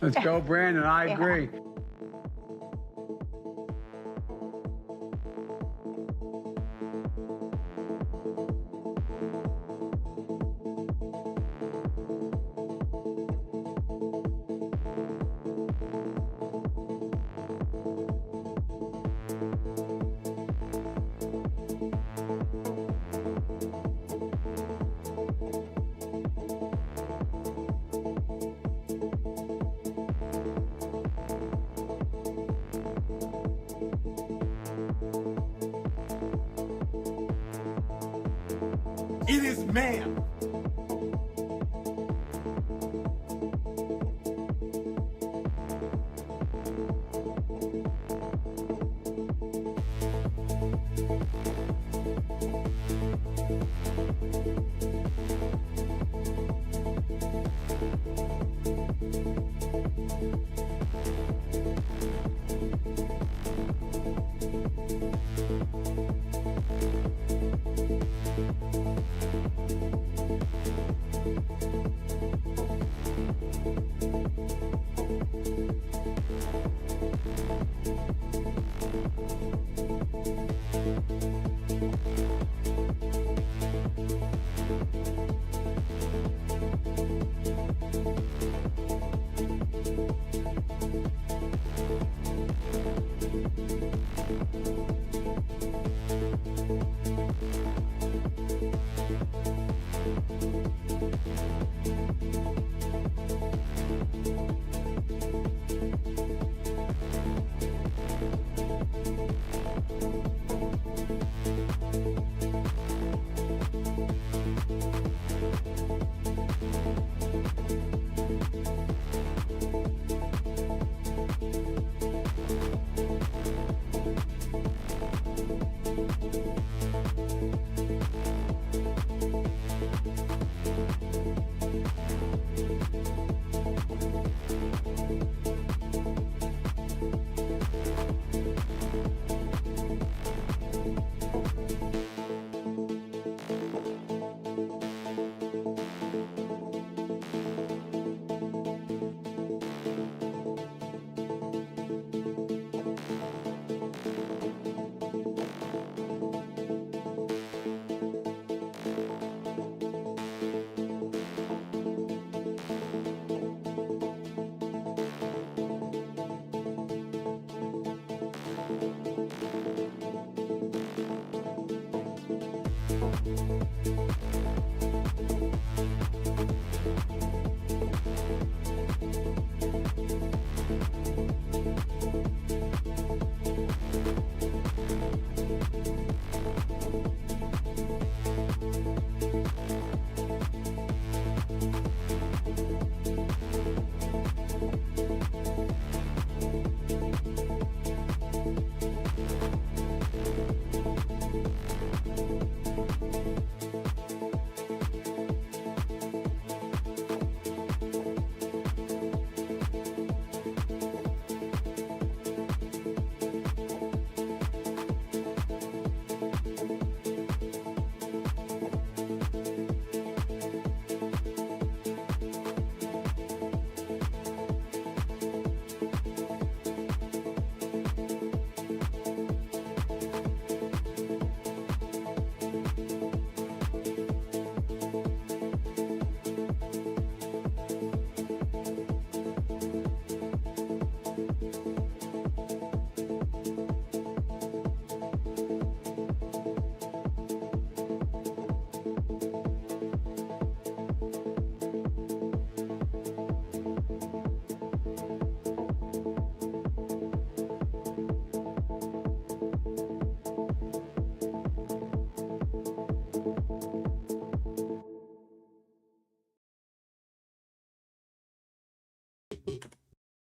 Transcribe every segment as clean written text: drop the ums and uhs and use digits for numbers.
Let's go, Brandon. I agree. It is man.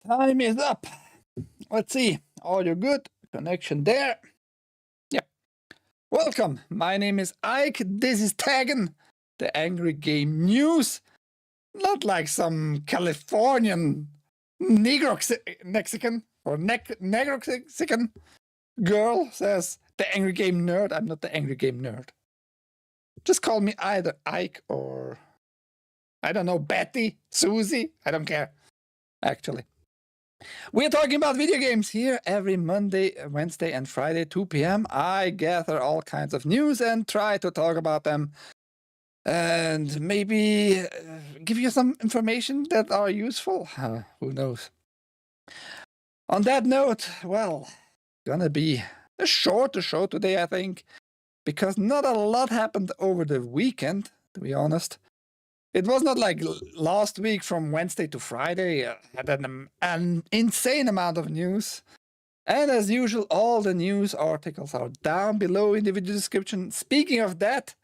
Time is up. Let's see. Audio good. Connection there. Yep. Welcome. My name is Ike. This is TAGN, the Angry Game News. Not like some Californian Negro Mexican or Negro Mexican. girl says, the Angry Game Nerd. I'm not the Angry Game Nerd. Just call me either Ike or, I don't know, Betty, Susie. I don't care, actually. We're talking about video games here every Monday, Wednesday, and Friday, 2 p.m. I gather all kinds of news and try to talk about them and maybe give you some information that are useful. Who knows? On that note, well, gonna be a shorter show today, I think, because not a lot happened over the weekend, to be honest. It was not like last week from Wednesday to Friday. Had an insane amount of news. And as usual, all the news articles are down below in the video description. Speaking of that,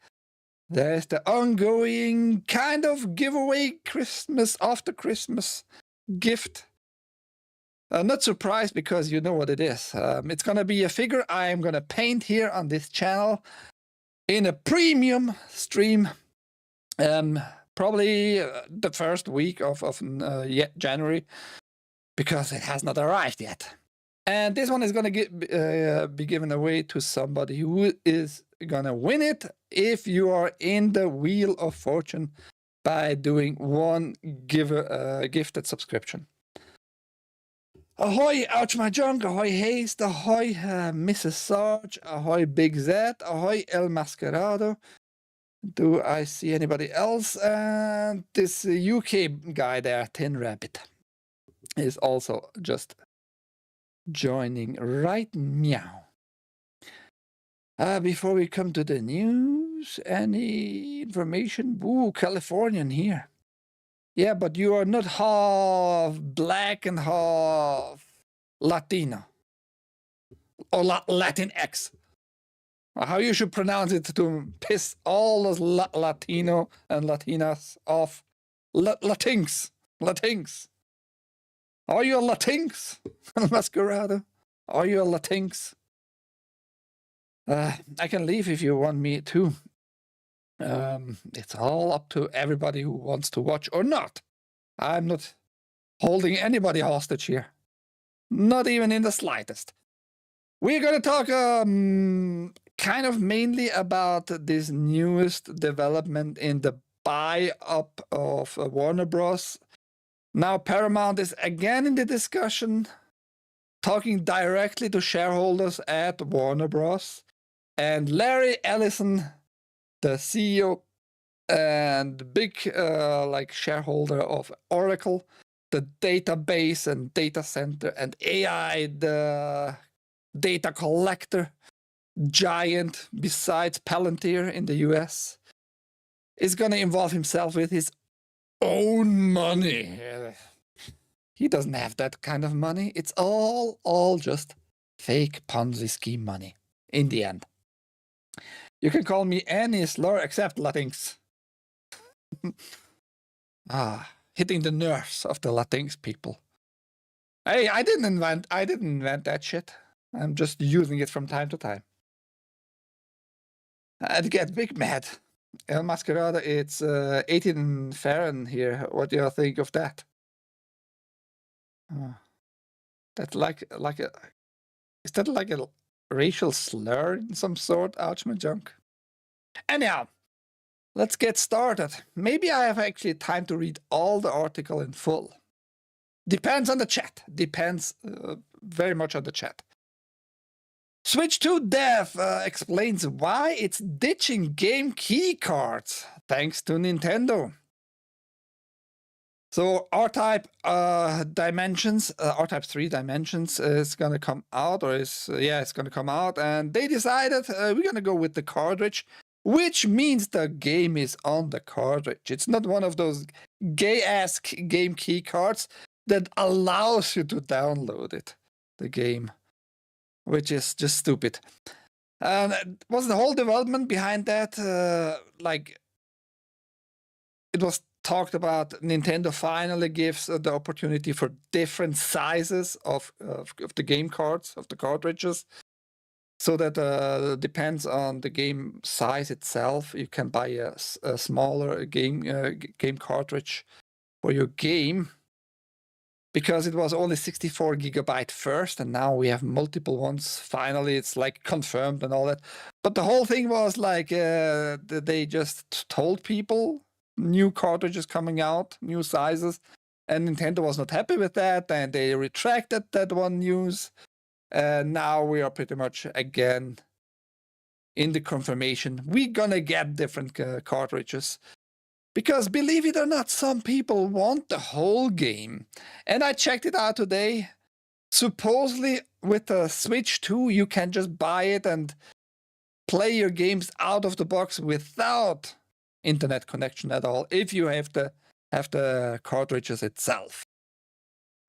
there's the ongoing kind of giveaway Christmas after Christmas gift. Not surprised because you know what it is. It's going to be a figure I am going to paint here on this channel in a premium stream. Probably the first week of January, because it has not arrived yet. And this one is going to be given away to somebody who is going to win it if you are in the Wheel of Fortune by doing one gifted subscription. Ahoy, Ouch My Junk, ahoy Haste, ahoy Mrs. Sarge, ahoy Big Z, ahoy El Mascarado. Do I see anybody else? And this UK guy there, Tin Rabbit, is also just joining right meow. Before we come to the news, any information? Ooh, Californian here. Yeah, but you are not half black and half Latino. Or Latinx. How you should pronounce it to piss all those Latino and Latinas off. Latinx. Latinx. Are you a Latinx? Masquerado? Are you a Latinx? I can leave if you want me to. It's all up to everybody who wants to watch or not. I'm not holding anybody hostage here. Not even in the slightest. We're going to talk kind of mainly about this newest development in the buy-up of Warner Bros. Now Paramount is again in the discussion, talking directly to shareholders at Warner Bros. And Larry Ellison, the CEO and big shareholder of Oracle, the database and data center and AI, the data collector giant besides Palantir in the US, is going to involve himself with his own money. He doesn't have that kind of money. It's all just fake Ponzi scheme money in the end. You can call me any slur except Latinx. Hitting the nerves of the Latinx people. Hey, I didn't invent that shit. I'm just using it from time to time. I'd get big mad. El Mascarada, it's 18 Fahrenheit here. What do you think of that? That's like a... Is that like a racial slur in some sort? Ouch, my junk. Anyhow, let's get started. Maybe I have actually time to read all the article in full. Depends on the chat. Depends very much on the chat. Switch 2 Dev explains why it's ditching game key cards thanks to Nintendo. So R-Type Dimensions, R-Type 3 Dimensions is going to come out, or it's going to come out, and they decided we're going to go with the cartridge, which means the game is on the cartridge. It's not one of those gay-ass game key cards that allows you to download it, the game, which is just stupid. And was the whole development behind that, it was talked about Nintendo finally gives the opportunity for different sizes of the game cards, of the cartridges, so that depends on the game size itself. You can buy a smaller game cartridge for your game. because it was only 64 gigabyte first, and now we have multiple ones. Finally, it's like confirmed and all that. But the whole thing was like they just told people new cartridges coming out, new sizes, and Nintendo was not happy with that, and they retracted that one news. And now we are pretty much again in the confirmation. We're gonna get different cartridges. Because believe it or not, some people want the whole game. And I checked it out today. Supposedly with the Switch 2, you can just buy it and play your games out of the box without internet connection at all, if you have the cartridges itself.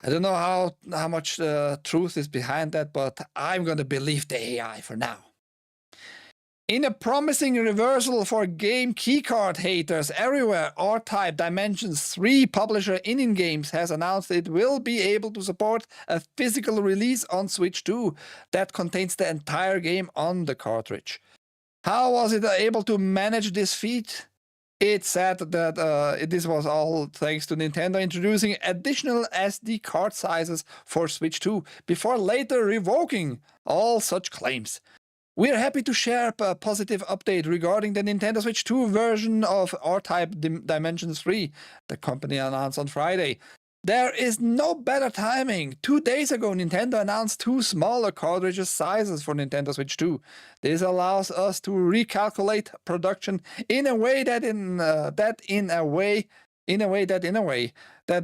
I don't know how much truth is behind that, but I'm going to believe the AI for now. In a promising reversal for game keycard haters everywhere, R-Type Dimensions 3 publisher In Games has announced it will be able to support a physical release on Switch 2 that contains the entire game on the cartridge. How was it able to manage this feat? It said that this was all thanks to Nintendo introducing additional SD card sizes for Switch 2 before later revoking all such claims. We're happy to share a positive update regarding the Nintendo Switch 2 version of R-Type Dimensions 3, the company announced on Friday. There is no better timing. 2 days ago, Nintendo announced 2 smaller cartridge sizes for Nintendo Switch 2. This allows us to recalculate production in a way that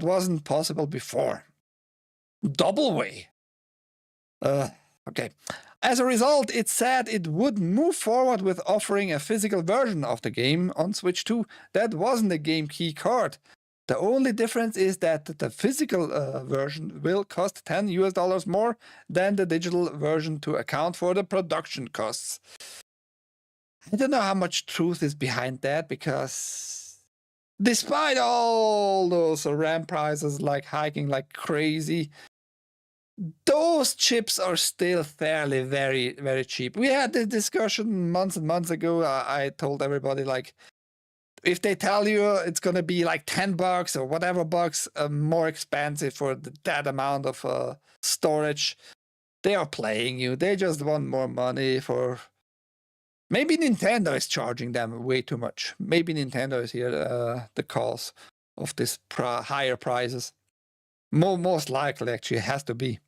wasn't possible before. Double way. Okay. As a result, it said it would move forward with offering a physical version of the game on Switch 2 that wasn't a game key card. The only difference is that the physical version will cost $10 more than the digital version to account for the production costs. I don't know how much truth is behind that, because despite all those RAM prices like hiking like crazy, those chips are still fairly very, very cheap. We had this discussion months and months ago. I told everybody, like, if they tell you it's going to be like $10 or whatever bucks more expensive for that amount of storage, they are playing you. They just want more money for... Maybe Nintendo is charging them way too much. Maybe Nintendo is here the cause of this higher prices. Most likely, actually, it has to be.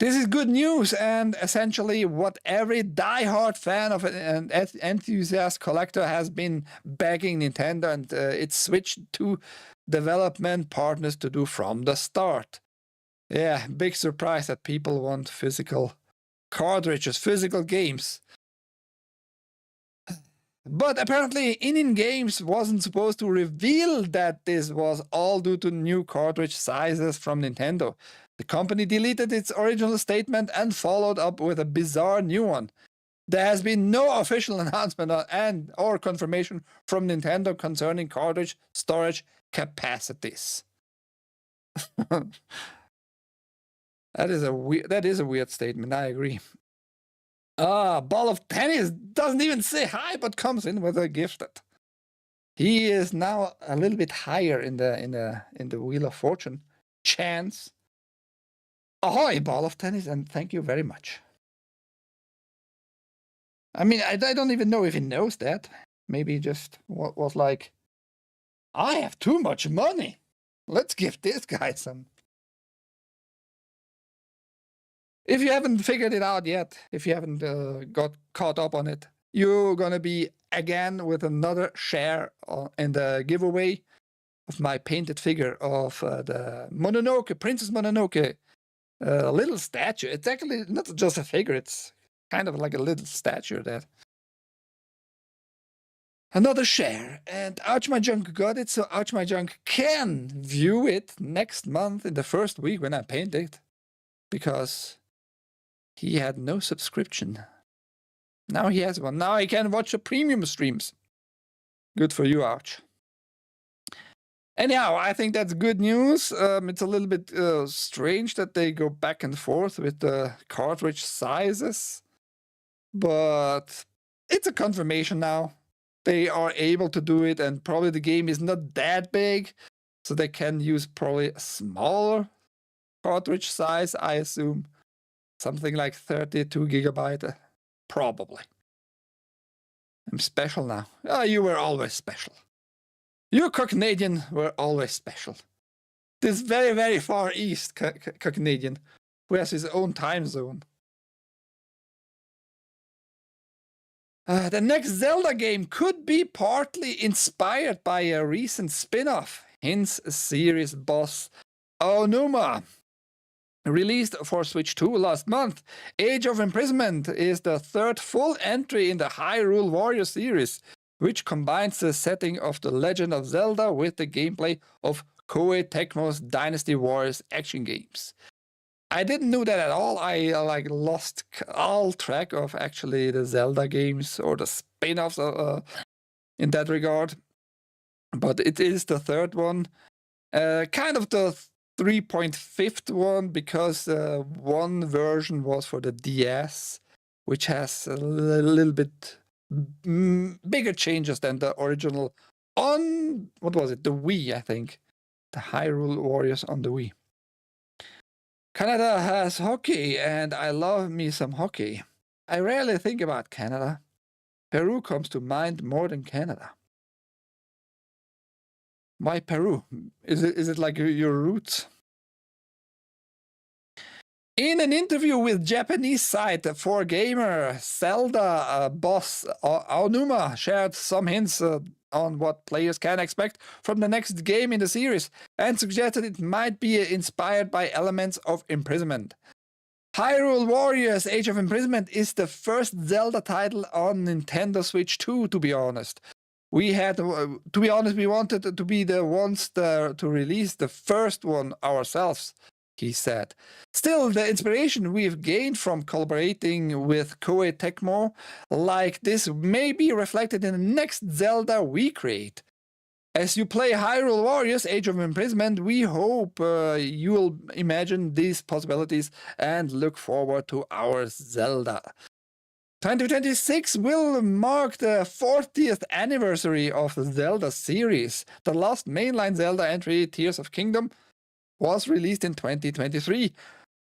This is good news, and essentially what every die-hard fan of an enthusiast collector has been begging Nintendo and its Switch 2 development partners to do from the start. Yeah, big surprise that people want physical cartridges, physical games. But apparently, In Games wasn't supposed to reveal that this was all due to new cartridge sizes from Nintendo. The company deleted its original statement and followed up with a bizarre new one. There has been no official announcement or confirmation from Nintendo concerning cartridge storage capacities. That is a weird statement, I agree. Ball of Tennis doesn't even say hi, but comes in with a gifted. He is now a little bit higher in the Wheel of Fortune. Chance. Ahoy, Ball of Tennis, and thank you very much. I mean, I don't even know if he knows that. Maybe he just was like, I have too much money. Let's give this guy some. If you haven't figured it out yet, if you haven't got caught up on it, you're going to be again with another share in the giveaway of my painted figure of the Mononoke, Princess Mononoke little statue. It's actually not just a figure, it's kind of like a little statue that. Another share, and OuchMyJunk got it, so OuchMyJunk can view it next month in the first week when I paint it, because he had no subscription. Now he has one. Now he can watch the premium streams. Good for you, Ouch. Anyhow, I think that's good news. It's a little bit strange that they go back and forth with the cartridge sizes, but it's a confirmation now. They are able to do it, and probably the game is not that big, so they can use probably a smaller cartridge size, I assume. Something like 32 gigabyte, probably. I'm special now. Oh, you were always special. You Canadian were always special. This very, very far east Canadian, who has his own time zone. The next Zelda game could be partly inspired by a recent spin-off, hence series boss Aonuma. Released for Switch 2 last month, Age of Imprisonment is the third full entry in the Hyrule Warriors series, which combines the setting of The Legend of Zelda with the gameplay of Koei Tecmo's Dynasty Warriors action games. I didn't know that at all. I lost all track of actually the Zelda games or the spin-offs in that regard. But it is the third one. Kind of the 3.5th one, because one version was for the DS, which has a little bit bigger changes than the original on, what was it, the Wii, I think. The Hyrule Warriors on the Wii. Canada has hockey, and I love me some hockey. I rarely think about Canada. Peru comes to mind more than Canada. Why Peru? Is it like your roots? In an interview with Japanese site 4Gamer, Zelda boss Aonuma shared some hints on what players can expect from the next game in the series, and suggested it might be inspired by elements of imprisonment. Hyrule Warriors Age of Imprisonment is the first Zelda title on Nintendo Switch 2, to be honest. We wanted to be the ones to release the first one ourselves, he said. Still, the inspiration we've gained from collaborating with Koei Tecmo like this may be reflected in the next Zelda we create. As you play Hyrule Warriors Age of Imprisonment, we hope you'll imagine these possibilities and look forward to our Zelda. 2026 will mark the 40th anniversary of the Zelda series. The last mainline Zelda entry, Tears of Kingdom, was released in 2023,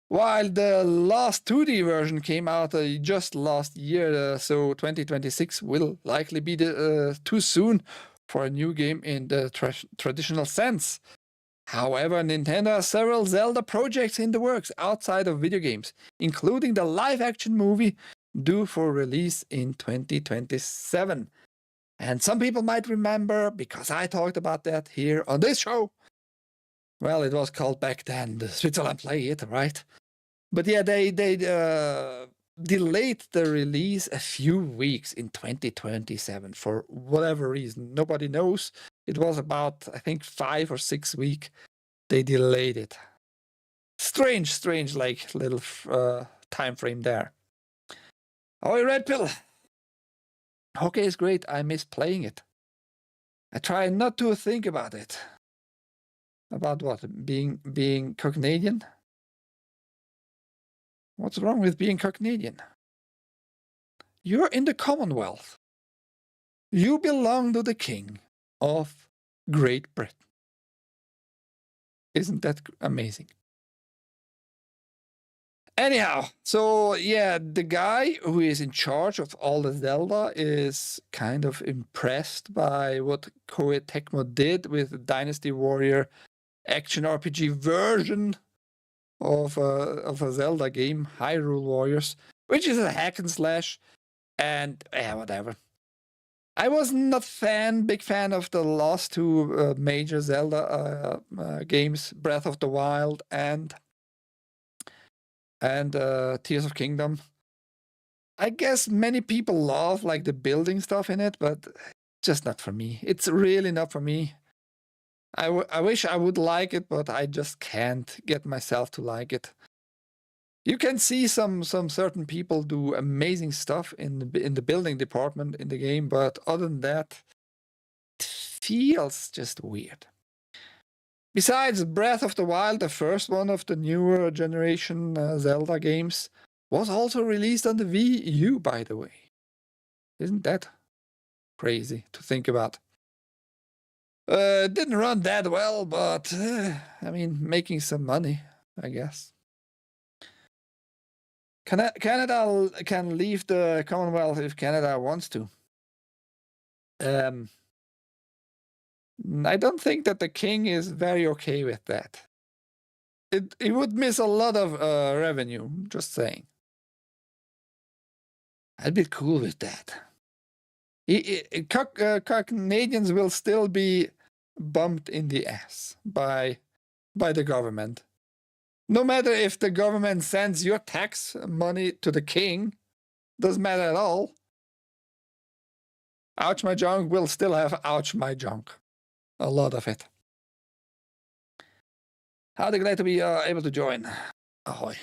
while the last 2D version came out just last year, so 2026 will likely be too soon for a new game in the traditional sense. However, Nintendo has several Zelda projects in the works outside of video games, including the live-action movie due for release in 2027. And some people might remember, because I talked about that here on this show. Well, it was called back then the Switzerland.playit, right? But yeah, they delayed the release a few weeks in 2027 for whatever reason. Nobody knows. It was about, I think, 5 or 6 weeks. They delayed it. Strange, like little time frame there. Oh, Red Pill. Hockey is great. I miss playing it. I try not to think about it. About what? Being Canadian? What's wrong with being Canadian? You're in the Commonwealth. You belong to the King of Great Britain. Isn't that amazing? Anyhow, so yeah, the guy who is in charge of all the Zelda is kind of impressed by what Koei Tecmo did with the Dynasty Warrior action RPG version of a Zelda game, Hyrule Warriors, which is a hack and slash, and whatever. I was not big fan of the last two major Zelda games, Breath of the Wild and Tears of Kingdom. I guess many people love like the building stuff in it, but just not for me. It's really not for me. I wish I would like it, but I just can't get myself to like it. You can see some certain people do amazing stuff in the building department in the game, but other than that, it feels just weird. Besides, Breath of the Wild, the first one of the newer generation Zelda games, was also released on the Wii U, by the way. Isn't that crazy to think about? Didn't run that well, but I mean, making some money, I guess. Canada can leave the Commonwealth if Canada wants to. I don't think that the king is very okay with that. It would miss a lot of revenue, just saying. I'd be cool with that. Canadians will still be bumped in the ass by the government. No matter if the government sends your tax money to the king, doesn't matter at all. Ouch My Junk will still have Ouch My Junk. A lot of it. Howdy, glad to be able to join. Ahoy.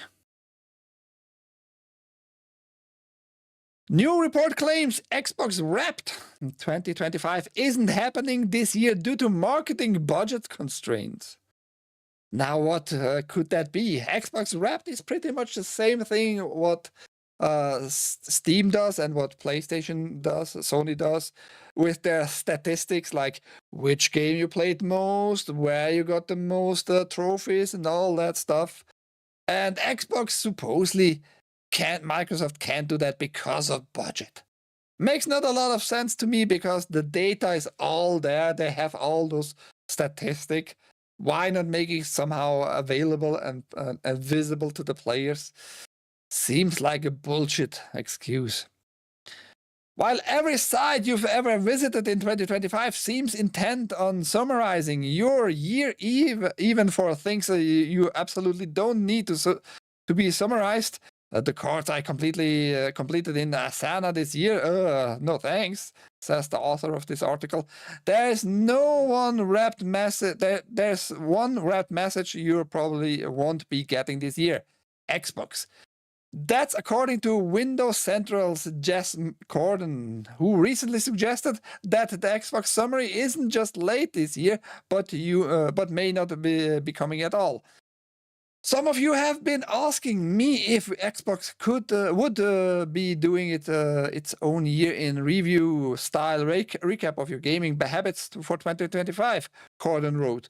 New report claims Xbox Wrapped 2025 isn't happening this year due to marketing budget constraints. Now, what could that be? Xbox Wrapped is pretty much the same thing what Steam does and what PlayStation does, Sony does, with their statistics like which game you played most, where you got the most trophies and all that stuff. And Xbox supposedly Microsoft can't do that because of budget. Makes not a lot of sense to me because the data is all there. They have all those statistics. Why not make it somehow available and visible to the players? Seems like a bullshit excuse. While every site you've ever visited in 2025 seems intent on summarizing your year, even for things you absolutely don't need to be summarized, the course I completed in Asana this year, no thanks, says the author of this article. There's one wrapped message you probably won't be getting this year. Xbox. That's according to Windows Central's Jess Corden, who recently suggested that the Xbox summary isn't just late this year, but may not be coming at all. Some of you have been asking me if Xbox would be doing its own year in review style recap of your gaming habits for 2025, Corden wrote.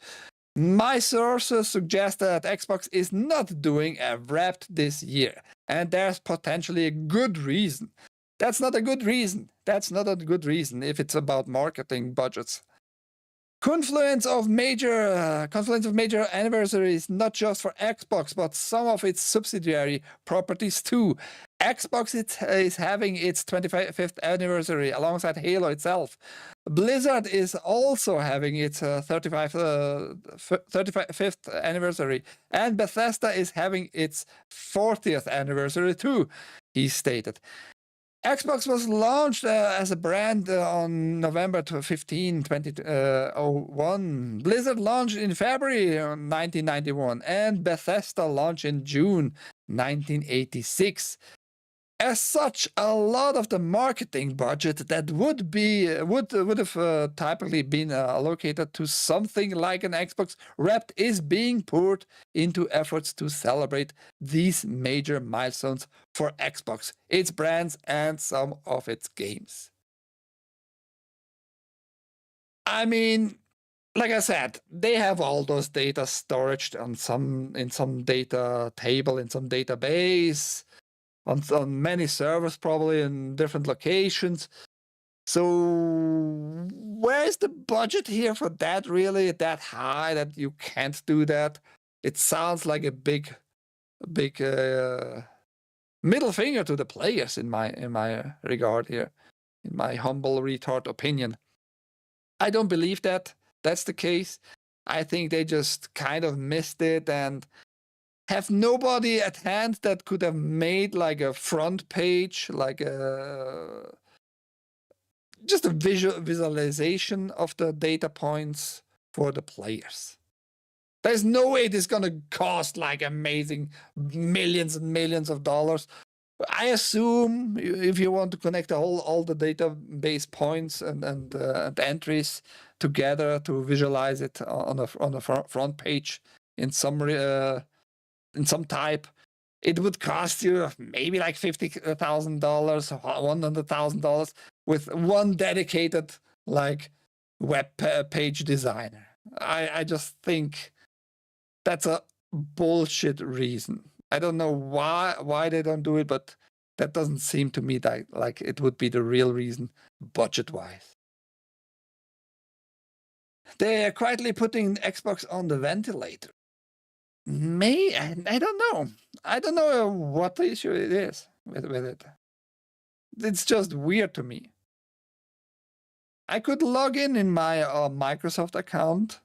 My sources suggest that Xbox is not doing a Wrapped this year, and there's potentially a good reason. That's not a good reason. That's not a good reason if it's about marketing budgets. Confluence of major anniversaries, not just for Xbox, but some of its subsidiary properties too. Xbox is having its 25th anniversary alongside Halo itself. Blizzard is also having its 35th anniversary, and Bethesda is having its 40th anniversary too, he stated. Xbox was launched as a brand on November 15, 2001. Blizzard launched in February 1991, and Bethesda launched in June 1986. As such, a lot of the marketing budget that would have typically been allocated to something like an Xbox Wrapped is being poured into efforts to celebrate these major milestones for Xbox, its brands, and some of its games. I mean, like I said, they have all those data storage in some data table, in some database, on many servers, probably in different locations. So where is the budget here for that really that high that you can't do that? It sounds like a big middle finger to the players in my regard here, in my humble retard opinion. I don't believe that that's the case. I think they just kind of missed it and have nobody at hand that could have made like a front page, like just a visualization of the data points for the players. There's no way this is gonna cost like amazing millions and millions of dollars. I assume if you want to connect all the database points and entries together to visualize it on a front page in some type, it would cost you maybe like $50,000, $100,000 with one dedicated like web page designer. I just think that's a bullshit reason. I don't know why they don't do it, but that doesn't seem to me like it would be the real reason budget-wise. They are quietly putting Xbox on the ventilator. I don't know. I don't know what the issue it is with it. It's just weird to me. I could log in my Microsoft account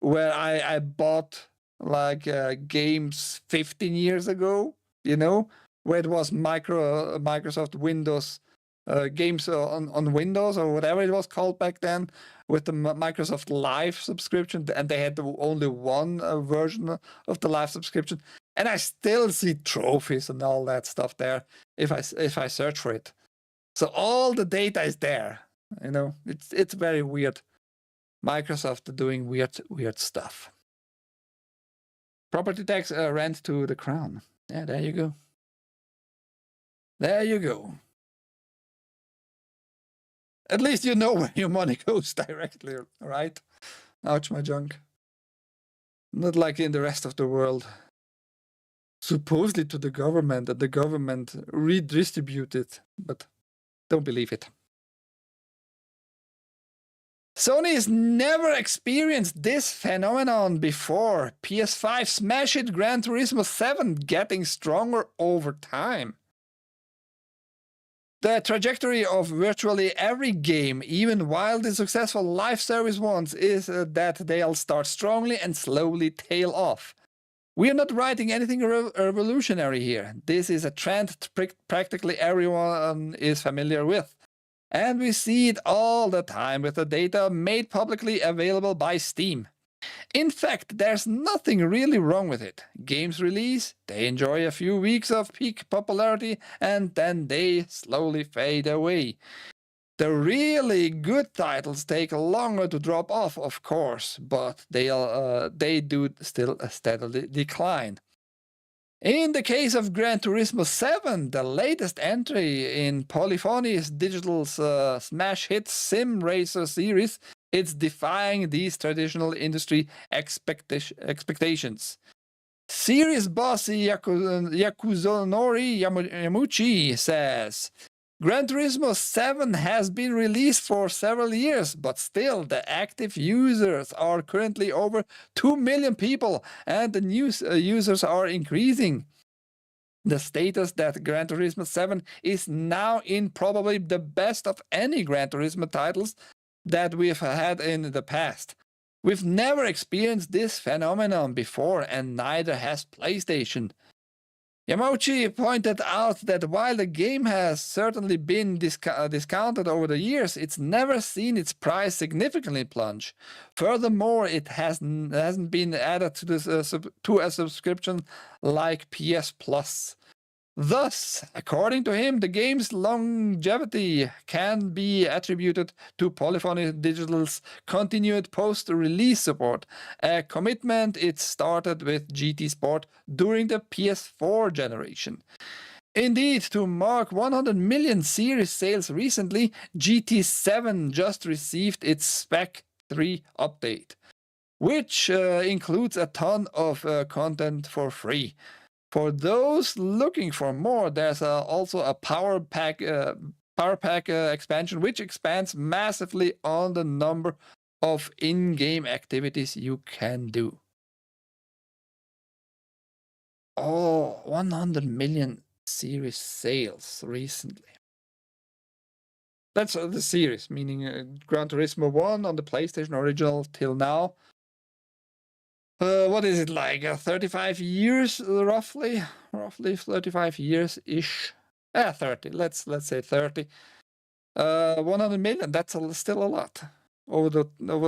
where I bought like games 15 years ago, you know, where it was Microsoft Windows games on Windows or whatever it was called back then, with the Microsoft Live subscription, and they had only one version of the Live subscription, and I still see trophies and all that stuff there if I search for it. So all the data is there, you know. It's very weird. Microsoft doing weird stuff. Property tax rent to the crown. Yeah, there you go. There you go. At least you know where your money goes directly, right? Ouch, my junk. Not like in the rest of the world. Supposedly to the government, that the government redistributed, but don't believe it. Sony has never experienced this phenomenon before. PS5 smash hit Gran Turismo 7 getting stronger over time. The trajectory of virtually every game, even wildly successful live service ones, is that they'll start strongly and slowly tail off. We are not writing anything revolutionary here. This is a trend practically everyone is familiar with. And we see it all the time with the data made publicly available by Steam. In fact, there's nothing really wrong with it. Games release, they enjoy a few weeks of peak popularity, and then they slowly fade away. The really good titles take longer to drop off, of course, but they do still steadily decline. In the case of Gran Turismo 7, the latest entry in Polyphony's digital smash hit sim racer series, it's defying these traditional industry expectations. Series boss Yakuzunori Yamuchi says, Gran Turismo 7 has been released for several years, but still the active users are currently over 2 million people, and the new users are increasing. The status that Gran Turismo 7 is now in probably the best of any Gran Turismo titles that we've had in the past. We've never experienced this phenomenon before, and neither has PlayStation. Yamauchi pointed out that while the game has certainly been discounted over the years, it's never seen its price significantly plunge. Furthermore, it hasn't been added to a subscription like PS Plus. Thus, according to him, the game's longevity can be attributed to Polyphony Digital's continued post-release support, a commitment it started with GT Sport during the PS4 generation. Indeed, to mark 100 million series sales recently, GT7 just received its Spec 3 update, which includes a ton of content for free. For those looking for more, there's also a Power Pack expansion, which expands massively on the number of in-game activities you can do. Oh, 100 million series sales recently. That's the series, meaning Gran Turismo 1 on the PlayStation original till now. What is it, like 35 years, roughly 35 years-ish. 30, let's say 30. 100 million, that's still a lot. Over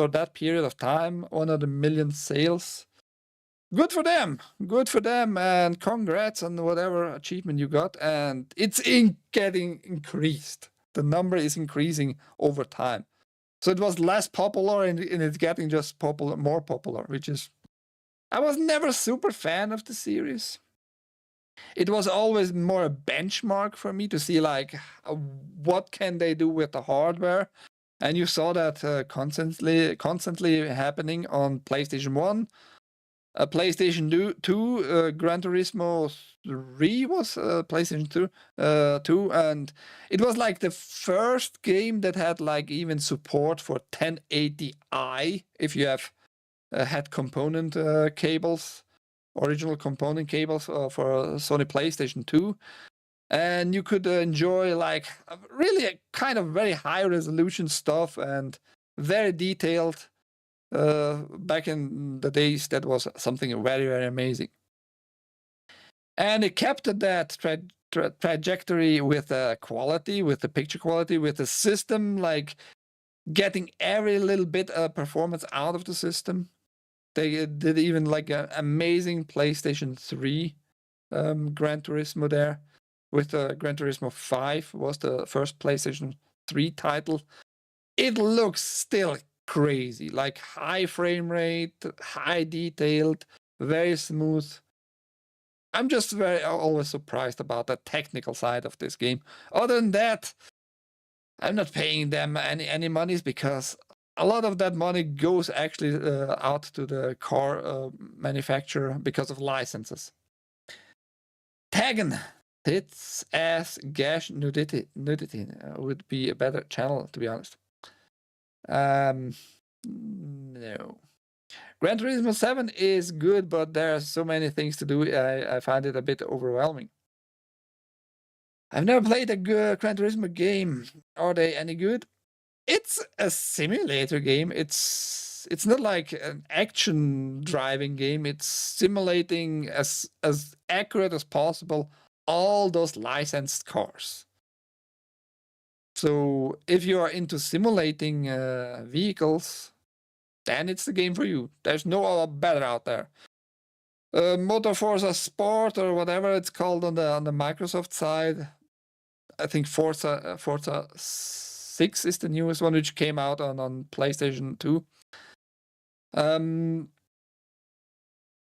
that period of time, 100 million sales. Good for them, and congrats on whatever achievement you got, and it's getting increased. The number is increasing over time. So it was less popular, and it's getting just more popular, which is... I was never a super fan of the series. It was always more a benchmark for me to see, like, what can they do with the hardware. And you saw that constantly happening on PlayStation 1. PlayStation 2, Gran Turismo 3 was PlayStation 2, and it was like the first game that had like even support for 1080i if you have had component cables, original component cables for Sony PlayStation 2. And you could enjoy like really kind of very high resolution stuff and very detailed. Back in the days, that was something very, very amazing. And it kept that trajectory with quality, with the picture quality, with the system, like getting every little bit of performance out of the system. They did even like an amazing PlayStation 3 Gran Turismo there, with Gran Turismo 5 was the first PlayStation 3 title. It looks still crazy, like high frame rate, high detailed, very smooth. I'm just always surprised about the technical side of this game. Other than that, I'm not paying them any monies because a lot of that money goes actually out to the car manufacturer because of licenses. TAGN, tits, ass, gash, nudity would be a better channel, to be honest. No. Gran Turismo 7 is good, but there are so many things to do. I find it a bit overwhelming. I've never played a good Gran Turismo game. Are they any good? It's a simulator game. It's not like an action driving game. It's simulating as accurate as possible all those licensed cars. So if you are into simulating vehicles, then it's the game for you. There's no other better out there. Motor Forza Sport or whatever it's called on the Microsoft side. I think Forza 6 is the newest one, which came out on PlayStation 2.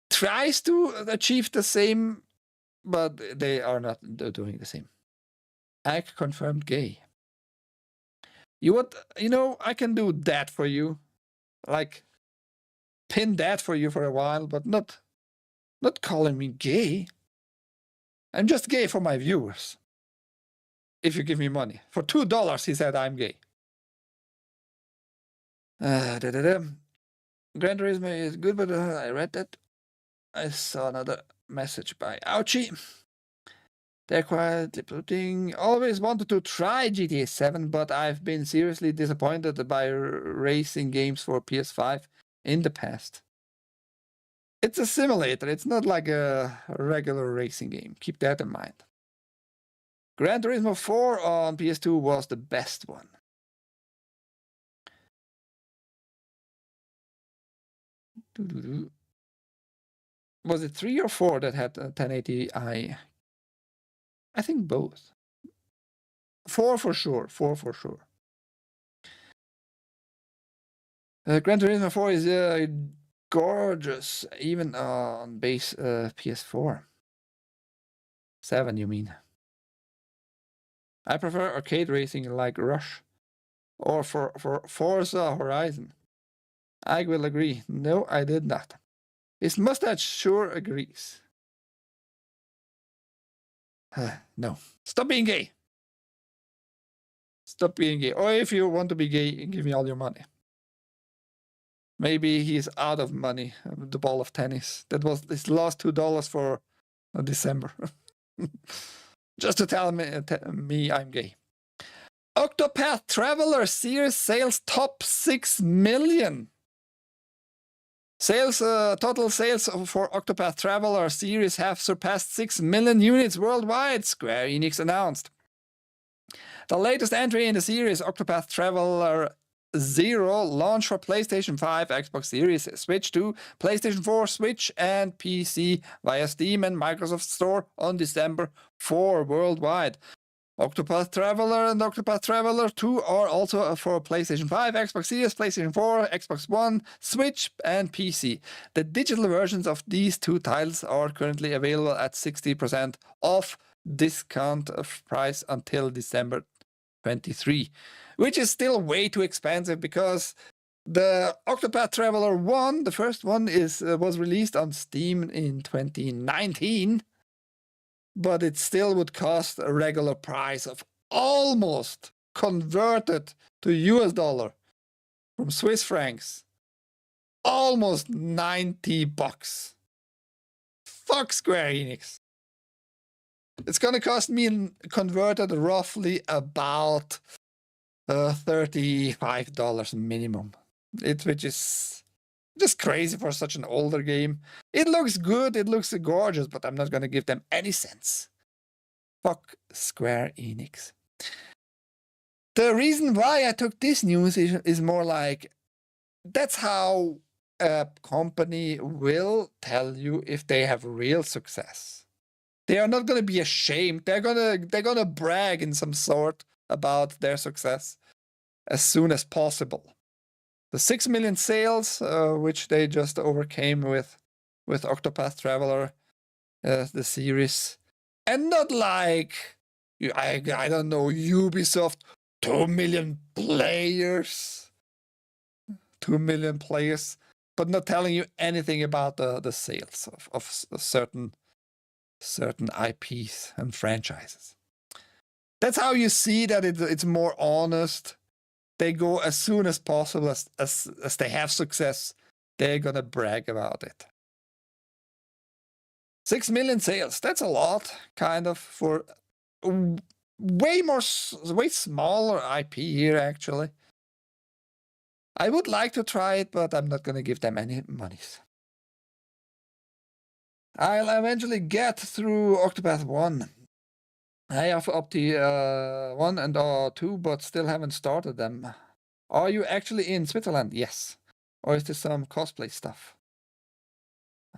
Tries to achieve the same, but they are not doing the same. Ike confirmed gay. You know, I can do that for you, like pin that for you for a while, but not calling me gay. I'm just gay for my viewers. If you give me money. For $2, he said I'm gay. Gran Turismo is good, but I read that. I saw another message by Ouchie. They're quietly putting. Always wanted to try GTA 7, but I've been seriously disappointed by racing games for PS5 in the past. It's a simulator. It's not like a regular racing game. Keep that in mind. Gran Turismo 4 on PS2 was the best one. Was it 3 or 4 that had 1080i? I think both. 4 for sure. 4 for sure. Gran Turismo 4 is gorgeous, even on base PS4. 7, you mean? I prefer arcade racing like Rush or for Forza Horizon. I will agree. No, I did not. His mustache sure agrees. No. Stop being gay. Stop being gay. Or if you want to be gay, give me all your money. Maybe he's out of money. The ball of tennis. That was his last $2 for December. Just to tell me I'm gay. Octopath Traveler series sales top 6 million. Total sales for Octopath Traveler series have surpassed 6 million units worldwide, Square Enix announced. The latest entry in the series, Octopath Traveler 0, launched for PlayStation 5, Xbox Series, Switch 2, PlayStation 4, Switch, and PC via Steam and Microsoft Store on December 4 worldwide. Octopath Traveler and Octopath Traveler 2 are also for PlayStation 5, Xbox Series, PlayStation 4, Xbox One, Switch, and PC. The digital versions of these two titles are currently available at 60% off discount price until December 2023, which is still way too expensive because the Octopath Traveler 1, the first one, was released on Steam in 2019, but it still would cost a regular price of almost converted to US dollar from Swiss francs, almost $90. Fuck Square Enix. It's gonna cost me converted roughly about $35 minimum. Which is just crazy for such an older game. It looks good, it looks gorgeous, but I'm not gonna give them any cents. Fuck Square Enix. The reason why I took this news is more like, that's how a company will tell you if they have real success. They are not gonna be ashamed. They're gonna brag in some sort about their success as soon as possible. The 6 million sales, which they just overcame with Octopath Traveler, the series, and not like, I don't know, Ubisoft, 2 million players, 2 million players, but not telling you anything about the sales of certain IPs and franchises. That's how you see that it's more honest. They go as soon as possible as they have success. They're gonna brag about it. 6 million sales, that's a lot, kind of, for way smaller IP here, actually. I would like to try it, but I'm not gonna give them any monies. I'll eventually get through Octopath 1. I have up to 1 and 2, but still haven't started them. Are you actually in Switzerland? Yes. Or is this some cosplay stuff?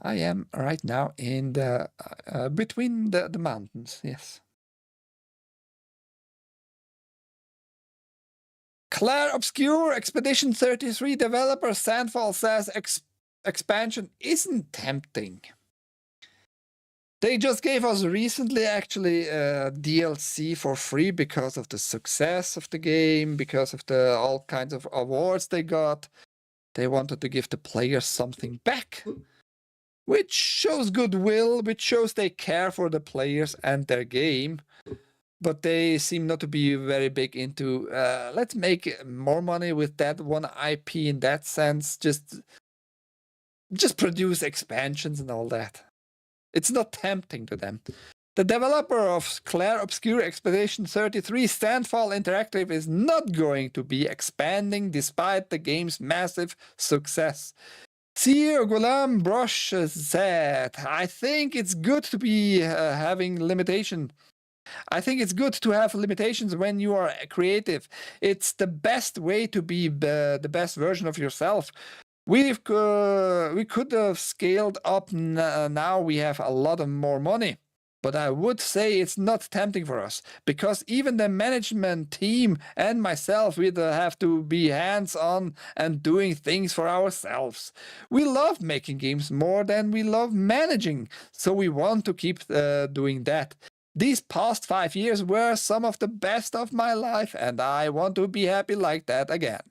I am right now in the between the mountains, yes. Claire Obscure Expedition 33 developer Sandfall says expansion isn't tempting. They just gave us recently, actually, DLC for free because of the success of the game, because of the all kinds of awards they got. They wanted to give the players something back, which shows goodwill, which shows they care for the players and their game. But they seem not to be very big into, let's make more money with that one IP in that sense. Just produce expansions and all that. It's not tempting to them. The developer of Claire Obscure Expedition 33, Sandfall Interactive, is not going to be expanding despite the game's massive success. CEO Ghulam Brosh said, I think it's good to be having limitation. I think it's good to have limitations when you are creative. It's the best way to be the best version of yourself. We could have scaled up. Now we have a lot of more money, but I would say it's not tempting for us because even the management team and myself, we have to be hands-on and doing things for ourselves. We love making games more than we love managing, so we want to keep doing that. These past 5 years were some of the best of my life, and I want to be happy like that again.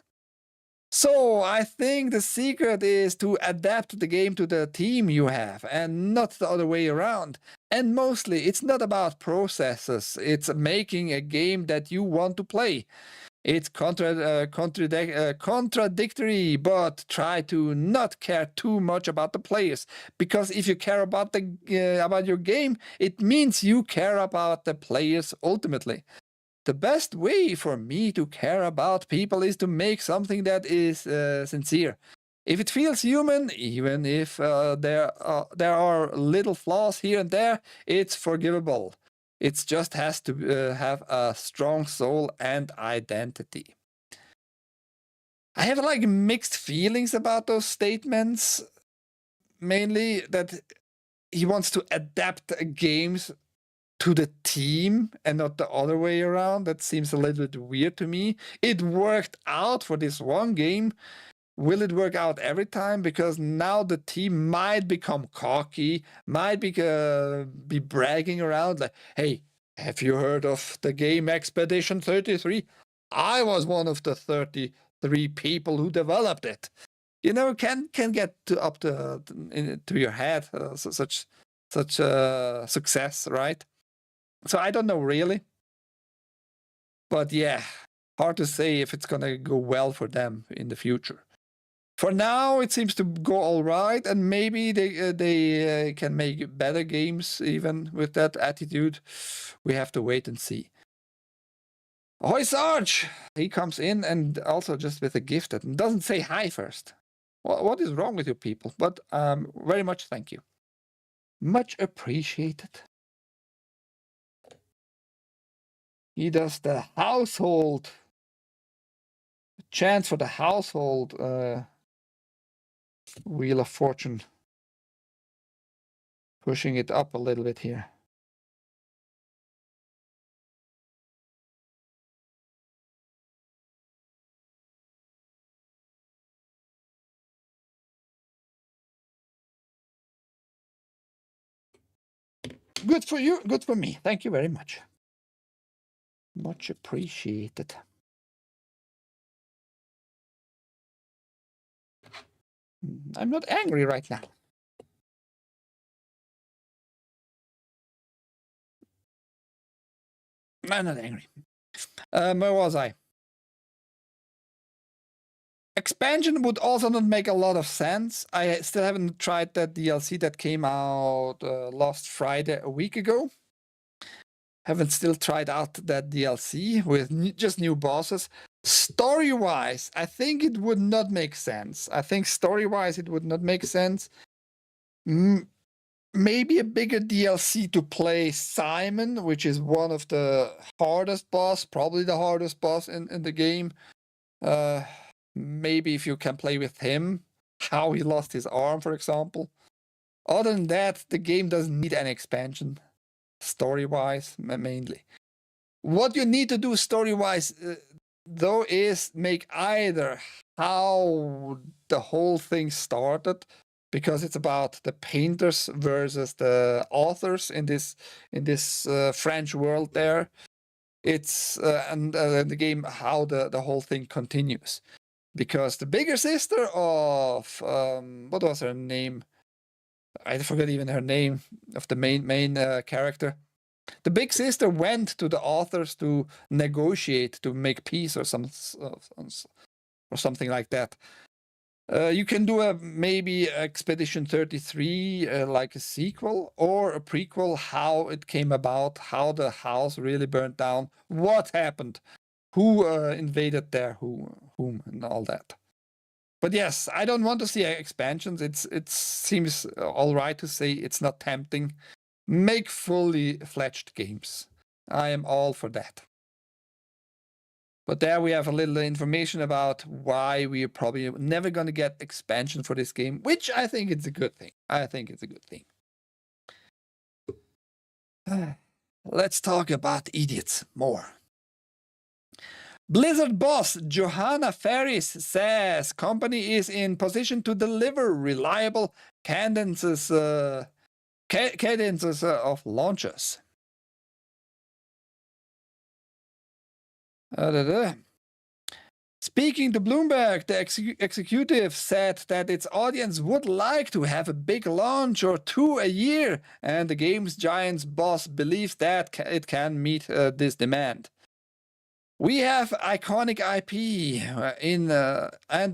So I think the secret is to adapt the game to the team you have and not the other way around. And mostly it's not about processes, it's making a game that you want to play. It's contradictory, but try to not care too much about the players, because if you care about about your game, it means you care about the players ultimately. The best way for me to care about people is to make something that is sincere. If it feels human, even if there are little flaws here and there, it's forgivable. It just has to have a strong soul and identity. I have like mixed feelings about those statements. Mainly that he wants to adapt games to the team and not the other way around. That seems a little bit weird to me. It worked out for this one game. Will it work out every time? Because now the team might become cocky, might be bragging around like, hey, Have you heard of the game Expedition 33? I was one of the 33 people who developed it. You know, can get up to your head such success, right? So I don't know really, but yeah, hard to say if it's gonna go well for them in the future. For now, it seems to go all right, and maybe they can make better games even with that attitude. We have to wait and see. Ahoy, Sarge! He comes in and also just with a gift that doesn't say hi first. What is wrong with you people? But very much thank you. Much appreciated. He does the household. Chance for the household Wheel of Fortune. Pushing it up a little bit here. Good for you, good for me. Thank you very much. Much appreciated. I'm not angry right now. I'm not angry. Where was I? Expansion would also not make a lot of sense. I still haven't tried that DLC that came out last Friday, a week ago. Haven't still tried out that DLC with just new bosses. Story-wise, I think it would not make sense. I think story-wise it would not make sense. Maybe a bigger DLC to play Simon, which is one of the hardest boss, probably the hardest boss in the game. Maybe if you can play with him, how he lost his arm, for example. Other than that, the game doesn't need an expansion, story-wise, mainly. What you need to do story-wise, though, is make either how the whole thing started, because it's about the painters versus the authors in this French world there. It's and the game how the whole thing continues. Because the bigger sister of what was her name? I forgot even her name of the main character. The big sister went to the authors to negotiate to make peace or something like that. You can do maybe Expedition 33 like a sequel or a prequel, how it came about, how the house really burnt down, what happened, who invaded there, whom, and all that. But yes, I don't want to see expansions. It seems all right to say it's not tempting. Make fully fledged games. I am all for that. But there we have a little information about why we are probably never going to get expansion for this game, which I think is a good thing. I think it's a good thing. Let's talk about idiots more. Blizzard boss Johanna Ferris says company is in position to deliver reliable cadences of launches. Speaking to Bloomberg, the executive said that its audience would like to have a big launch or two a year, and the game's giant's boss believes that it can meet this demand. We have iconic IP and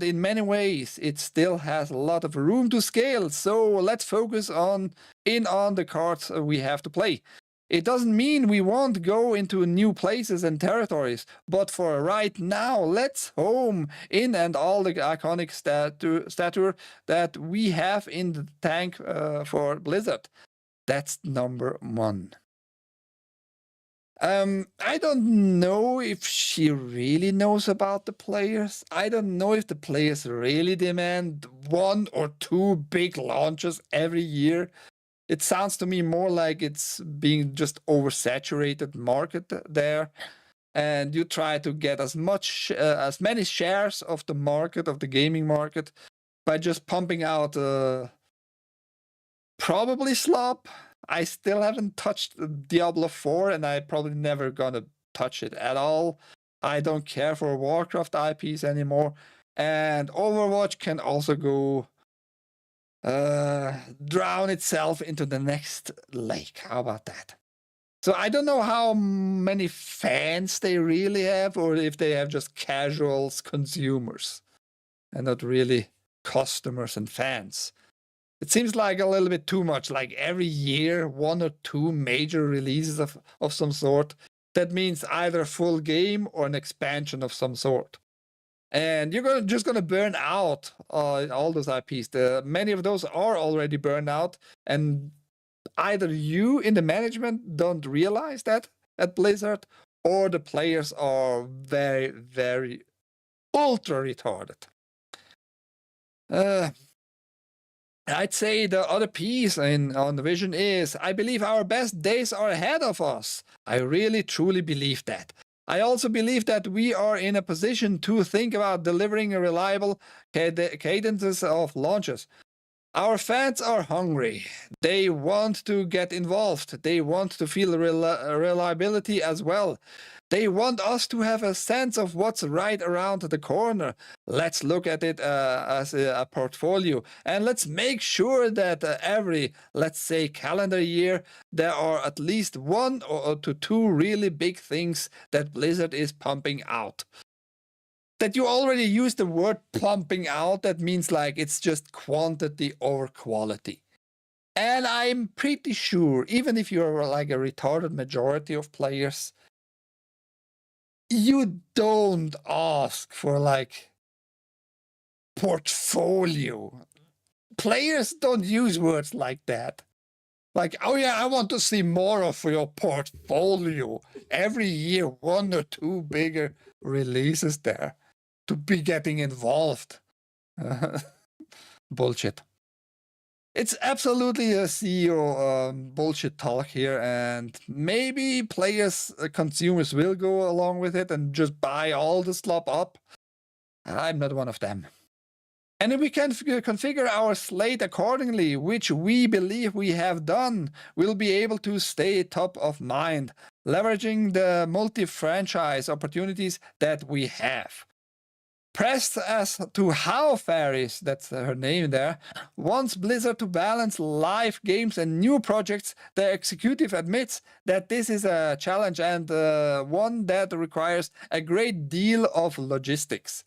in many ways it still has a lot of room to scale, so let's focus on the cards we have to play. It doesn't mean we won't go into new places and territories, but for right now, let's home in and all the iconic stature that we have in the tank for Blizzard. That's number one. I don't know if she really knows about the players. I don't know if the players really demand one or two big launches every year. It sounds to me more like it's being just oversaturated market there, and you try to get as many shares of the market, of the gaming market, by just pumping out probably slop, I still haven't touched Diablo 4, and I probably never gonna touch it at all. I don't care for Warcraft IPs anymore, and Overwatch can also go drown itself into the next lake. How about that? So I don't know how many fans they really have, or if they have just casuals, consumers, and not really customers and fans. It seems like a little bit too much, like every year, 1 or 2 major releases of some sort. That means either a full game or an expansion of some sort. And you're just gonna burn out all those IPs. Many of those are already burned out, and either you in the management don't realize that at Blizzard, or the players are very, very ultra retarded. I'd say the other piece on the vision is, I believe our best days are ahead of us. I really, truly believe that. I also believe that we are in a position to think about delivering a reliable cadences of launches. Our fans are hungry. They want to get involved. They want to feel reliability as well. They want us to have a sense of what's right around the corner. Let's look at it as a portfolio, and let's make sure that every, let's say, calendar year, there are at least 1 or 2 really big things that Blizzard is pumping out. That you already use the word pumping out, that means like it's just quantity over quality. And I'm pretty sure, even if you're like a retarded majority of players, you don't ask for like portfolio. Players don't use words like that. Like, oh yeah, I want to see more of your portfolio. Every year, 1 or 2 bigger releases there to be getting involved. Bullshit. It's absolutely a CEO bullshit talk here, and maybe players, consumers will go along with it and just buy all the slop up. I'm not one of them. And if we can configure our slate accordingly, which we believe we have done, we'll be able to stay top of mind, leveraging the multi-franchise opportunities that we have. Pressed as to how Faris, that's her name there, wants Blizzard to balance live games and new projects, the executive admits that this is a challenge and one that requires a great deal of logistics.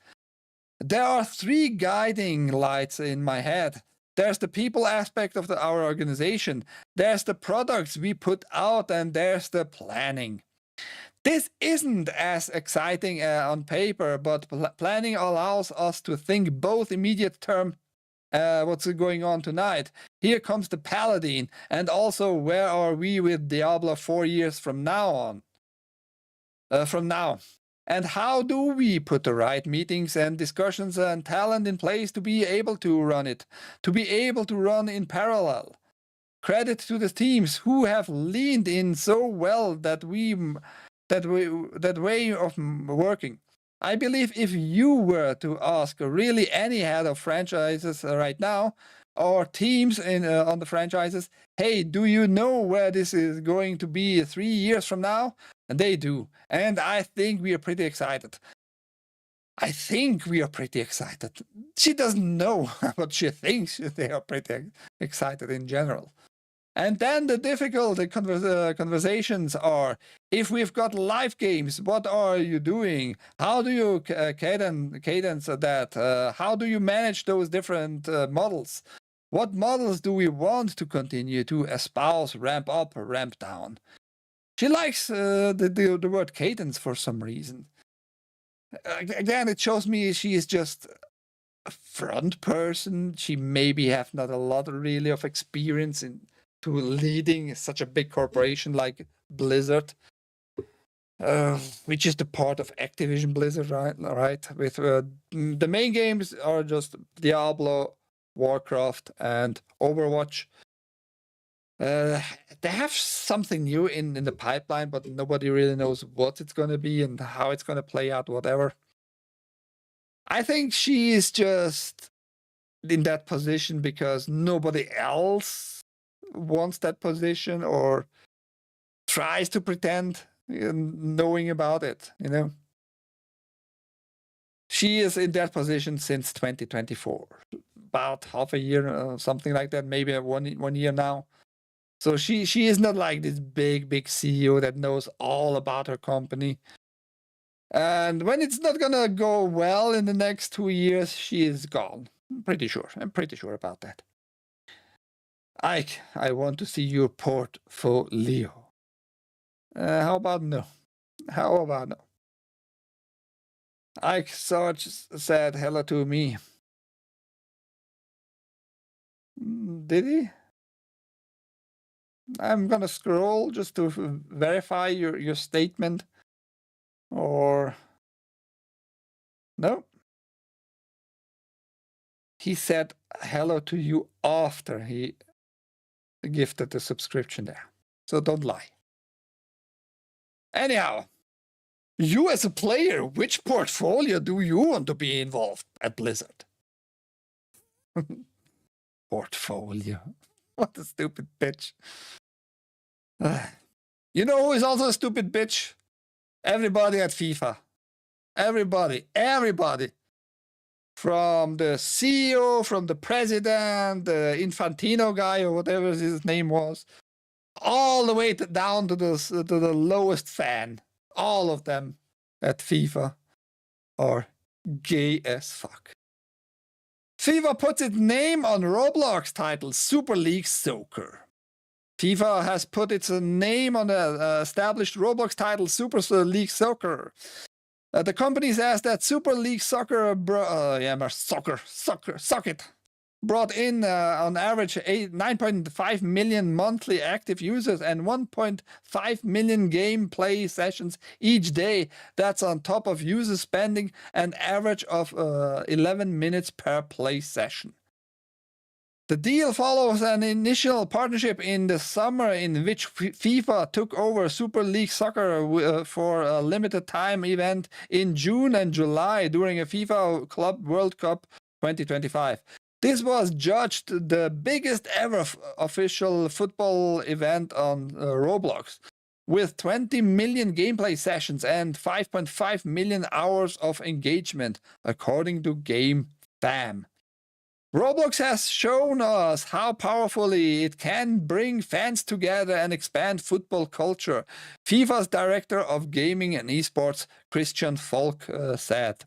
There are 3 guiding lights in my head. There's the people aspect of our organization, there's the products we put out, and there's the planning. This isn't as exciting on paper, but planning allows us to think both immediate term, what's going on tonight. Here comes the Paladin, and also where are we with Diablo 4 years from now. And how do we put the right meetings and discussions and talent in place to be able to run it, to be able to run in parallel? Credit to the teams who have leaned in so well that way of working. I believe if you were to ask really any head of franchises right now, or teams on the franchises, hey, do you know where this is going to be 3 years from now? And they do. And I think we are pretty excited. She doesn't know, but she thinks they are pretty excited in general. And then the difficult conversations are, if we've got live games, what are you doing? How do you cadence that? How do you manage those different models? What models do we want to continue to espouse, ramp up, or ramp down? She likes the word cadence for some reason. Again, it shows me she is just a front person. She maybe have not a lot really of experience to leading such a big corporation like Blizzard, which is the part of Activision Blizzard, right? With the main games are just Diablo, Warcraft, and Overwatch. They have something new in the pipeline, but nobody really knows what it's going to be and how it's going to play out, whatever. I think she is just in that position because nobody else wants that position or tries to pretend knowing about it, you know. She is in that position since 2024, about half a year, something like that, maybe one year now. So she is not like this big CEO that knows all about her company. And when it's not gonna go well in the next 2 years, she is gone. I'm pretty sure about that. Ike, I want to see your portfolio. How about no? How about no? Ike Sarge said hello to me. Did he? I'm gonna scroll just to verify your statement. Or no? He said hello to you after he gifted the subscription there. So don't lie. Anyhow, you as a player, which portfolio do you want to be involved at Blizzard? Portfolio. What a stupid bitch. You know who is also a stupid bitch? Everybody at FIFA. Everybody. From the CEO, from the president, the Infantino guy, or whatever his name was, all the way down to the lowest fan. All of them at FIFA are gay as fuck. FIFA puts its name on Roblox title Super League Soccer. FIFA has put its name on the established Roblox title Super League Soccer. The company says that Super League Soccer, brought in on average 9.5 million monthly active users and 1.5 million gameplay sessions each day. That's on top of users spending an average of 11 minutes per play session. The deal follows an initial partnership in the summer in which FIFA took over Super League Soccer for a limited time event in June and July during a FIFA Club World Cup 2025. This was judged the biggest ever official football event on Roblox, with 20 million gameplay sessions and 5.5 million hours of engagement, according to GameFam. Roblox has shown us how powerfully it can bring fans together and expand football culture, FIFA's director of gaming and esports, Christian Falk, said.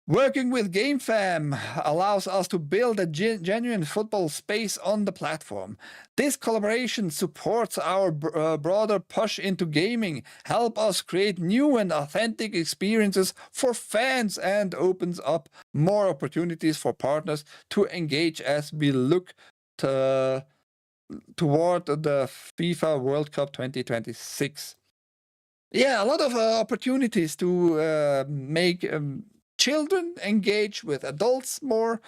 Working with GameFam allows us to build a genuine football space on the platform. This collaboration supports our broader push into gaming, help us create new and authentic experiences for fans, and opens up more opportunities for partners to engage as we look toward the FIFA World Cup 2026. Yeah, a lot of opportunities to make children engage with adults more,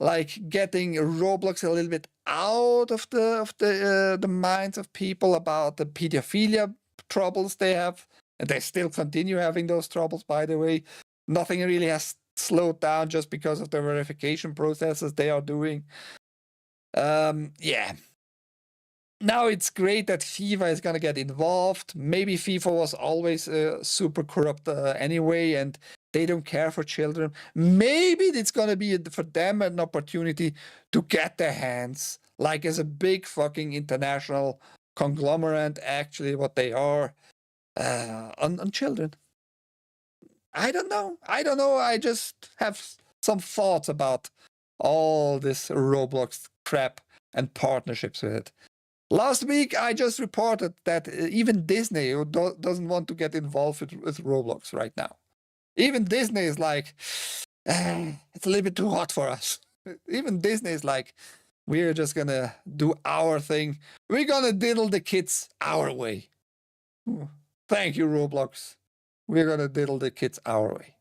like getting Roblox a little bit out of the minds of people about the pedophilia troubles they have, and they still continue having those troubles, by the way. Nothing really has slowed down just because of the verification processes they are doing. Yeah. Now it's great that FIFA is going to get involved. Maybe FIFA was always super corrupt anyway, and they don't care for children. Maybe it's going to be for them an opportunity to get their hands, like as a big fucking international conglomerate, actually what they are, on children. I don't know. I just have some thoughts about all this Roblox crap and partnerships with it. Last week, I just reported that even Disney doesn't want to get involved with Roblox right now. Even Disney is like, it's a little bit too hot for us. Even Disney is like, we're just going to do our thing. We're going to diddle the kids our way. Thank you, Roblox. We're going to diddle the kids our way.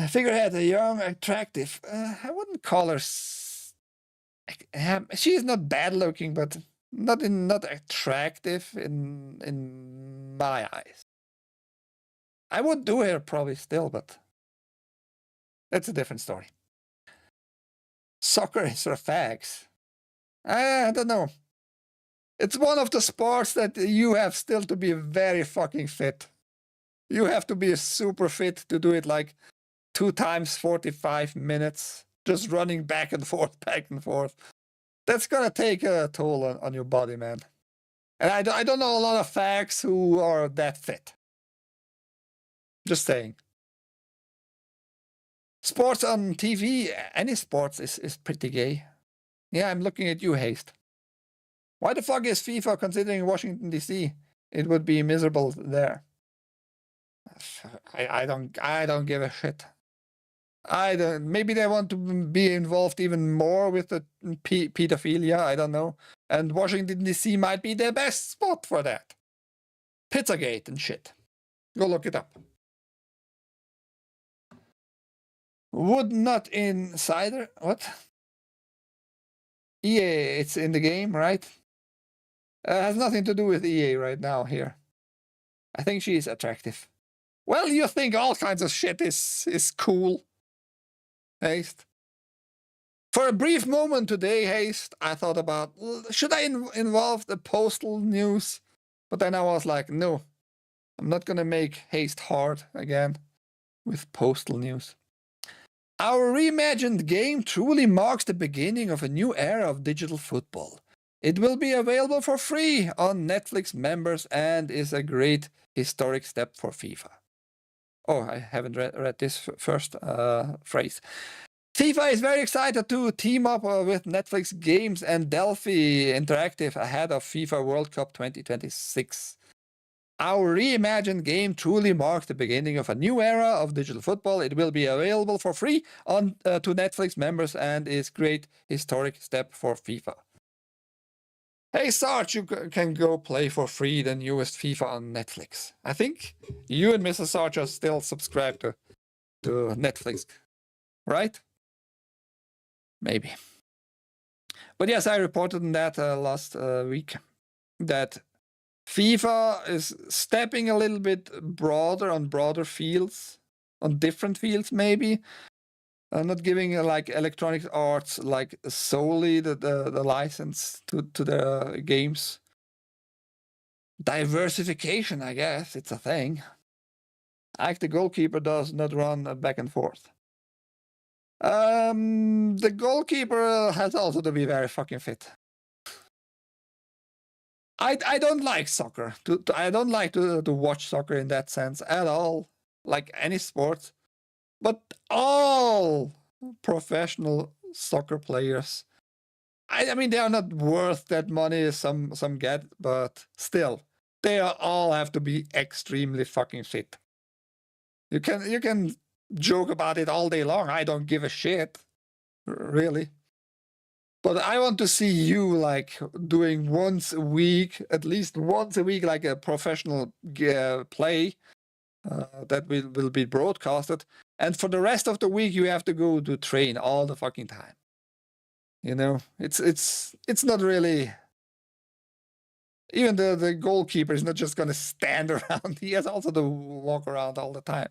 Figurehead, a young, attractive. I wouldn't call her... she is not bad looking, but not attractive in my eyes. I would do her probably still, but that's a different story. Soccer is for fags. I don't know. It's one of the sports that you have still to be very fucking fit. You have to be super fit to do it like 2 times 45 minutes, just running back and forth, back and forth. That's gonna take a toll on your body, man. And I don't know a lot of fags who are that fit. Just saying. Sports on TV, any sports is pretty gay. Yeah, I'm looking at you, Haste. Why the fuck is FIFA considering Washington, D.C.? It would be miserable there. I don't give a shit. I don't. Maybe they want to be involved even more with the pedophilia. I don't know. And Washington D.C. might be the best spot for that. Pizzagate and shit. Go look it up. Would not insider. What? EA. It's in the game, right? Has nothing to do with EA right now here. I think she's attractive. Well, you think all kinds of shit is cool. Haste. For a brief moment today, Haste, I thought about, should I involve the postal news? But then I was like, no, I'm not gonna make Haste hard again with postal news. Our reimagined game truly marks the beginning of a new era of digital football. It will be available for free on Netflix members and is a great historic step for FIFA. Oh, I haven't read this first phrase. FIFA is very excited to team up with Netflix Games and Delphi Interactive ahead of FIFA World Cup 2026. Our reimagined game truly marks the beginning of a new era of digital football. It will be available for free on to Netflix members and is a great historic step for FIFA. Hey Sarge, you can go play for free the newest FIFA on Netflix. I think you and Mrs. Sarge are still subscribed to Netflix, right? Maybe. But yes, I reported on that last week that FIFA is stepping a little bit broader on broader fields, on different fields maybe. Not giving like Electronic Arts like solely the license to the games. Diversification, I guess, it's a thing. Like the goalkeeper does not run back and forth. The goalkeeper has also to be very fucking fit. I don't like soccer. I don't like to watch soccer in that sense at all, like any sport. But all professional soccer players, I mean, they are not worth that money some get, but still, they all have to be extremely fucking fit. You can joke about it all day long. I don't give a shit, really. But I want to see you like doing once a week, at least once a week, like a professional play that will be broadcasted. And for the rest of the week, you have to go to train all the fucking time. You know, it's not really. Even the goalkeeper is not just going to stand around. He has also to walk around all the time.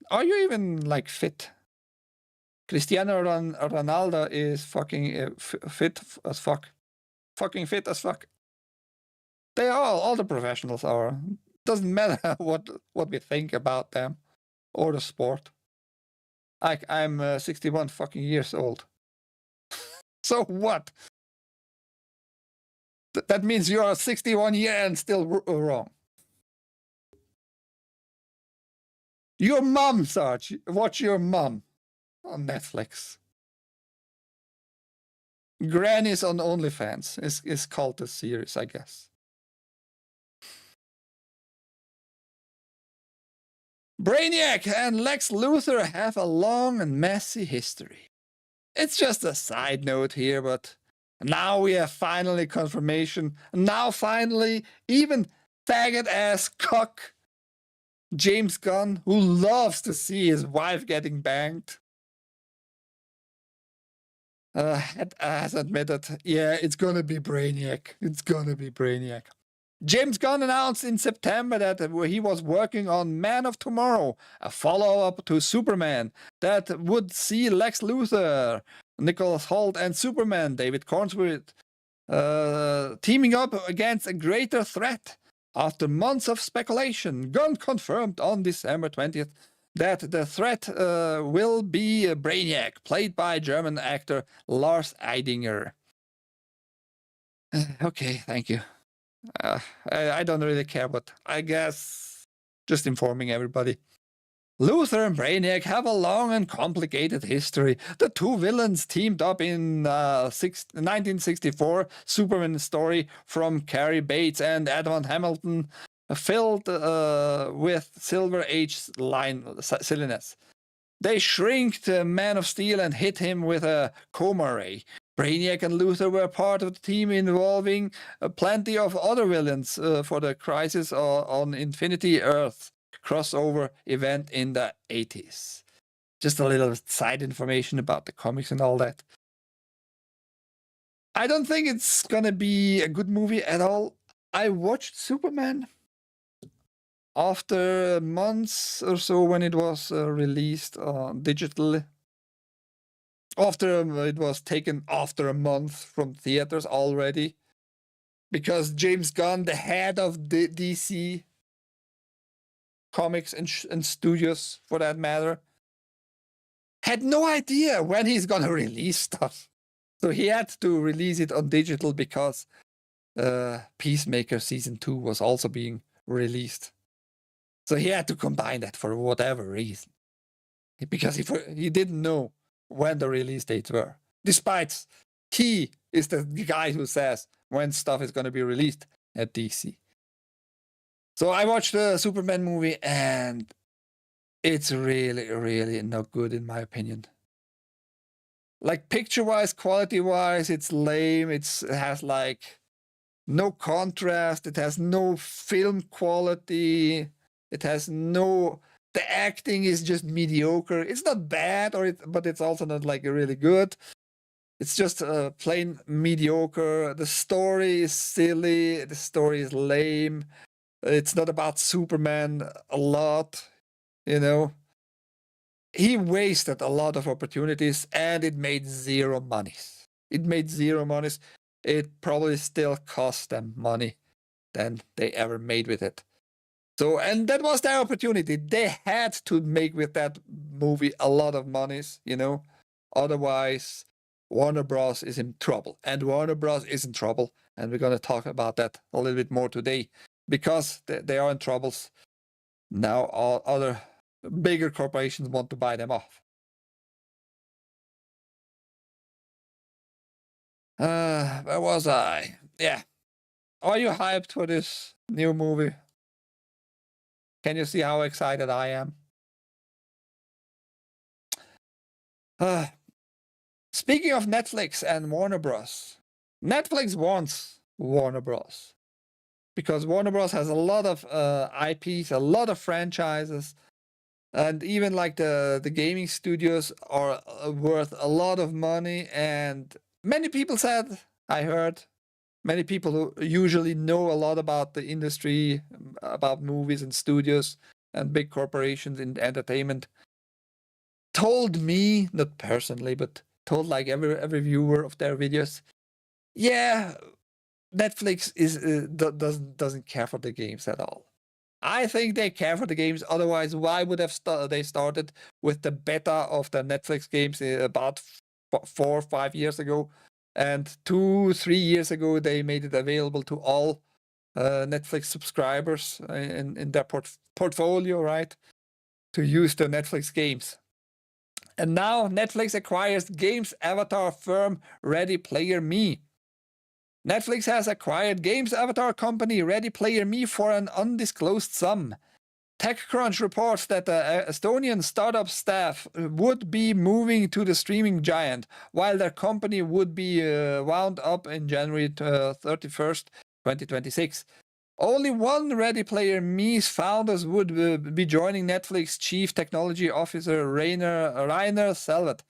Are you even like fit? Cristiano Ronaldo is fucking fit as fuck. Fucking fit as fuck. They are, all the professionals are. Doesn't matter what we think about them or the sport. Like, I'm 61 fucking years old. So what? That means you are 61 years and still wrong. Your mom, Sarge. Watch Your Mom on Netflix. Granny's on OnlyFans is called the series, I guess. Brainiac and Lex Luthor have a long and messy history. It's just a side note here, but now we have finally confirmation. Now finally, even faggot-ass cock James Gunn, who loves to see his wife getting banged, has admitted, yeah, it's gonna be Brainiac. It's gonna be Brainiac. James Gunn announced in September that he was working on Man of Tomorrow, a follow-up to Superman that would see Lex Luthor, Nicholas Hoult, and Superman, David Cornsworth, teaming up against a greater threat. After months of speculation, Gunn confirmed on December 20th that the threat will be Brainiac, played by German actor Lars Eidinger. Okay, thank you. I don't really care, but I guess just informing everybody. Luthor and Brainiac have a long and complicated history. The two villains teamed up in 1964 Superman story from Cary Bates and Edmund Hamilton, filled with Silver Age silliness. They shrinked Man of Steel and hit him with a coma ray. Brainiac and Luthor were part of the team involving plenty of other villains for the Crisis on Infinity Earth crossover event in the 80s. Just a little side information about the comics and all that. I don't think it's gonna be a good movie at all. I watched Superman after months or so when it was released digitally. After it was taken after a month from theaters already, because James Gunn, the head of the DC Comics and studios for that matter, had no idea when he's gonna release stuff. So he had to release it on digital because Peacemaker Season 2 was also being released. So he had to combine that for whatever reason. Because he didn't know when the release dates were. Despite he is the guy who says when stuff is going to be released at DC. So I watched the Superman movie and it's really, really not good in my opinion. Like picture-wise, quality-wise, it's lame. It has like no contrast. It has no film quality. It has no... The acting is just mediocre. It's not bad, but it's also not like really good. It's just plain mediocre. The story is silly. The story is lame. It's not about Superman a lot, you know. He wasted a lot of opportunities and it made zero money. It probably still cost them money than they ever made with it. So, and that was their opportunity. They had to make with that movie a lot of monies, you know. Otherwise, Warner Bros. Is in trouble. And Warner Bros. Is in trouble. And we're going to talk about that a little bit more today. Because they are in troubles. Now all other bigger corporations want to buy them off. Where was I? Yeah. Are you hyped for this new movie? Can you see how excited I am? Speaking of Netflix and Warner Bros. Netflix wants Warner Bros. Because Warner Bros. Has a lot of IPs, a lot of franchises, and even like the gaming studios are worth a lot of money. And many people said, I heard, many people who usually know a lot about the industry, about movies and studios and big corporations in entertainment, told me, not personally, but told like every viewer of their videos, yeah, Netflix doesn't care for the games at all. I think they care for the games. Otherwise, why would they started with the beta of the Netflix games about 4 or 5 years ago? And 2-3 years ago, they made it available to all Netflix subscribers in their portfolio, right? To use the Netflix games. And now Netflix acquires games avatar firm Ready Player Me. Netflix has acquired games avatar company Ready Player Me for an undisclosed sum. TechCrunch reports that the Estonian startup staff would be moving to the streaming giant, while their company would be wound up in January 31st, 2026. Only one Ready Player Me's founders would be joining Netflix Chief Technology Officer Rainer Selvet.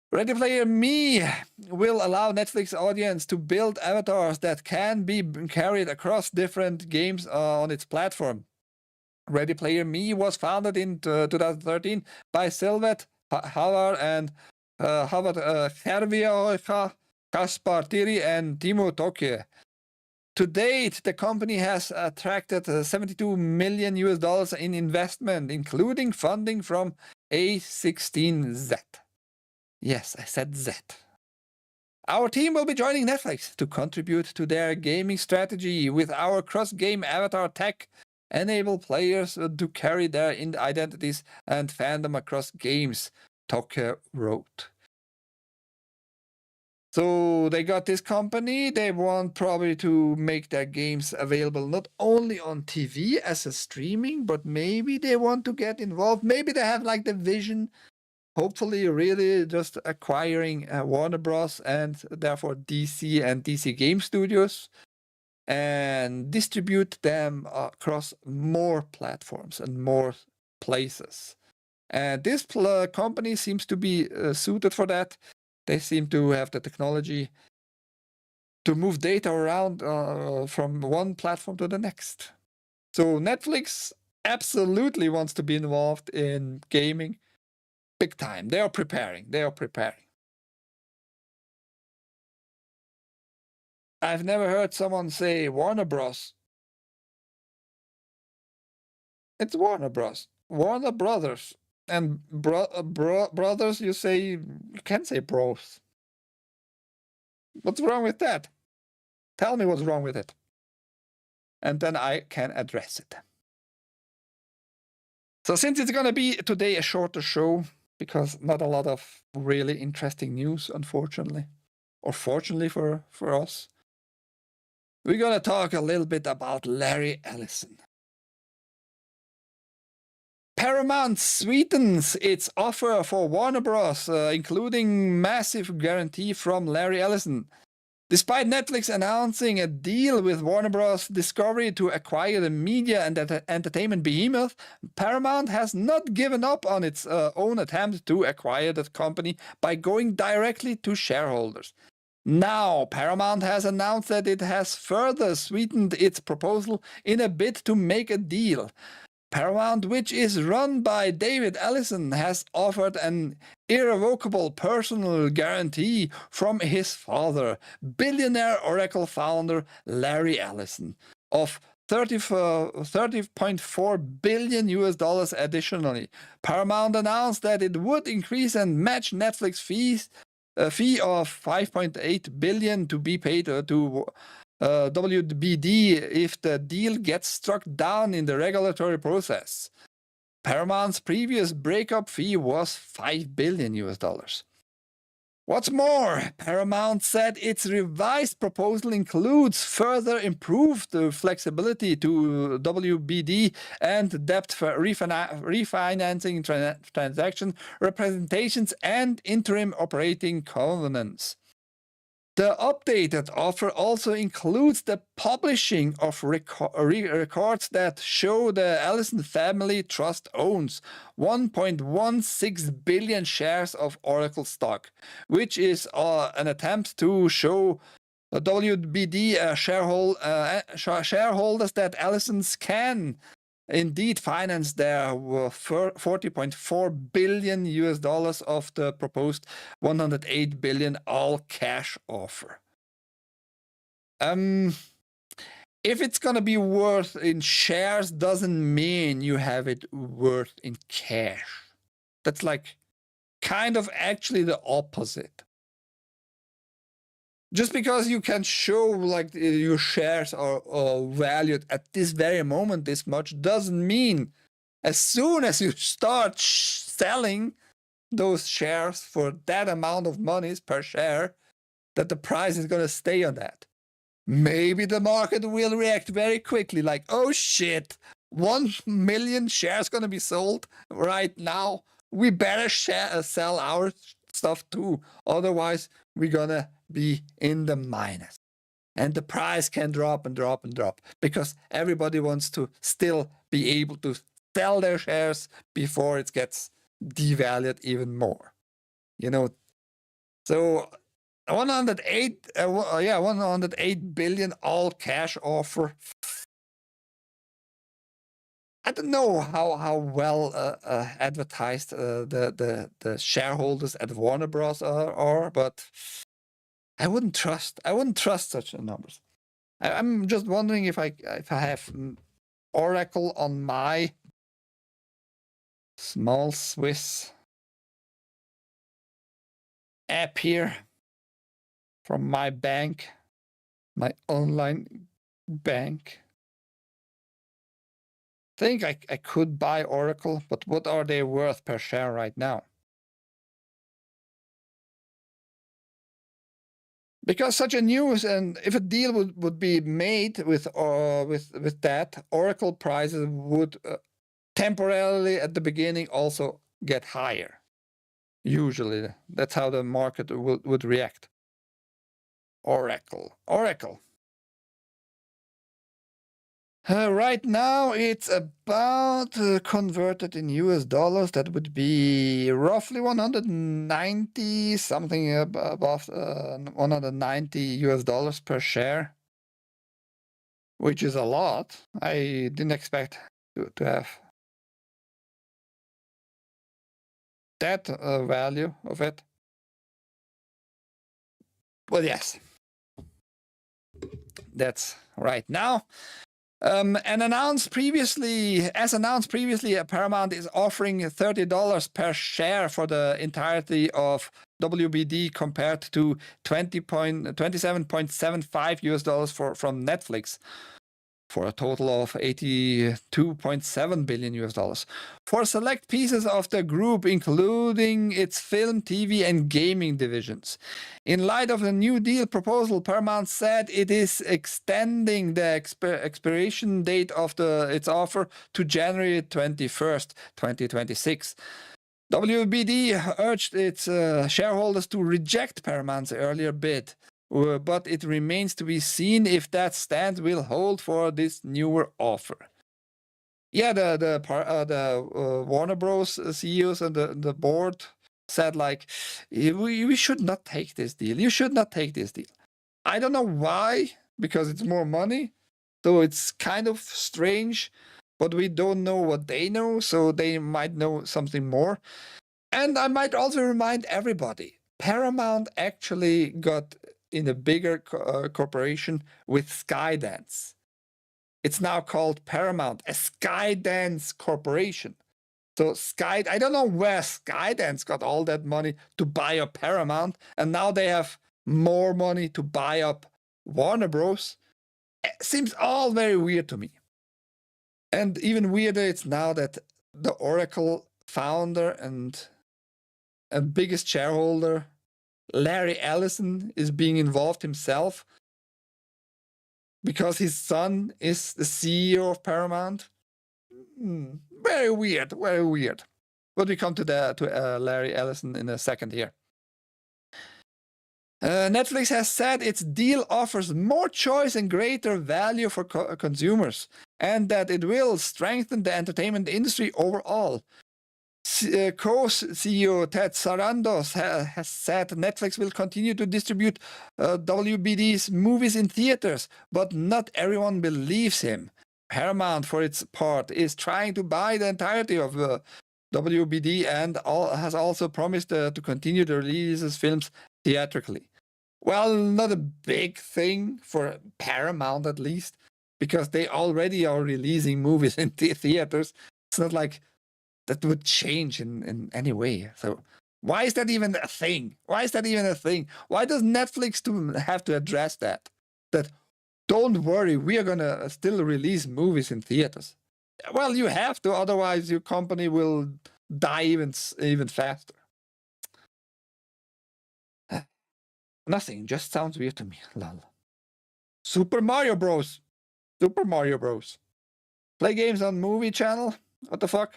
Ready Player Me will allow Netflix audience to build avatars that can be carried across different games on its platform. Ready Player Me was founded in 2013 by Silvet Howard and Howard Hervio Kaspar Tiri and Timo Tokyo. To date, the company has attracted $72 million in investment, including funding from A16Z. Yes, I said Z. Our team will be joining Netflix to contribute to their gaming strategy with our cross-game avatar tech, enable players to carry their identities and fandom across games, Tokyo wrote. So they got this company. They want probably to make their games available not only on TV as a streaming, but maybe they want to get involved. Maybe they have like the vision, hopefully really just acquiring Warner Bros. And therefore DC and DC Game Studios and distribute them across more platforms and more places. And this company seems to be suited for that. They seem to have the technology to move data around from one platform to the next. So Netflix absolutely wants to be involved in gaming big time. They are preparing. I've never heard someone say Warner Bros. It's Warner Bros. Warner Brothers. And brothers, you can say bros. What's wrong with that? Tell me what's wrong with it. And then I can address it. So since it's going to be today a shorter show, because not a lot of really interesting news, unfortunately, or fortunately for us, we're going to talk a little bit about Larry Ellison. Paramount sweetens its offer for Warner Bros., including massive guarantee from Larry Ellison. Despite Netflix announcing a deal with Warner Bros. Discovery to acquire the media and entertainment behemoth, Paramount has not given up on its own attempt to acquire the company by going directly to shareholders. Now, Paramount has announced that it has further sweetened its proposal in a bid to make a deal. Paramount, which is run by David Ellison, has offered an irrevocable personal guarantee from his father, billionaire Oracle founder Larry Ellison, of $30.4 billion additionally. Paramount announced that it would increase and match Netflix a fee of $5.8 billion to be paid to WBD if the deal gets struck down in the regulatory process. Paramount's previous breakup fee was $5 billion. What's more, Paramount said its revised proposal includes further improved flexibility to WBD and debt refinancing transaction representations and interim operating covenants. The updated offer also includes the publishing of records that show the Ellison family trust owns 1.16 billion shares of Oracle stock, which is an attempt to show WBD shareholders that Ellison's can indeed finance their $40.4 billion of the proposed $108 billion all-cash offer. If it's going to be worth in shares doesn't mean you have it worth in cash. That's like kind of actually the opposite. Just because you can show like your shares are valued at this very moment this much doesn't mean as soon as you start selling those shares for that amount of monies per share that the price is going to stay on that. Maybe the market will react very quickly like, oh shit, 1 million shares going to be sold right now. We better sell our stuff too. Otherwise, we're going to be in the minus. And the price can drop and drop and drop because everybody wants to still be able to sell their shares before it gets devalued even more. You know, So 108 billion all cash offer. I don't know how well advertised the shareholders at Warner Bros. are, but I wouldn't trust such numbers. I'm just wondering if I have Oracle on my small Swiss app here from my bank, my online bank. I think I could buy Oracle, but what are they worth per share right now? Because such a news, and if a deal would be made with that, Oracle prices would temporarily at the beginning also get higher. Usually, that's how the market would react. Oracle. Right now, it's about converted in US dollars. That would be roughly 190, something above 190 US dollars per share, which is a lot. I didn't expect to have that value of it. But yes, that's right now. As announced previously, Paramount is offering $30 per share for the entirety of WBD compared to $27.75 US dollars from Netflix, for a total of $82.7 billion US dollars. For select pieces of the group, including its film, TV, and gaming divisions. In light of the new deal proposal, Paramount said it is extending the expiration date of its offer to January 21st, 2026. WBD urged its shareholders to reject Paramount's earlier bid, but it remains to be seen if that stance will hold for this newer offer. Yeah, the Warner Bros. CEOs and the board said, like, we should not take this deal. You should not take this deal. I don't know why, because it's more money. So it's kind of strange, but we don't know what they know, so they might know something more. And I might also remind everybody, Paramount actually got in a bigger corporation with Skydance. It's now called Paramount, a Skydance corporation. So I don't know where Skydance got all that money to buy up Paramount, and now they have more money to buy up Warner Bros. It seems all very weird to me. And even weirder it's now that the Oracle founder and biggest shareholder, Larry Ellison, is being involved himself because his son is the CEO of Paramount. Very weird, very weird. But we come to Larry Ellison in a second here. Netflix has said its deal offers more choice and greater value for consumers, and that it will strengthen the entertainment industry overall. Co-CEO Ted Sarandos has said Netflix will continue to distribute WBD's movies in theaters, but not everyone believes him. Paramount, for its part, is trying to buy the entirety of WBD and has also promised to continue to release his films theatrically. Well, not a big thing for Paramount, at least, because they already are releasing movies in theaters. It's not like that would change in any way. So why is that even a thing? Why is that even a thing? Why does Netflix have to address that? That, don't worry, we are going to still release movies in theaters. Well, you have to, otherwise your company will die even faster. Nothing, just sounds weird to me. Lol. Super Mario Bros. Play games on movie channel? What the fuck?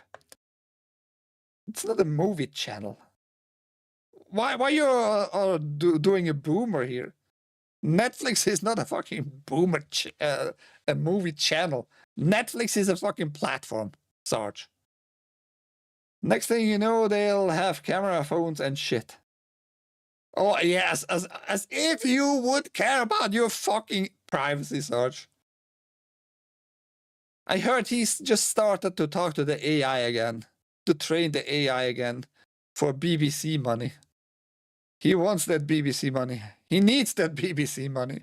It's not a movie channel. Why you doing a boomer here? Netflix is not a fucking boomer a movie channel. Netflix is a fucking platform, Sarge. Next thing you know, they'll have camera phones and shit. Oh, yes, as if you would care about your fucking privacy, Sarge. I heard he's just started to talk to the AI again, to train the AI again for BBC money. He wants that BBC money. He needs that BBC money.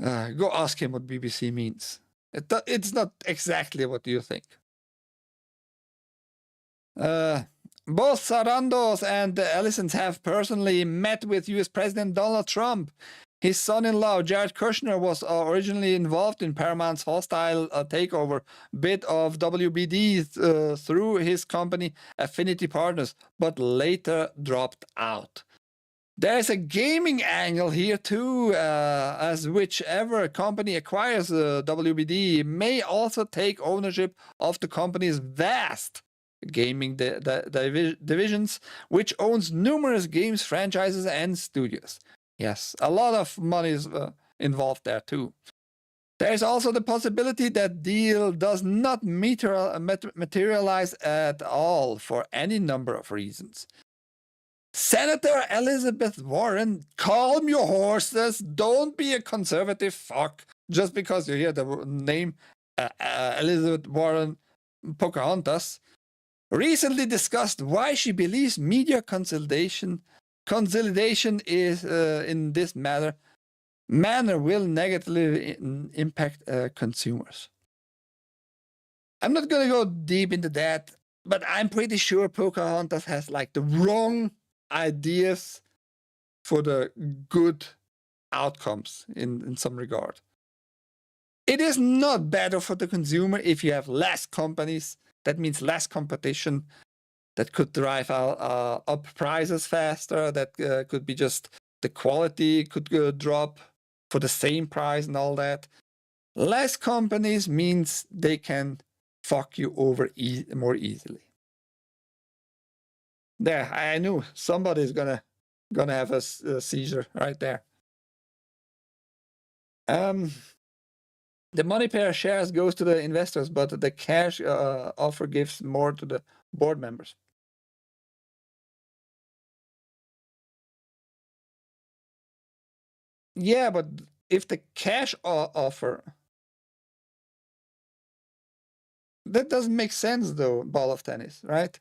Go ask him what BBC means. It's not exactly what you think. Both Sarandos and the Ellisons have personally met with US President Donald Trump. His son-in-law, Jared Kushner, was originally involved in Paramount's hostile takeover bid of WBD through his company Affinity Partners, but later dropped out. There's a gaming angle here too, as whichever company acquires WBD may also take ownership of the company's vast gaming divisions, which owns numerous games franchises and studios. Yes, a lot of money is involved there too. There's also the possibility that deal does not materialize at all for any number of reasons. Senator Elizabeth Warren, calm your horses. Don't be a conservative fuck just because you hear the name Elizabeth Warren Pocahontas. Recently discussed why she believes media consolidation is in this manner will negatively impact consumers. I'm not going to go deep into that, but I'm pretty sure Pocahontas has like the wrong ideas for the good outcomes in some regard. It is not better for the consumer if you have less companies. That means less competition. That could drive up prices faster. That could be just the quality could drop for the same price and all that. Less companies means they can fuck you over more easily. There, I knew somebody's gonna have a seizure right there. The money per shares goes to the investors, but the cash offer gives more to the board members. Yeah, but if the cash offer, that doesn't make sense though, ball of tennis, right?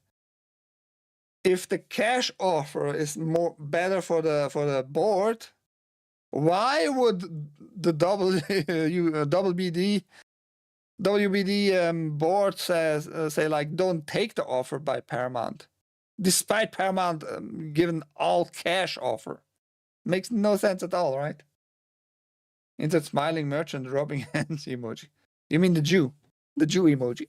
If the cash offer is better for the board, why would the WBD board say like don't take the offer by Paramount, despite Paramount giving all cash offer? Makes no sense at all, right? Insert smiling merchant rubbing hands emoji. You mean the Jew emoji?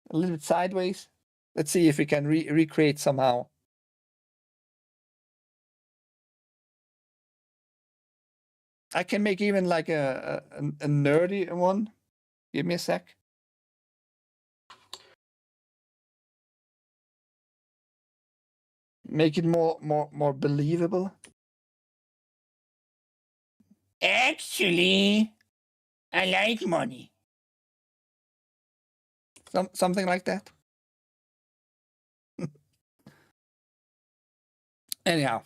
A little bit sideways. Let's see if we can recreate somehow. I can make even like a nerdy one. Give me a sec. Make it more believable. Actually, I like money. Something like that. Anyhow.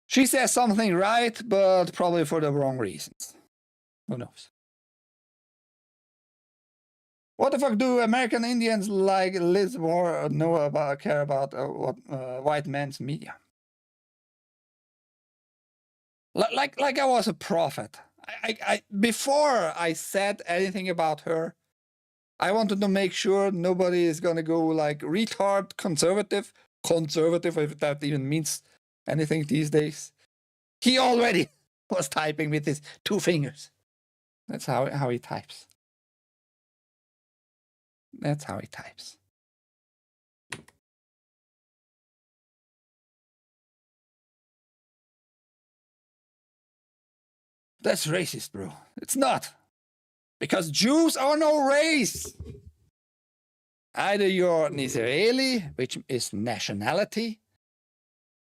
She says something right, but probably for the wrong reasons. Who knows? What the fuck do American Indians like Liz Moore care about what white man's media? Like I was a prophet. I before I said anything about her, I wanted to make sure nobody is gonna go like retard conservative, if that even means anything these days. He already was typing with his 2 fingers. That's how he types. That's how he types. That's racist, bro. It's not. Because Jews are no race. Either you're an Israeli, which is nationality.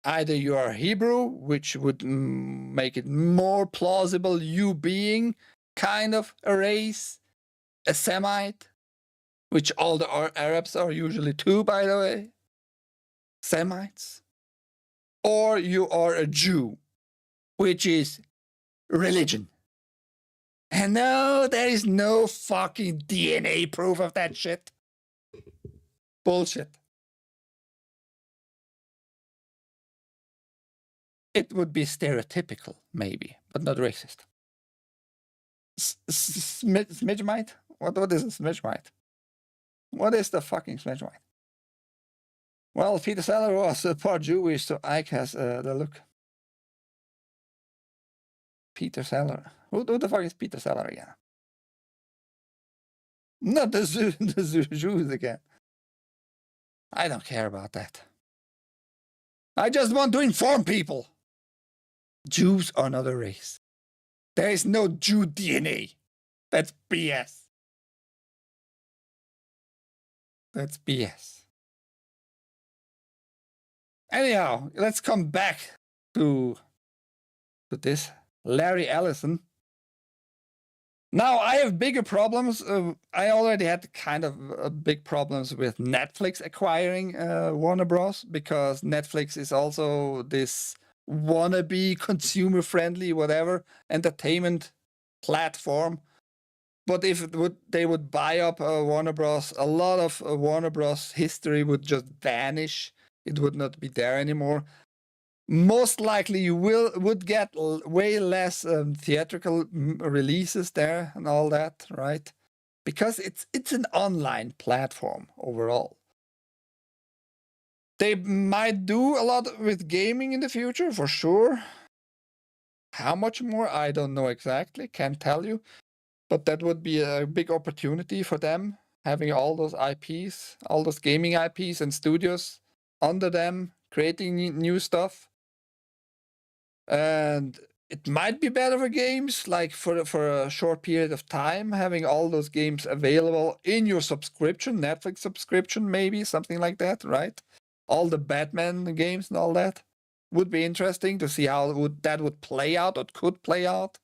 Either you are Hebrew, which would make it more plausible you being kind of a race, a Semite, which all the Arabs are usually too, by the way, Semites, or you are a Jew, which is religion. And no, there is no fucking DNA proof of that shit. Bullshit. It would be stereotypical, maybe, but not racist. Smidgemite? What is a smidgemite? What is the fucking smidgemite? Well, Peter Seller was part Jewish, so Ike has the look. Peter Seller. Who the fuck is Peter Seller again? Not the Jews again. I don't care about that. I just want to inform people. Jews are not a race. There is no Jew DNA. That's BS. That's BS. Anyhow, let's come back to this. Larry Ellison. Now, I have bigger problems. I already had kind of big problems with Netflix acquiring Warner Bros. Because Netflix is also this wannabe consumer-friendly, whatever, entertainment platform. But if they would buy up Warner Bros., a lot of Warner Bros. History would just vanish. It would not be there anymore. Most likely you would get way less theatrical releases there and all that, right? Because it's an online platform overall. They might do a lot with gaming in the future, for sure. How much more, I don't know exactly, can't tell you. But that would be a big opportunity for them, having all those IPs, all those gaming IPs and studios under them, creating new stuff. And it might be better for games, like for a short period of time, having all those games available in your subscription, Netflix subscription, maybe, something like that, right? All the Batman games and all that. Would be interesting to see how that would play out, or could play out.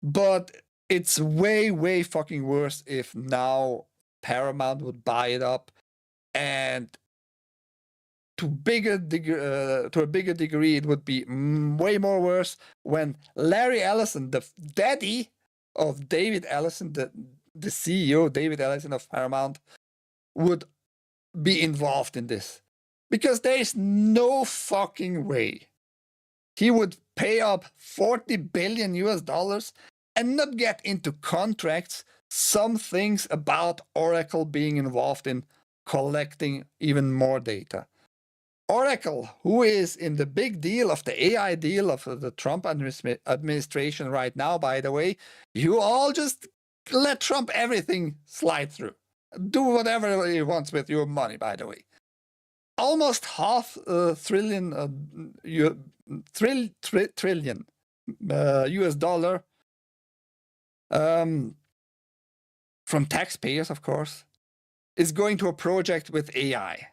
But it's way fucking worse if now Paramount would buy it up, and to a bigger degree, it would be way more worse when Larry Ellison, the daddy of David Ellison, the CEO, David Ellison of Paramount, would be involved in this. Because there is no fucking way he would pay up $40 billion and not get into contracts some things about Oracle being involved in collecting even more data. Oracle, who is in the big deal of the AI deal of the Trump administration right now, by the way, you all just let Trump everything slide through. Do whatever he wants with your money, by the way. Almost $500 trillion US dollar from taxpayers, of course, is going to a project with AI.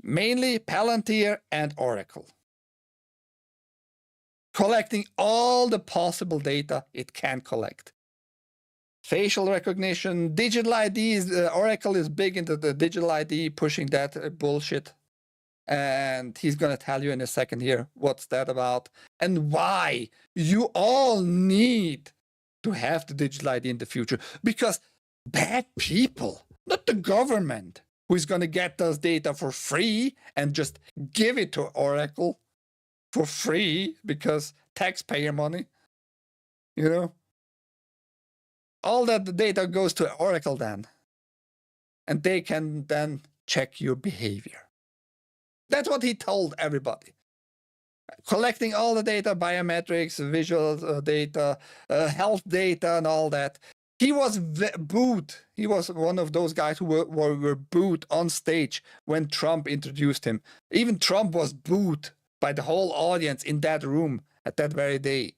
Mainly Palantir and Oracle. Collecting all the possible data it can collect. Facial recognition, digital IDs. Oracle is big into the digital ID, pushing that bullshit. And he's going to tell you in a second here what's that about and why you all need to have the digital ID in the future. Because bad people, not the government, who is going to get those data for free and just give it to Oracle for free because taxpayer money, you know. All that data goes to Oracle then, and they can then check your behavior. That's what he told everybody. Collecting all the data, biometrics, visual data, health data, and all that. He was booed. He was one of those guys who were booed on stage when Trump introduced him. Even Trump was booed by the whole audience in that room at that very day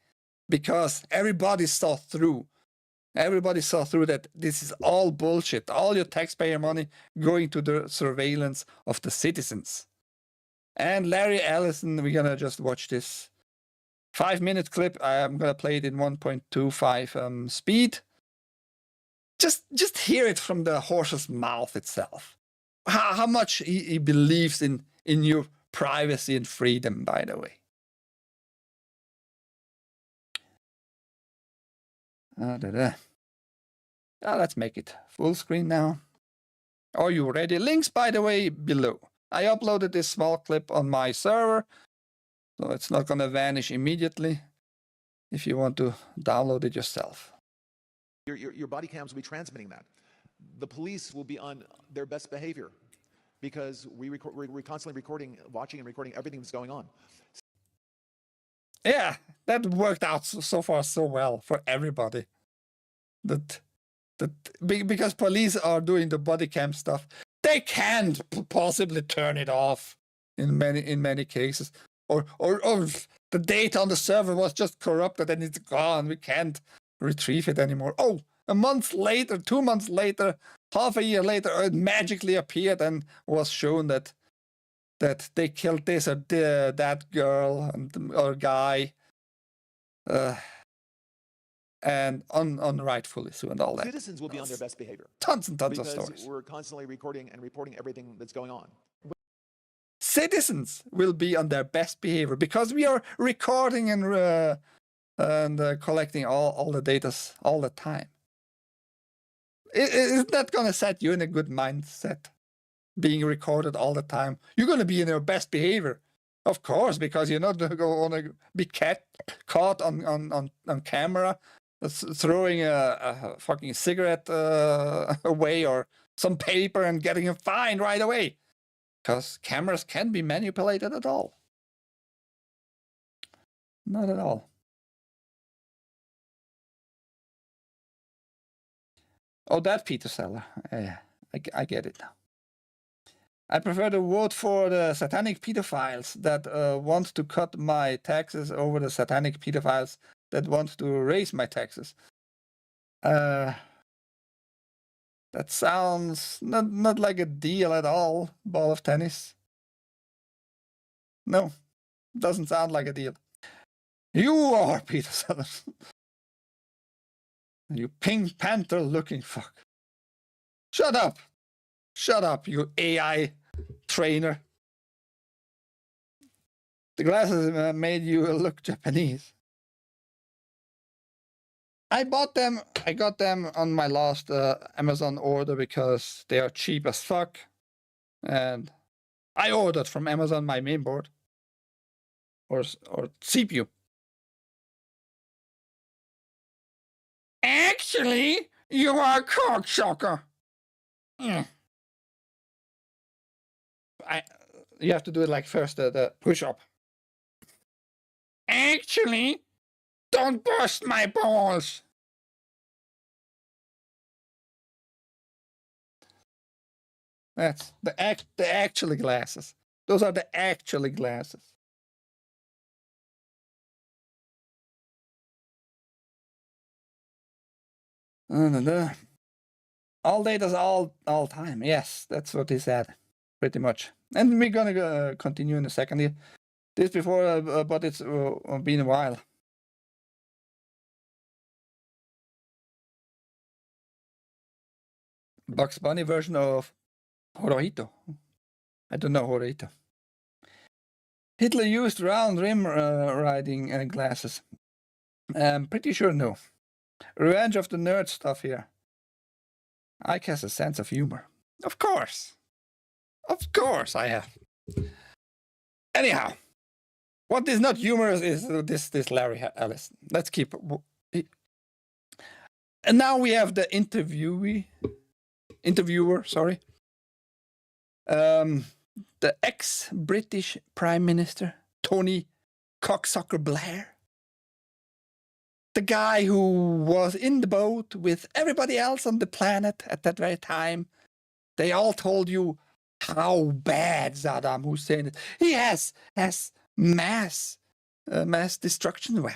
because everybody saw through. Everybody saw through that this is all bullshit. All your taxpayer money going to the surveillance of the citizens. And Larry Ellison, we're going to just watch this 5-minute clip. I'm going to play it in 1.25 speed. just hear it from the horse's mouth itself. How much he believes in your privacy and freedom, by the way. Let's make it full screen now. Are you ready? Links, by the way, below. I uploaded this small clip on my server, so it's not going to vanish immediately if you want to download it yourself. Your body cams will be transmitting that. The police will be on their best behavior because we're constantly recording, watching and recording everything that's going on. Yeah, that worked out so far so well for everybody. Because police are doing the body cam stuff, they can't possibly turn it off in many cases. Or the data on the server was just corrupted and it's gone. We can't retrieve it anymore. Oh, a month later, 2 months later, half a year later, it magically appeared and was shown that they killed this or that girl or guy, and unrightfully so and all that. Citizens will be on their best behavior. Tons and tons of because stories. we're constantly recording and reporting everything that's going on. Citizens will be on their best behavior because we are recording and collecting all the data all the time. Isn't that going to set you in a good mindset? Being recorded all the time. You're going to be in your best behavior. Of course, because you're not going to be caught on camera throwing a fucking cigarette away or some paper and getting a fine right away. Because cameras can't be manipulated at all. Not at all. Oh, that Peter Seller. I get it now. I prefer to vote for the satanic pedophiles that want to cut my taxes over the satanic pedophiles that want to raise my taxes. That sounds not like a deal at all, ball of tennis. No, doesn't sound like a deal. You are Peter Sellers. You Pink Panther looking fuck. Shut up. Shut up, you AI trainer. The glasses made you look Japanese. I bought them. I got them on my last Amazon order because they are cheap as fuck. And I ordered from Amazon my mainboard or CPU. Actually, you are a cocksucker. You have to do it like first, the push-up. Actually, don't bust my balls. That's the actual glasses. Those are the actual glasses. All data's all time. Yes, that's what he said, pretty much. And we're gonna continue in a second here. This before, but it's been a while. Bugs Bunny version of Hirohito. I don't know Hirohito. Hitler used round rim riding glasses. I'm pretty sure no. Revenge of the Nerd stuff here. Ike has a sense of humor. Of course. Of course I have. Anyhow, what is not humorous is this Larry Ellison. Let's keep... And now we have the interviewer, sorry. The ex-British Prime Minister, Tony Cocksucker Blair. The guy who was in the boat with everybody else on the planet at that very time. They all told you how bad Saddam Hussein is. He has mass destruction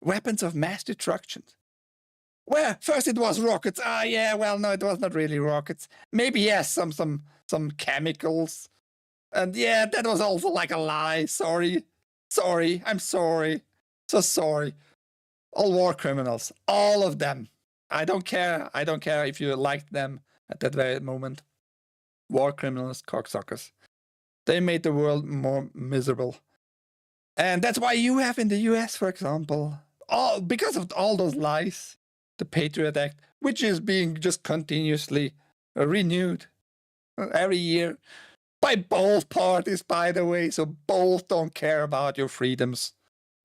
weapons of mass destruction. Well, first it was rockets. Yeah, well, no, it was not really rockets. Maybe yes, some chemicals. And yeah, that was also like a lie. Sorry, I'm sorry. So sorry. All war criminals, all of them. I don't care. I don't care if you liked them at that very moment. War criminals, cocksuckers. They made the world more miserable. And that's why you have in the US, for example, because of all those lies, the Patriot Act, which is being just continuously renewed every year by both parties, by the way. So both don't care about your freedoms.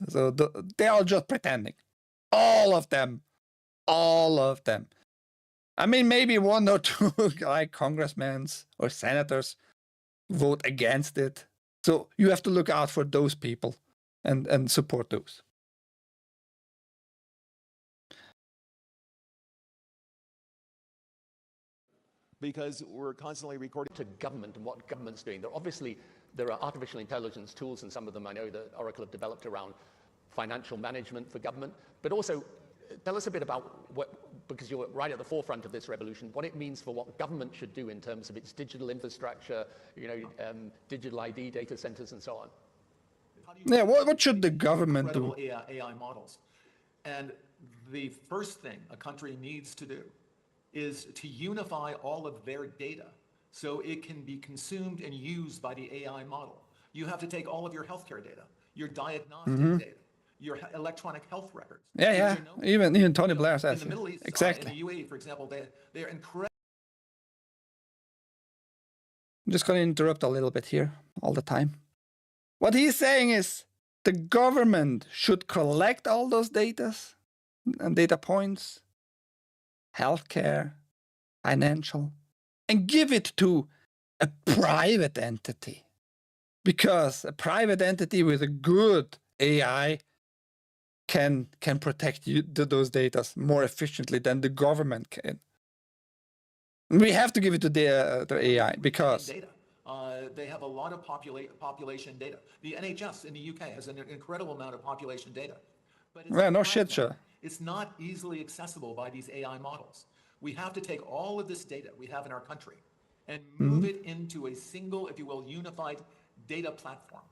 So they are just pretending. All of them. All of them. I mean, maybe one or two like congressmen or senators vote against it. So you have to look out for those people and support those. Because we're constantly recording. To government and what government's doing. There are artificial intelligence tools, and some of them I know that Oracle have developed around financial management for government. But also, tell us a bit about what, because you're right at the forefront of this revolution, what it means for what government should do in terms of its digital infrastructure, digital ID, data centers, and so on. Yeah, what should the government do? AI models. And the first thing a country needs to do is to unify all of their data so it can be consumed and used by the AI model. You have to take all of your healthcare data, your diagnostic data, your electronic health records. Yeah. Even Tony Blair says in the Middle East, exactly. in the UAE, for example, they're incredible. I'm just going to interrupt a little bit here all the time. What he's saying is the government should collect all those data and data points, healthcare, financial, and give it to a private entity. Because a private entity with a good AI can protect those data more efficiently than the government can. We have to give it to the AI because Data. They have a lot of population data. The NHS in the UK has an incredible amount of population data. But it's no shit, sure. It's not easily accessible by these AI models. We have to take all of this data we have in our country and move it into a single, if you will, unified data platform.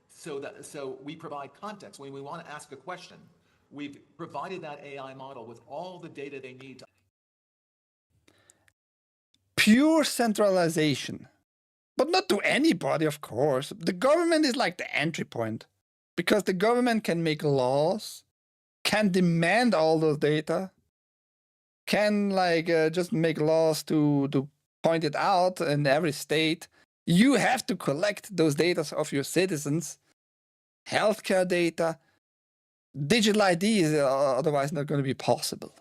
So we provide context. When we want to ask a question, we've provided that AI model with all the data they need to. Pure centralization. But not to anybody, of course. The government is like the entry point. Because the government can make laws, can demand all those data, can just make laws to point it out in every state. You have to collect those data of your citizens, healthcare data. Digital ID is otherwise not going to be possible.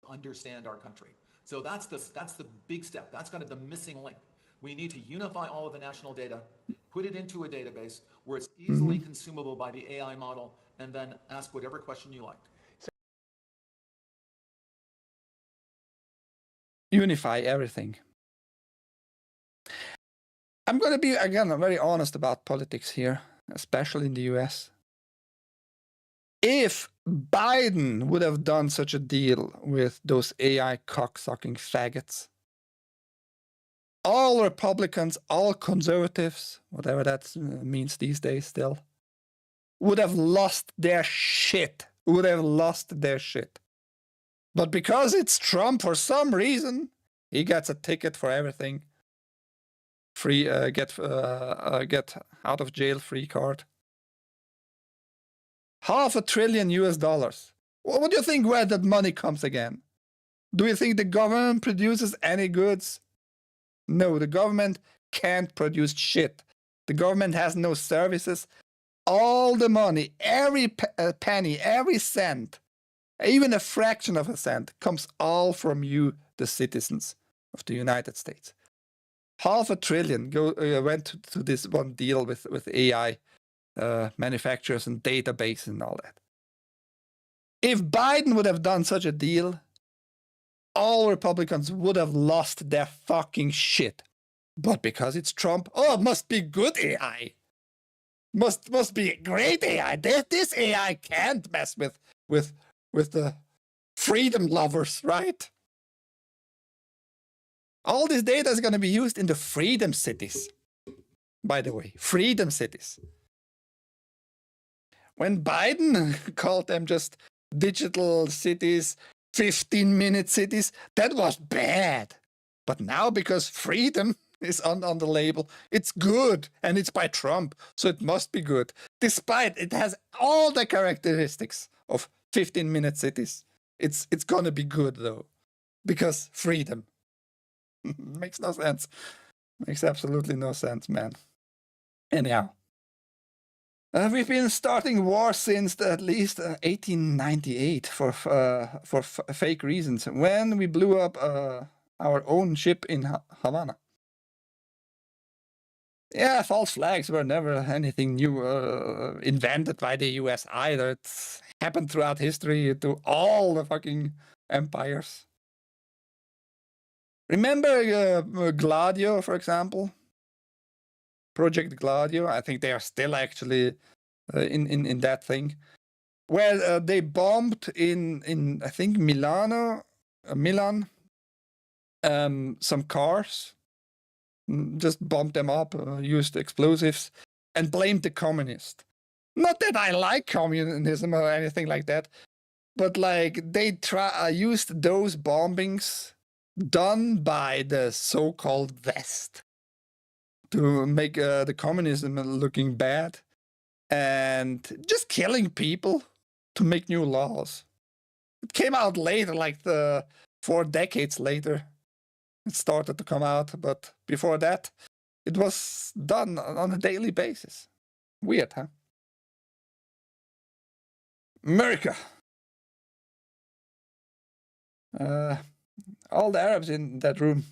Understand our country. So that's the big step. That's kind of the missing link. We need to unify all of the national data, put it into a database where it's easily consumable by the AI model, and then ask whatever question you like. Unify everything. I'm going to be, again, very honest about politics here, especially in the US. If Biden would have done such a deal with those AI cocksucking faggots, all Republicans, all conservatives, whatever that means these days still, would have lost their shit. Would have lost their shit. But because it's Trump, for some reason, he gets a ticket for everything. Free, get out of jail free card. $500 billion US. What do you think where that money comes again? Do you think the government produces any goods? No, the government can't produce shit. The government has no services. All the money, every penny, every cent, even a fraction of a cent, comes all from you, the citizens of the United States. $500 billion went to this one deal with AI manufacturers and database and all that. If Biden would have done such a deal, all Republicans would have lost their fucking shit. But because it's Trump, it must be good AI. Must be great AI. This AI can't mess with the freedom lovers, right? All this data is going to be used in the freedom cities. By the way, freedom cities. When Biden called them just digital cities, 15-minute cities, that was bad. But now, because freedom is on the label, it's good, and it's by Trump, so it must be good. Despite it has all the characteristics of 15-minute cities. It's gonna be good though, because freedom. Makes no sense. Makes absolutely no sense, man. Anyhow. We've been starting war since at least 1898 for fake reasons, when we blew up our own ship in Havana. Yeah, false flags were never anything new invented by the US either. It's happened throughout history to all the fucking empires. Remember Gladio, for example? Project Gladio, I think they are still actually in that thing, where they bombed in I think Milan, some cars, just bombed them up, used explosives, and blamed the communists. Not that I like communism or anything like that, but like they used those bombings done by the so-called West to make the communism looking bad, and just killing people to make new laws. It came out later, like 4 decades later. It started to come out, but before that, it was done on a daily basis. Weird, huh? America. All the Arabs in that room.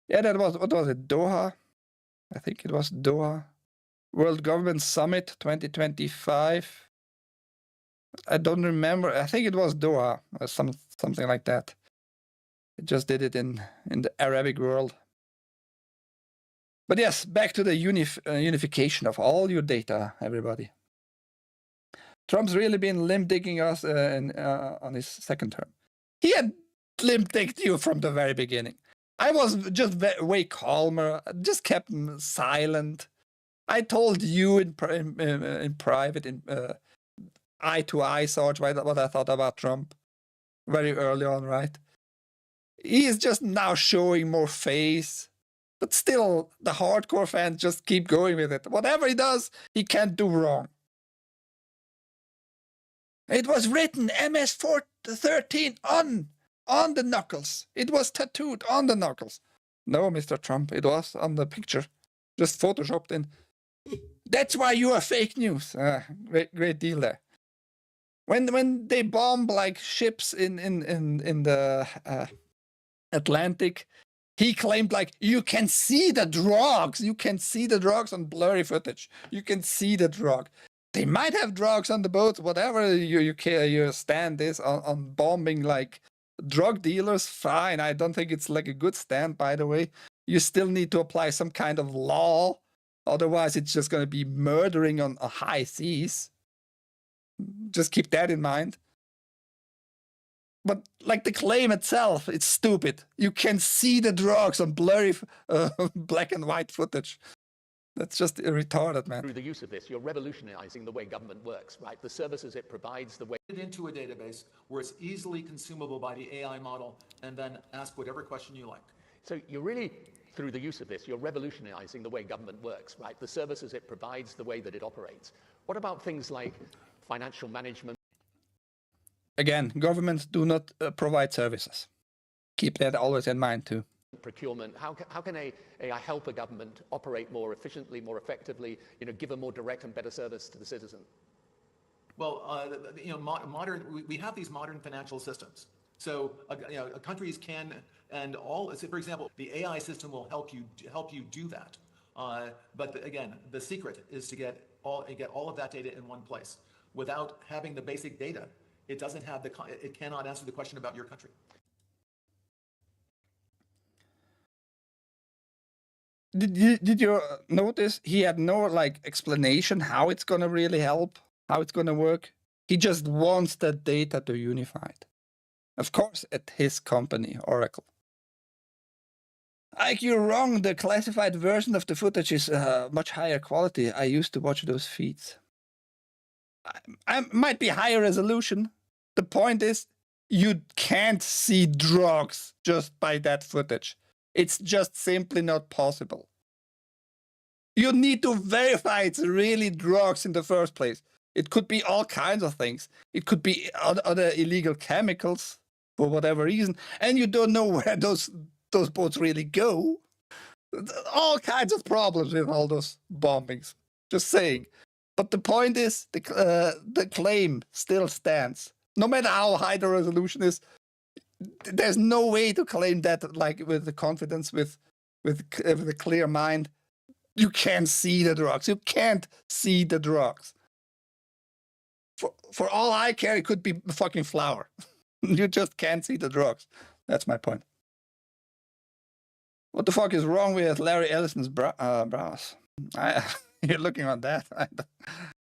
Yeah, that was, what was it, Doha? I think it was Doha. World Government Summit 2025. I don't remember. I think it was Doha, or something like that. It just did it in the Arabic world. But yes, back to the unification of all your data, everybody. Trump's really been limb-digging us on his second term. He had limb-digged you from the very beginning. I was just way calmer, just kept silent. I told you in private, in eye-to-eye, Sarge, what I thought about Trump very early on, right? He is just now showing more face, but still, the hardcore fans just keep going with it. Whatever he does, he can't do wrong. It was written MS-13 on the knuckles. It was tattooed on the knuckles. No, Mr. Trump, it was on the picture, just photoshopped in. That's why you are fake news. Great deal there. When they bomb like ships in the Atlantic, he claimed like, you can see the drugs. You can see the drugs on blurry footage. You can see the drug. They might have drugs on the boats, whatever your stand is on bombing like drug dealers, fine. I don't think it's like a good stand, by the way. You still need to apply some kind of law. Otherwise, it's just going to be murdering on high seas. Just keep that in mind. But like the claim itself, it's stupid. You can see the drugs on blurry black and white footage. That's just retarded, man. Through the use of this, you're revolutionizing the way government works, right? The services it provides, the way Into a database where it's easily consumable by the AI model, and then ask whatever question you like. So you're really, through the use of this, you're revolutionizing the way government works, right? The services it provides, the way that it operates. What about things like financial management? Again, governments do not provide services. Keep that always in mind too. Procurement. How can AI help a government operate more efficiently, more effectively, give a more direct and better service to the citizen? Well, we have these modern financial systems. So, countries can, and all, for example, the AI system will help you do that. But again, the secret is to get all of that data in one place. Without having the basic data, it cannot answer the question about your country. Did you notice he had no explanation how it's gonna really help, how it's gonna work? He just wants that data to unified. Of course, at his company, Oracle. Ike, you're wrong. The classified version of the footage is much higher quality. I used to watch those feeds. I might be higher resolution. The point is, you can't see drugs just by that footage. It's just simply not possible. You need to verify it's really drugs in the first place. It could be all kinds of things. It could be other illegal chemicals for whatever reason, and you don't know where those boats really go. All kinds of problems with all those bombings. Just saying. But the point is, the claim still stands. No matter how high the resolution is, there's no way to claim that like with the confidence, with a clear mind. You can't see the drugs. You can't see the drugs. For all I care, it could be fucking flour. You just can't see the drugs. That's my point. What the fuck is wrong with Larry Ellison's brows? You're looking on that.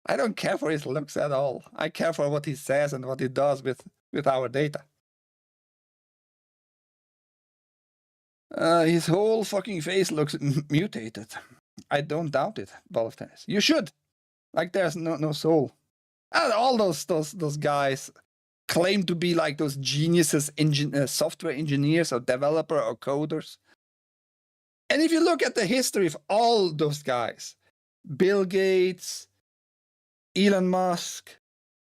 I don't care for his looks at all. I care for what he says and what he does with our data. His whole fucking face looks mutated. I don't doubt it, Ball of Tennis. You should. Like there's no soul. And all those guys claim to be like those geniuses, software engineers or developer or coders. And if you look at the history of all those guys, Bill Gates, Elon Musk,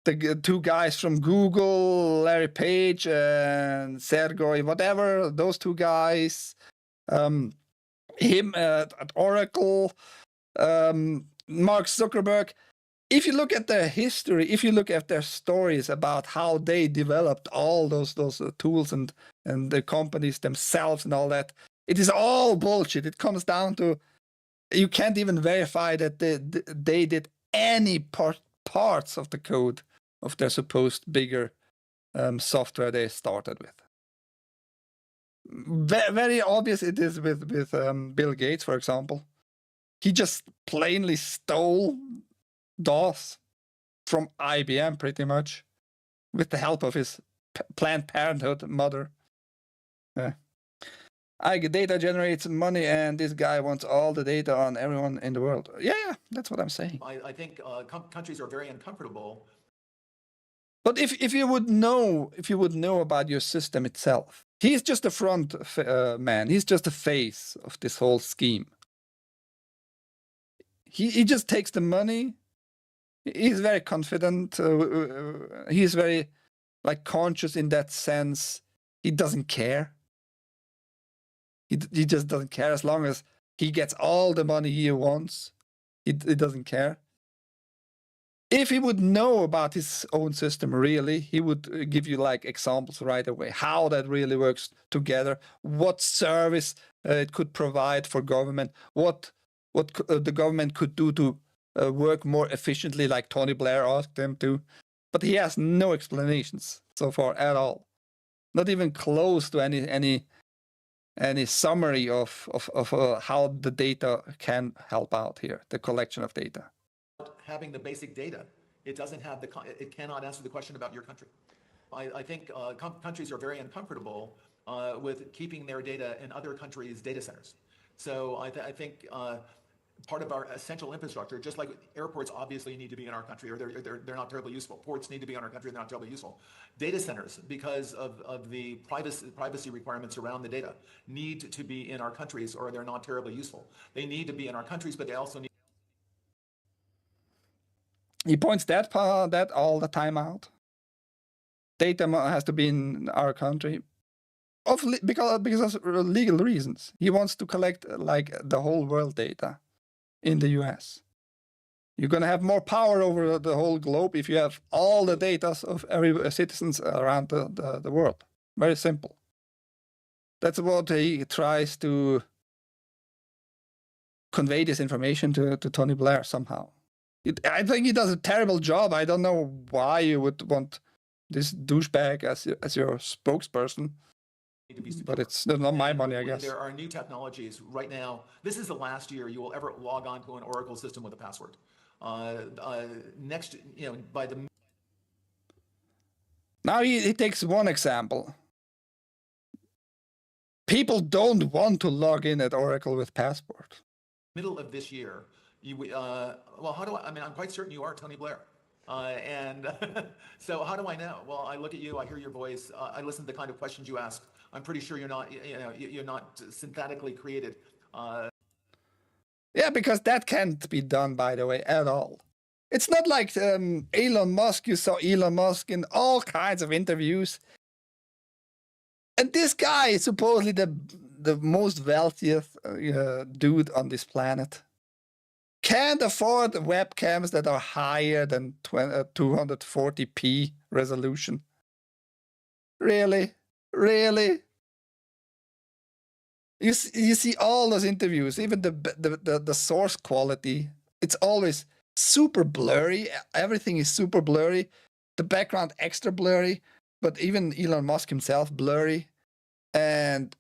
the two guys from Google, Larry Page and Sergey, whatever, those two guys, him at Oracle, Mark Zuckerberg. If you look at their history, if you look at their stories about how they developed all those tools and the companies themselves and all that, it is all bullshit. It comes down to you can't even verify that they did any parts of the code of their supposed bigger software they started with. Very obvious it is with Bill Gates, for example. He just plainly stole DOS from IBM pretty much with the help of his Planned Parenthood mother. Data generates money, and this guy wants all the data on everyone in the world. Yeah, that's what I'm saying. I think countries are very uncomfortable. But if you would know about your system itself, he's just the front man. He's just the face of this whole scheme. He just takes the money. He's very confident. He's very conscious in that sense. He doesn't care. He just doesn't care as long as he gets all the money he wants. He doesn't care. If he would know about his own system really, he would give you examples right away, how that really works together, what service it could provide for government, what the government could do to work more efficiently, like Tony Blair asked them to. But he has no explanations so far at all, not even close to any summary of how the data can help out here, the collection of data. Having the basic data, it cannot answer the question about your country. I think countries are very uncomfortable with keeping their data in other countries' data centers. So I think part of our essential infrastructure, just like airports obviously need to be in our country, or they're not terribly useful. Ports need to be in our country, they're not terribly useful. Data centers, because of the privacy requirements around the data, need to be in our countries, or they're not terribly useful. They need to be in our countries, but they also need. He points that all the time out. Data has to be in our country, because of legal reasons. He wants to collect the whole world data in the US. You're going to have more power over the whole globe if you have all the data of every citizens around the world. Very simple. That's what he tries to convey this information to Tony Blair somehow. I think he does a terrible job. I don't know why you would want this douchebag as your spokesperson. But it's not my money, I guess. There are new technologies right now. This is the last year you will ever log on to an Oracle system with a password. Next, by the. Now he takes one example. People don't want to log in at Oracle with passport. Middle of this year, well, how do I'm quite certain you are Tony Blair. And so how do I know? Well, I look at you, I hear your voice, I listen to the kind of questions you ask. I'm pretty sure you're not synthetically created. Yeah, because that can't be done, by the way, at all. It's not like Elon Musk. You saw Elon Musk in all kinds of interviews. And this guy is supposedly the most wealthiest dude on this planet. Can't afford webcams that are higher than 240p resolution. Really? Really? You see all those interviews, even the source quality, it's always super blurry. Everything is super blurry. The background extra blurry, but even Elon Musk himself blurry. And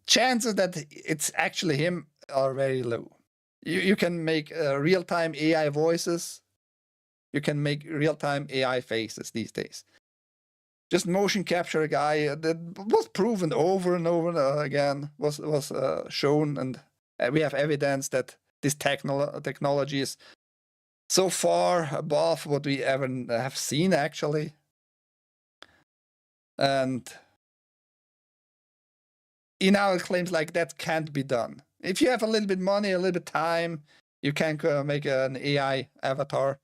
chances that it's actually him are very low. You can make real-time AI voices. You can make real-time AI faces these days. Just motion capture a guy that was proven over and over again, was shown, and we have evidence that this technology is so far above what we ever have seen, actually. And he now claims like that can't be done. If you have a little bit money, a little bit time, you can make an AI avatar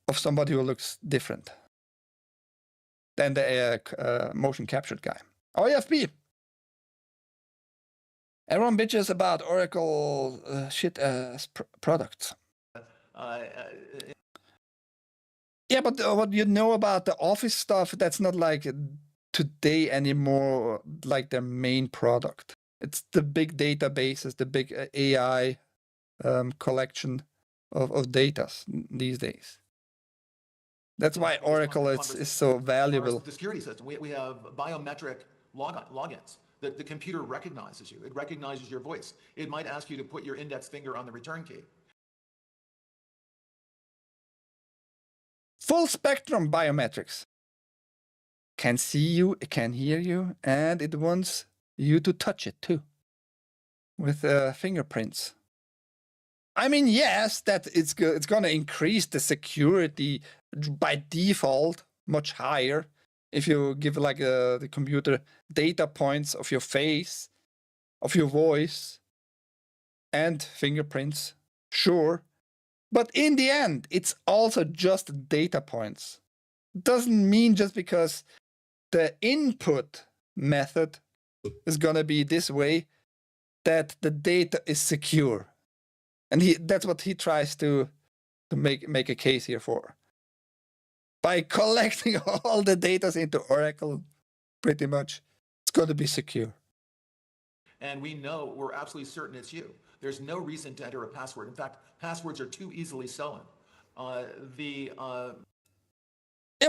of somebody who looks different than the motion captured guy. OFB. Everyone bitches about Oracle products. Yeah, but what you know about the Office stuff, that's not like today anymore, like their main product. It's the big databases, the big AI collection of data these days. That's why Oracle is so valuable. The security system, we have biometric logins. The computer recognizes you. It recognizes your voice. It might ask you to put your index finger on the return key. Full spectrum biometrics. Can see you, it can hear you, and it wants you to touch it too, with fingerprints. I mean, yes, that it's going to increase the security by default much higher if you give like the computer data points of your face, of your voice, and fingerprints. Sure, but in the end, it's also just data points. Doesn't mean just because the input method is going to be this way that the data is secure. And that's what he tries to make a case here for. By collecting all the data into Oracle, pretty much, it's going to be secure. And we know, we're absolutely certain it's you. There's no reason to enter a password. In fact, passwords are too easily stolen. Yeah,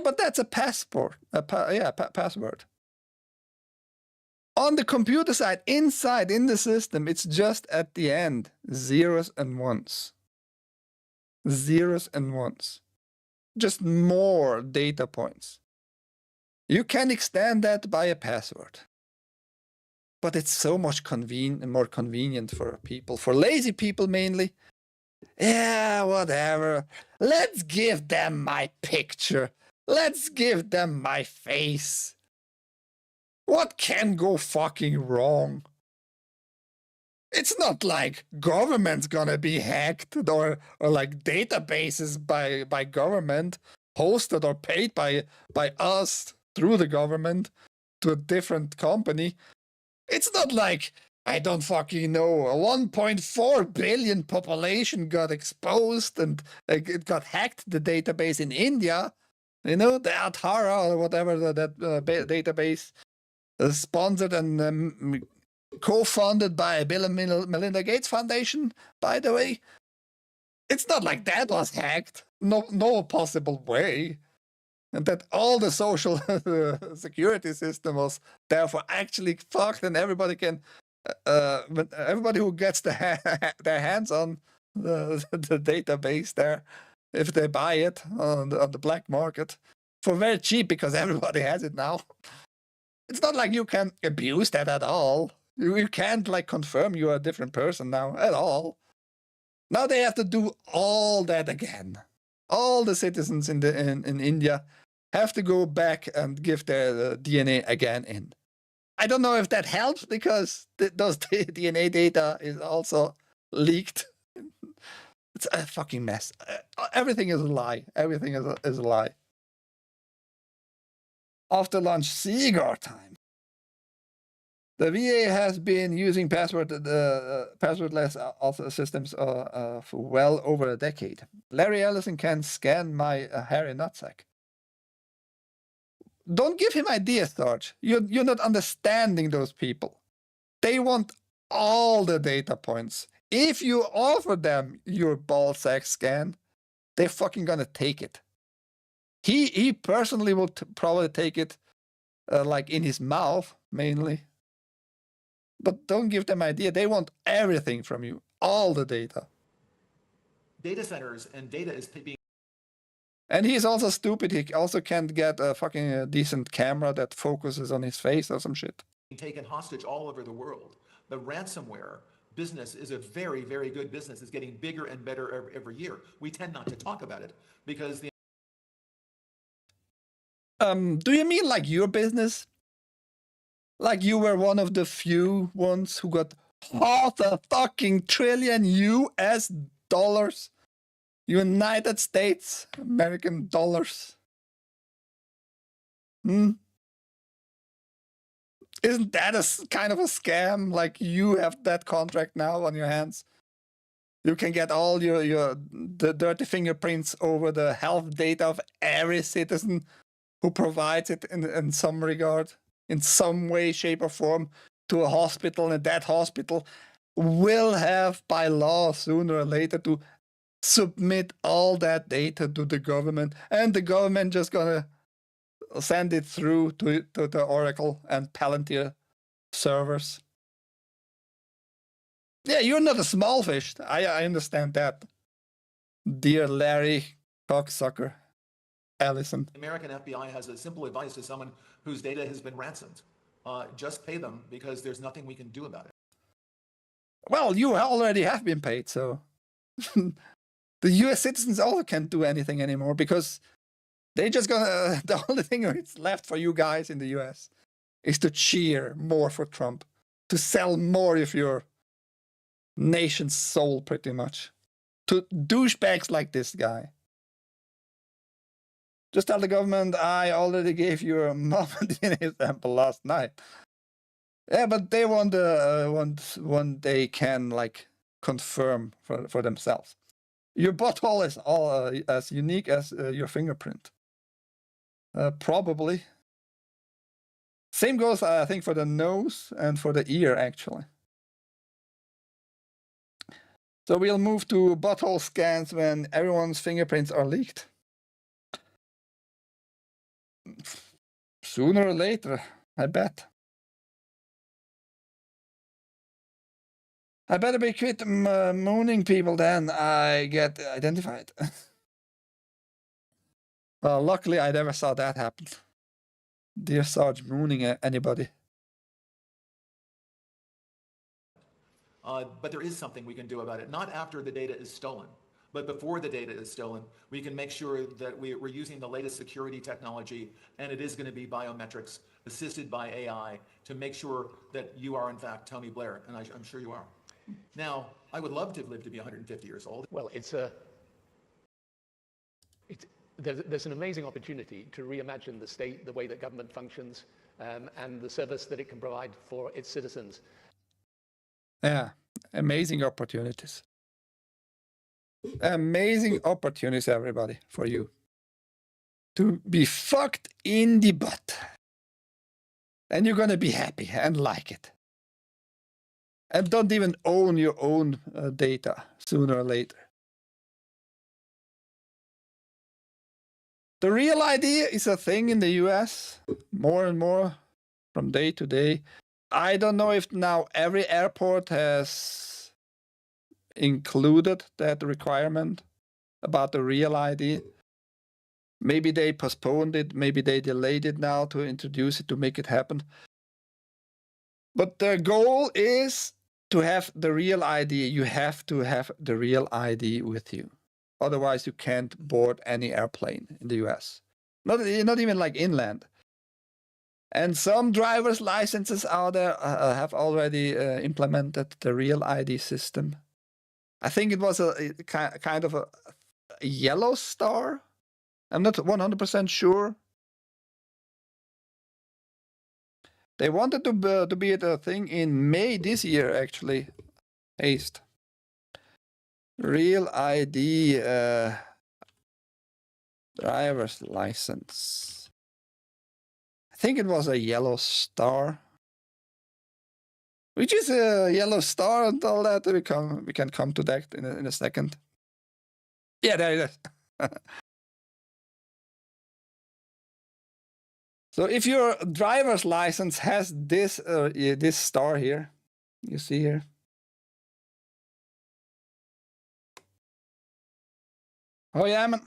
but that's a passport. Password. On the computer side, inside in the system, it's just at the end, zeros and ones. Zeros and ones. Just more data points. You can extend that by a password. But it's so much more convenient for people, for lazy people mainly. Yeah, whatever. Let's give them my picture. Let's give them my face. What can go fucking wrong? It's not like government's gonna be hacked or like databases by government hosted or paid by us through the government to a different company. It's not like, I don't fucking know, a 1.4 billion population got exposed and it got hacked, the database in India. You know, the Aadhaar or whatever that database sponsored and co-funded by Bill and Melinda Gates Foundation, by the way. It's not like that was hacked. No possible way. And that all the social security system was therefore actually fucked, and everybody can, everybody who gets their hands on the database there, if they buy it on the black market for very cheap, because everybody has it now. It's not like you can abuse that at all. You can't like confirm you are a different person now at all. Now they have to do all that again. all the citizens in India have to go back and give their DNA again in. I don't know if that helps because those DNA data is also leaked. It's a fucking mess. Everything is a lie. Everything is a lie. After lunch cigar time. The VA has been using passwordless systems for well over a decade. Larry Ellison can scan my hairy nutsack. Don't give him ideas, Sarge. You're not understanding those people. They want all the data points. If you offer them your ball sack scan, they're fucking gonna take it. He personally will probably take it like in his mouth, mainly. But don't give them idea. They want everything from you, all the data. Data centers and data is being And he's also stupid. He also can't get a fucking decent camera that focuses on his face or some shit. taken hostage all over the world. The ransomware business is a very, very good business. It's getting bigger and better every year. We tend not to talk about it because the do you mean like your business? Like you were one of the few ones who got $500 billion US dollars? United States American dollars. Isn't that a kind of a scam? Like you have that contract now on your hands. You can get all the dirty fingerprints over the health data of every citizen who provides it in some regard, in some way, shape, or form to a hospital, and that hospital will have by law sooner or later to submit all that data to the government, and the government just gonna send it through to the Oracle and Palantir servers. Yeah, you're not a small fish. I understand that. Dear Larry cocksucker Ellison. American FBI has a simple advice to someone whose data has been ransomed. Just pay them because there's nothing we can do about it. Well, you already have been paid, so the US citizens also can't do anything anymore because they just gonna, the only thing that's left for you guys in the US is to cheer more for Trump, to sell more of your nation's soul, pretty much, to douchebags like this guy. Just tell the government, I already gave you a mom DNA sample last night. Yeah, but they want one they can like confirm for themselves. Your butthole is all as unique as your fingerprint. Probably. Same goes, I think, for the nose and for the ear, actually. So we'll move to butthole scans when everyone's fingerprints are leaked. Sooner or later, I bet. I better be quit mooning people then I get identified. Well, luckily I never saw that happen. Dear Sarge mooning anybody. But there is something we can do about it, not after the data is stolen, but before the data is stolen. We can make sure that we're using the latest security technology, and it is going to be biometrics assisted by AI to make sure that you are in fact Tony Blair, and I'm sure you are. Now, I would love to live to be 150 years old. Well, there's an amazing opportunity to reimagine the state, the way that government functions, and the service that it can provide for its citizens. Yeah, amazing opportunities. Amazing opportunities, everybody, for you to be fucked in the butt. And you're gonna be happy and like it. And don't even own your own data sooner or later. The real ID is a thing in the US, more and more from day to day. I don't know if now every airport has included that requirement about the real ID. Maybe they postponed it, maybe they delayed it now to introduce it, to make it happen. But the goal is to have the real ID. You have to have the real ID with you. Otherwise, you can't board any airplane in the US. Not even like inland. And some driver's licenses out there have already implemented the Real ID system. I think it was a kind of a yellow star. I'm not 100% sure. They wanted to be at a thing in May this year, actually. Haste. Real ID driver's license. I think it was a yellow star. Which is a yellow star and all that. We can come to that in a second. Yeah, there it is. So if your driver's license has this this star here, you see here. Oh yeah, man.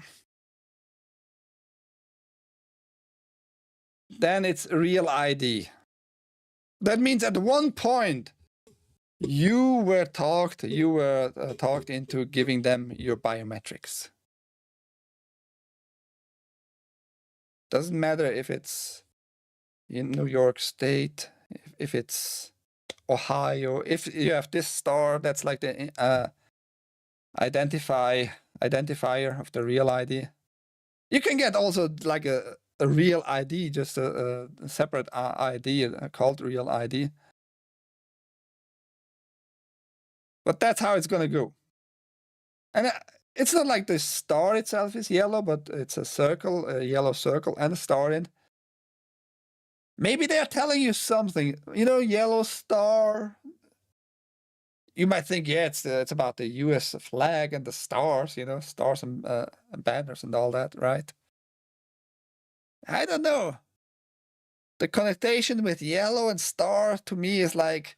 Then it's Real ID. That means at one point you were talked into giving them your biometrics. Doesn't matter if it's in New York State, if it's Ohio, if you have this star, that's like the identifier of the Real ID. You can get also like a Real ID, just a separate ID called Real ID. But that's how it's going to go. And it's not like the star itself is yellow, but it's a circle, a yellow circle and a star in. Maybe they're telling you something, you know, yellow star. You might think, yeah, it's about the US flag and the stars, you know, stars and banners and all that, right? I don't know. The connotation with yellow and star to me is like,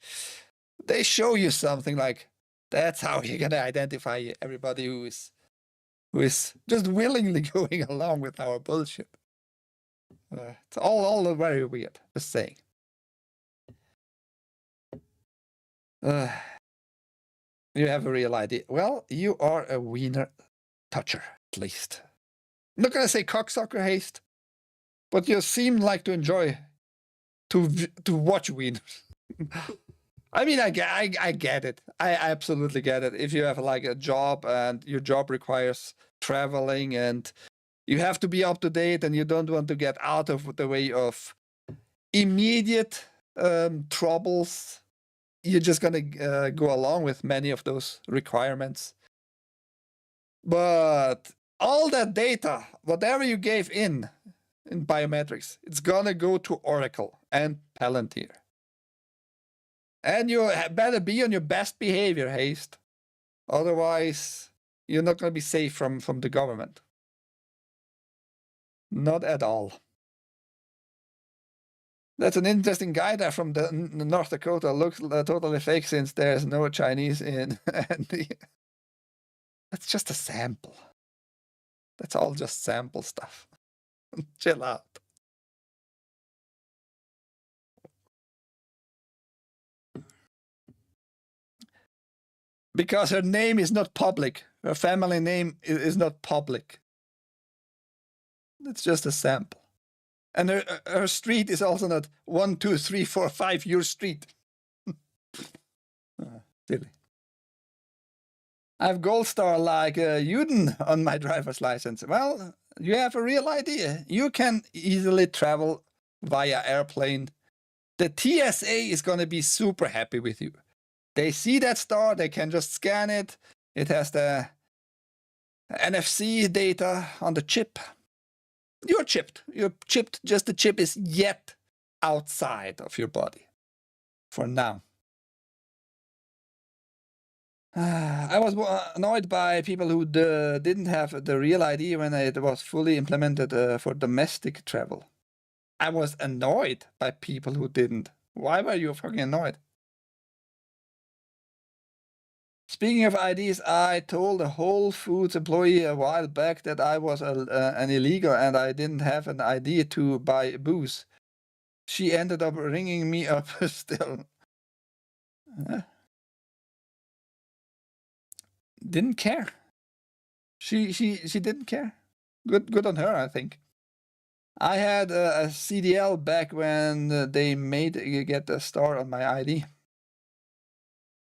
they show you something like, that's how you're going to identify everybody who is just willingly going along with our bullshit. It's all very weird, just saying. You have a Real ID. Well, you are a wiener toucher, at least. I'm not going to say cocksucker haste, but you seem like to enjoy to watch wieners. I mean, I get it. I absolutely get it. If you have like a job and your job requires traveling and you have to be up to date and you don't want to get out of the way of immediate troubles, you're just going to go along with many of those requirements. But all that data, whatever you gave in biometrics, it's going to go to Oracle and Palantir. And you better be on your best behavior, haste. Otherwise, you're not going to be safe from the government. Not at all. That's an interesting guy there from the North Dakota. Looks totally fake since there's no Chinese in. That's just a sample. That's all just sample stuff. Chill out. Because her name is not public. Her family name is not public. It's just a sample. And her street is also not 1, 2, 3, 4, 5 your street. Silly. I have gold star like Juden on my driver's license. Well, you have a Real ID. You can easily travel via airplane. The TSA is going to be super happy with you. They see that star, they can just scan it. It has the NFC data on the chip. You're chipped. You're chipped, just the chip is yet outside of your body for now. I was annoyed by people who didn't have the Real ID when it was fully implemented for domestic travel. I was annoyed by people who didn't. Why were you fucking annoyed? Speaking of IDs, I told a Whole Foods employee a while back that I was an illegal and I didn't have an ID to buy booze. She ended up ringing me up still. Didn't care. She didn't care. Good on her, I think. I had a CDL back when they made get a star on my ID.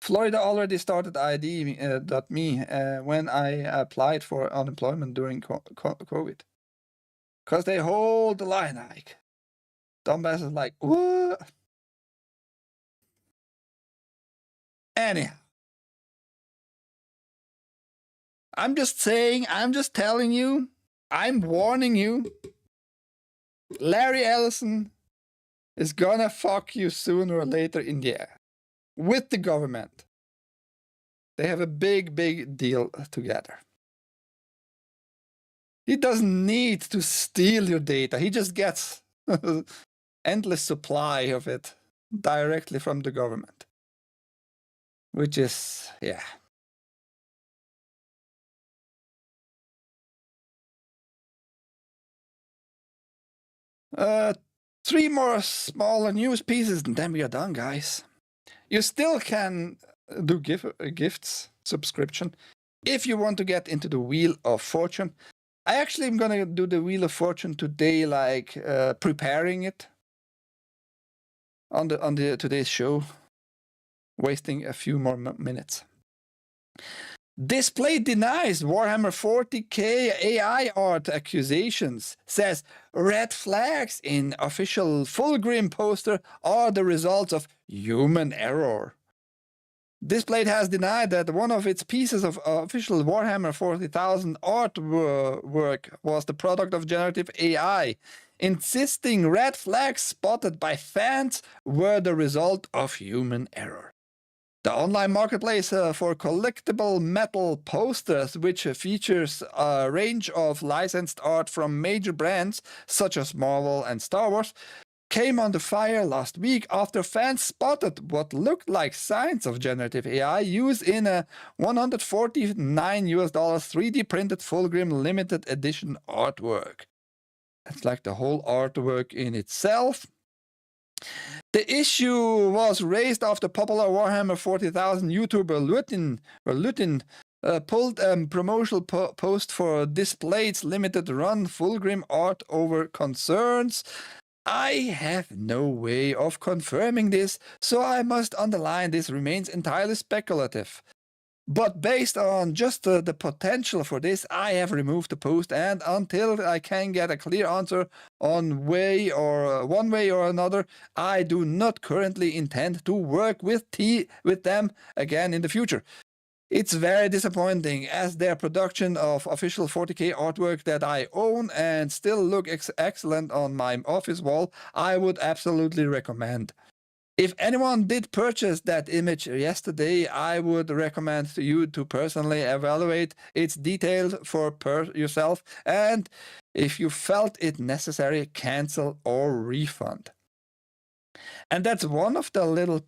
Florida already started ID.me when I applied for unemployment during COVID. Because they hold the line, like, dumbass is like, what? Anyhow. I'm just saying, I'm just telling you, I'm warning you, Larry Ellison is gonna fuck you sooner or later in the air with the government. They have a big deal together. He doesn't need to steal your data. He just gets endless supply of it directly from the government. Which is, yeah. Three more smaller news pieces and then we are done, guys. You still can do gifts subscription if you want to get into the Wheel of Fortune. I actually am gonna do the Wheel of Fortune today, like preparing it on the today's show, wasting a few more minutes. Display denies Warhammer 40k AI art accusations, says red flags in official Fulgrim poster are the results of human error. Display has denied that one of its pieces of official Warhammer 40,000 artwork was the product of generative AI, insisting red flags spotted by fans were the result of human error. The online marketplace for collectible metal posters, which features a range of licensed art from major brands such as Marvel and Star Wars, came under fire last week after fans spotted what looked like signs of generative AI used in a $149 3D printed Fulgrim limited edition artwork. That's like the whole artwork in itself. The issue was raised after popular Warhammer 40,000 YouTuber Lutin pulled a promotional post for Display's limited run Fulgrim art over concerns. I have no way of confirming this, so I must underline this remains entirely speculative. But based on just the potential for this, I have removed the post, and until I can get a clear answer on one way or another, I do not currently intend to work with them again in the future. It's very disappointing, as their production of official 40k artwork that I own and still look excellent on my office wall, I would absolutely recommend. If anyone did purchase that image yesterday, I would recommend to you to personally evaluate its details for yourself, and if you felt it necessary, cancel or refund. And that's one of the little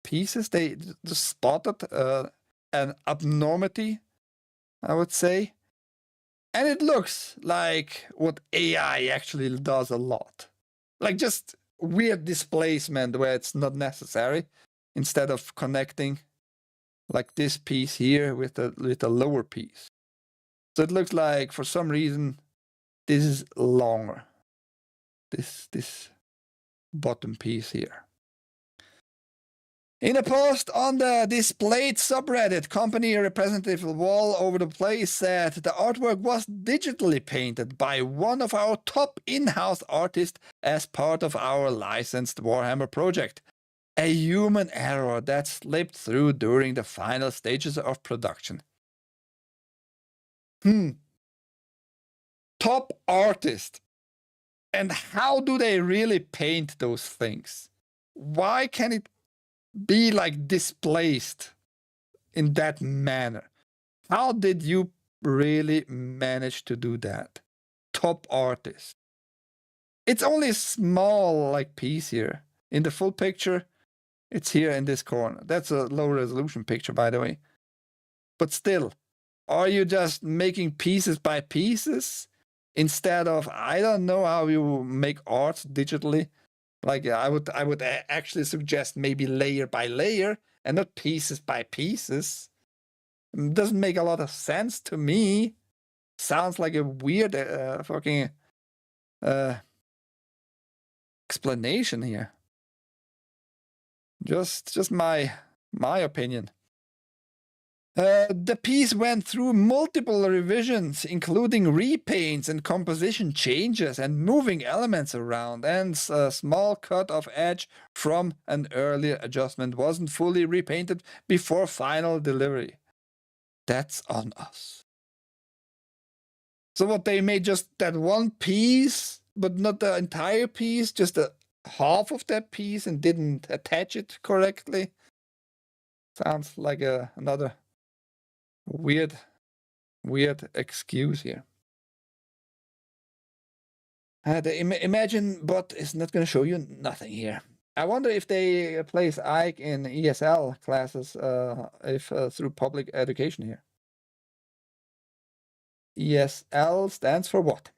pieces they spotted, an abnormality, I would say. And it looks like what AI actually does a lot. Like just weird displacement where it's not necessary, instead of connecting like this piece here with a lower piece. So it looks like for some reason this is longer, this bottom piece here. In a post on the Displayed subreddit, company representative all over the place said the artwork was digitally painted by one of our top in-house artists as part of our licensed Warhammer project. A human error that slipped through during the final stages of production. Top artist. And how do they really paint those things? Why can it be like displaced in that manner? How did you really manage to do that? Top artist. It's only a small like piece here. In the full picture, it's here in this corner. That's a low resolution picture, by the way. But still, are you just making pieces by pieces instead of, I don't know how you make art digitally. Like I would actually suggest maybe layer by layer and not pieces by pieces. It doesn't make a lot of sense to me. sounds like a weird fucking explanation here. Just my opinion. The piece went through multiple revisions, including repaints and composition changes and moving elements around, and a small cut of edge from an earlier adjustment wasn't fully repainted before final delivery. That's on us. So what, they made just that one piece, but not the entire piece, just a half of that piece, and didn't attach it correctly? Sounds like another weird excuse here. The Imagine bot is not going to show you nothing here. I wonder if they place Ike in ESL classes, through public education here. ESL stands for what?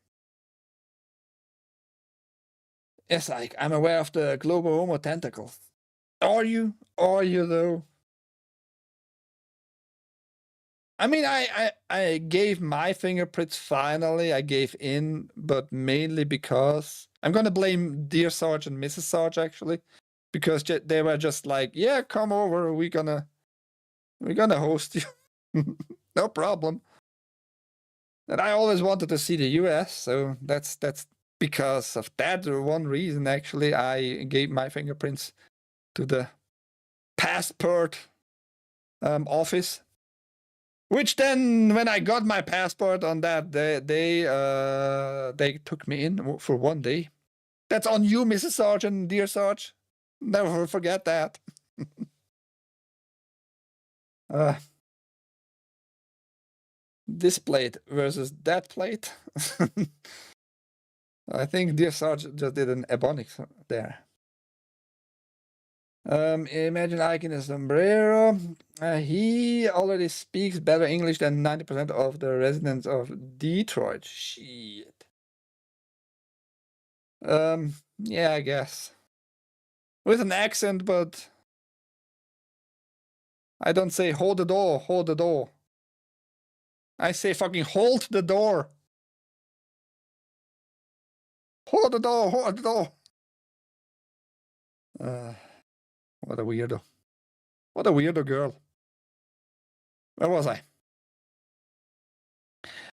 Yes, Ike, I'm aware of the global homo tentacles. Are you? Are you though? I mean, I gave my fingerprints finally. I gave in, but mainly because I'm gonna blame Dear Sarge and Mrs. Sarge actually, because they were just like, yeah, come over. We're gonna host you, no problem. And I always wanted to see the US, so that's because of that one reason. Actually, I gave my fingerprints to the passport office. Which then, when I got my passport on that, they took me in for 1 day. That's on you, Mrs. Sarge and Dear Sarge. Never forget that. This plate versus that plate. I think Dear Sarge just did an ebonics there. Imagine Ike in a sombrero. He already speaks better English than 90% of the residents of Detroit. Shit. Yeah, I guess. With an accent, but I don't say hold the door, hold the door. I say fucking hold the door. Hold the door, hold the door. What a weirdo. What a weirdo girl. Where was I?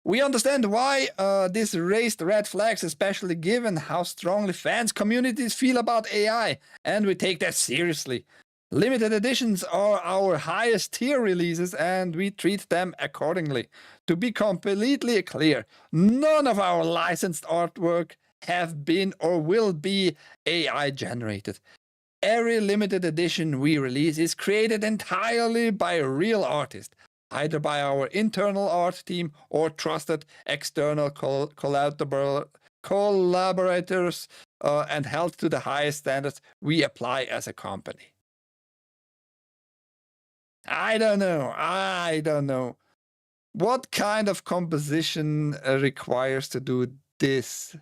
We understand why this raised red flags, especially given how strongly fans communities feel about AI, and we take that seriously. Limited editions are our highest tier releases, and we treat them accordingly. To be completely clear, none of our licensed artwork have been or will be AI generated. Every limited edition we release is created entirely by a real artist, either by our internal art team or trusted external collaborators, and held to the highest standards we apply as a company. I don't know. What kind of composition requires to do this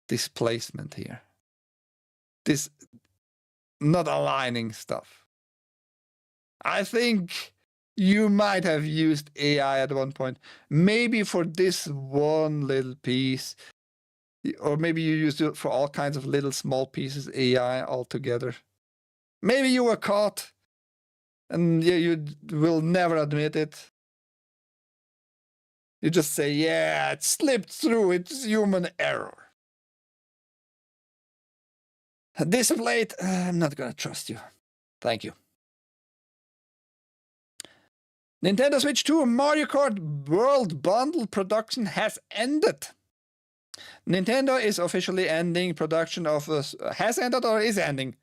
displacement here? This not aligning stuff. I think you might have used AI at one point, maybe for this one little piece, or maybe you used it for all kinds of little small pieces AI altogether. Maybe you were caught, and you will never admit it. You just say, yeah, it slipped through, it's human error. This plate, I'm not gonna trust you. Thank you. Nintendo Switch 2 Mario Kart World Bundle production has ended. Nintendo is officially ending production of has ended or is ending?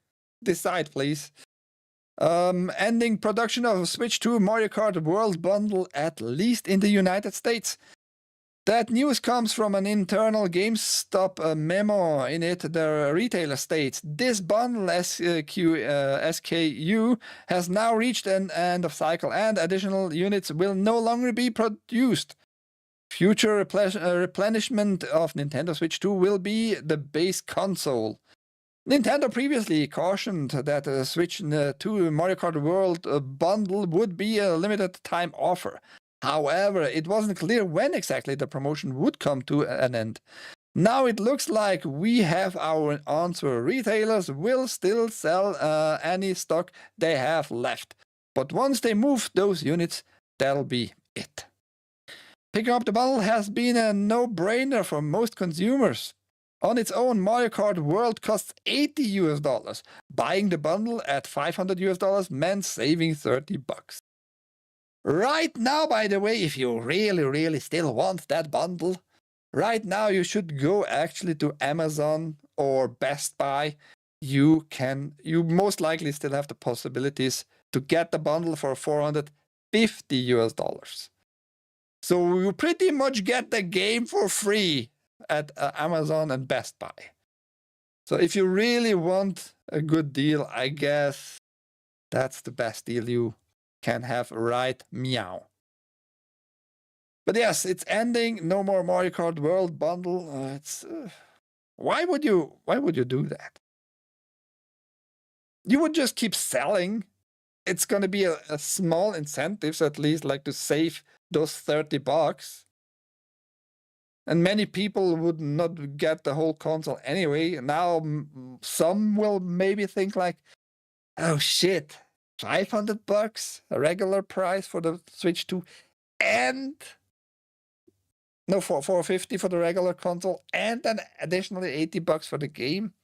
Decide, please. Ending production of Switch 2 Mario Kart World Bundle, at least in the United States. That news comes from an internal GameStop memo. In it, the retailer states, this bundle SKU has now reached an end of cycle and additional units will no longer be produced. Future replenishment of Nintendo Switch 2 will be the base console. Nintendo previously cautioned that the Switch 2 Mario Kart World bundle would be a limited time offer. However, it wasn't clear when exactly the promotion would come to an end. Now it looks like we have our answer. Retailers will still sell any stock they have left. But once they move those units, that'll be it. Picking up the bundle has been a no-brainer for most consumers. On its own, Mario Kart World costs $80. Buying the bundle at $500 meant saving $30. Right now, by the way, if you really still want that bundle, right now you should go actually to Amazon or Best Buy. You most likely still have the possibilities to get the bundle for $450. So you pretty much get the game for free at Amazon and Best Buy. So if you really want a good deal, I guess that's the best deal you can have right meow. But yes, it's ending. No more Mario Kart World bundle. Why would you do that? You would just keep selling. It's going to be a small incentive, so at least like to save those $30. And many people would not get the whole console anyway. Now some will maybe think like, oh shit, $500, a regular price for the Switch 2, and no, $450 for the regular console, and then additionally $80 for the game.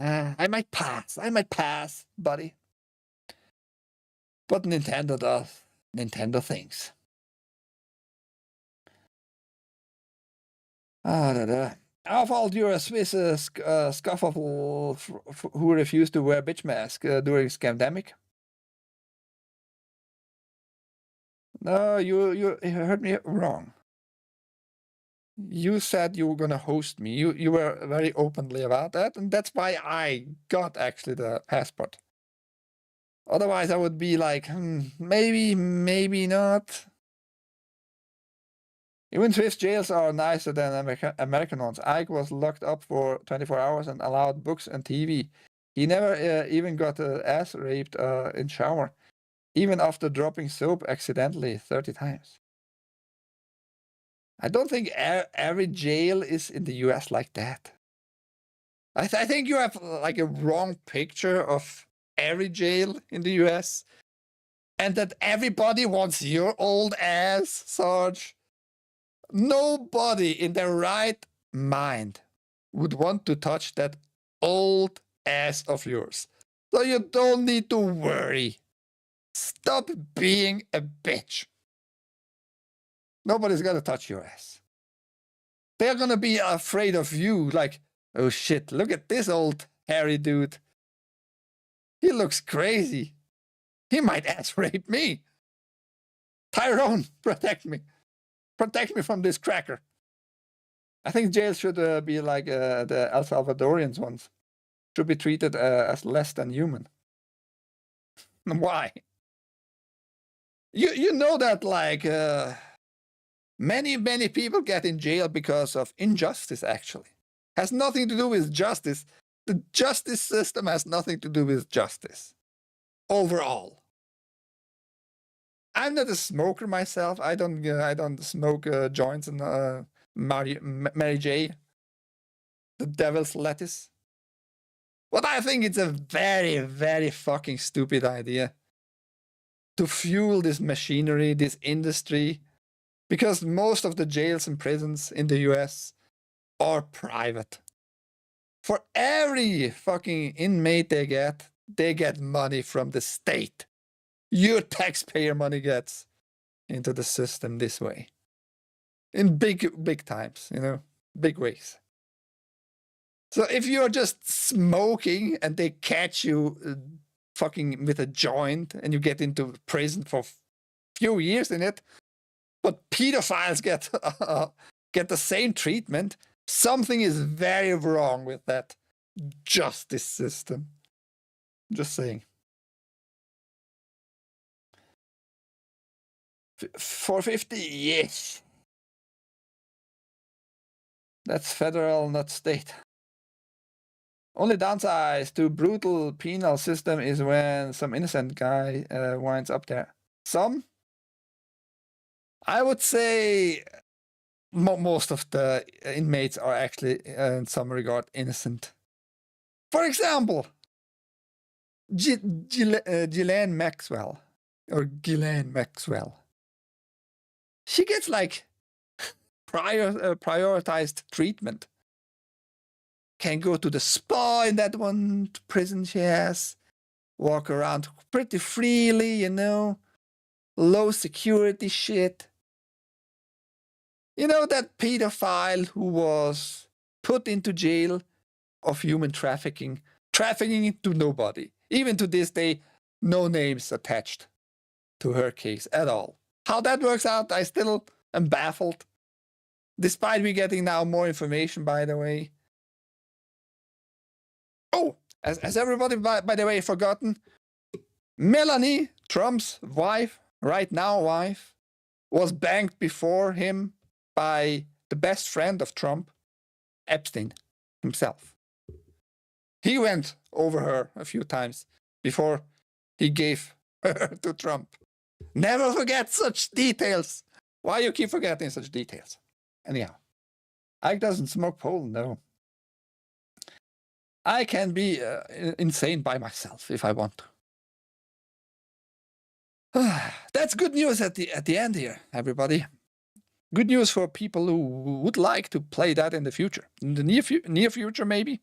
I might pass, buddy. But Nintendo does. Nintendo thinks. I've called you a Swiss scuffle who refused to wear bitch mask during scamdemic. No, you heard me wrong. You said you were gonna host me. You were very openly about that, and that's why I got actually the passport. Otherwise, I would be like, maybe not. Even Swiss jails are nicer than American ones. Ike was locked up for 24 hours and allowed books and TV. He never even got ass raped in shower, even after dropping soap accidentally 30 times. I don't think every jail is in the US like that. I think you have like a wrong picture of every jail in the US, and that everybody wants your old ass, Sarge. Nobody in their right mind would want to touch that old ass of yours. So you don't need to worry. Stop being a bitch. Nobody's gonna touch your ass. They're gonna be afraid of you, like, oh shit, look at this old hairy dude. He looks crazy. He might ass rape me. Tyrone, protect me. Protect me from this cracker. I think jails should be like the El Salvadorians ones. Should be treated as less than human. Why? You know that like many people get in jail because of injustice, actually. Has nothing to do with justice. The justice system has nothing to do with justice. Overall. I'm not a smoker myself. I don't smoke joints and Mary J. The devil's lettuce. But I think it's a very fucking stupid idea to fuel this machinery, this industry, because most of the jails and prisons in the US are private. For every fucking inmate they get money from the state. Your taxpayer money gets into the system this way. In big times, big ways. So if you're just smoking and they catch you fucking with a joint and you get into prison for a few years in it, but pedophiles get the same treatment, something is very wrong with that justice system. Just saying. $450, yes. That's federal, not state. Only downside to brutal penal system is when some innocent guy winds up there. Some? I would say most of the inmates are actually, in some regard, innocent. For example, Ghislaine Maxwell, or Ghislaine Maxwell. She gets like prioritized treatment. Can go to the spa in that one prison she has. Walk around pretty freely, you know. Low security shit. You know, that pedophile who was put into jail of human trafficking to nobody. Even to this day, no names attached to her case at all. How that works out, I still am baffled. Despite we getting now more information, by the way. Oh, as everybody, by the way, forgotten, Melania Trump's wife, right now wife, was banged before him by the best friend of Trump, Epstein himself. He went over her a few times before he gave her to Trump. Never forget such details. Why you keep forgetting such details? Anyhow, Ike doesn't smoke pole, no. I can be insane by myself if I want to. That's good news at the end here, everybody. Good news for people who would like to play that in the future. In the near future, maybe.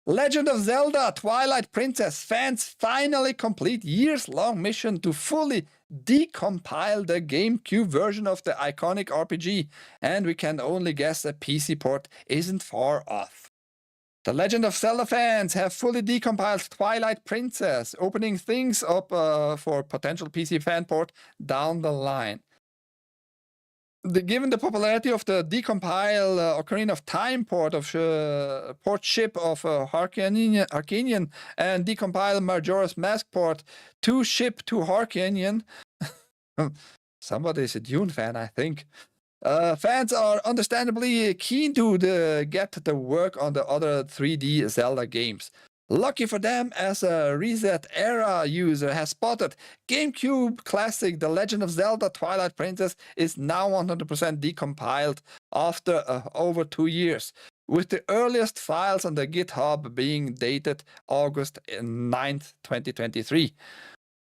Legend of Zelda Twilight Princess fans finally complete years-long mission to fully decompile the GameCube version of the iconic RPG, and we can only guess a PC port isn't far off. The Legend of Zelda fans have fully decompiled Twilight Princess, opening things up for potential PC fan port down the line. Given the popularity of the decompile Ocarina of Time port ship of Harkinian and decompile Majora's Mask port to ship to Harkinian, somebody is a Dune fan, I think. Fans are understandably keen to get the work on the other 3D Zelda games. Lucky for them, as a Reset Era user has spotted, GameCube classic The Legend of Zelda Twilight Princess is now 100% decompiled after over 2 years, with the earliest files on the GitHub being dated August 9th, 2023.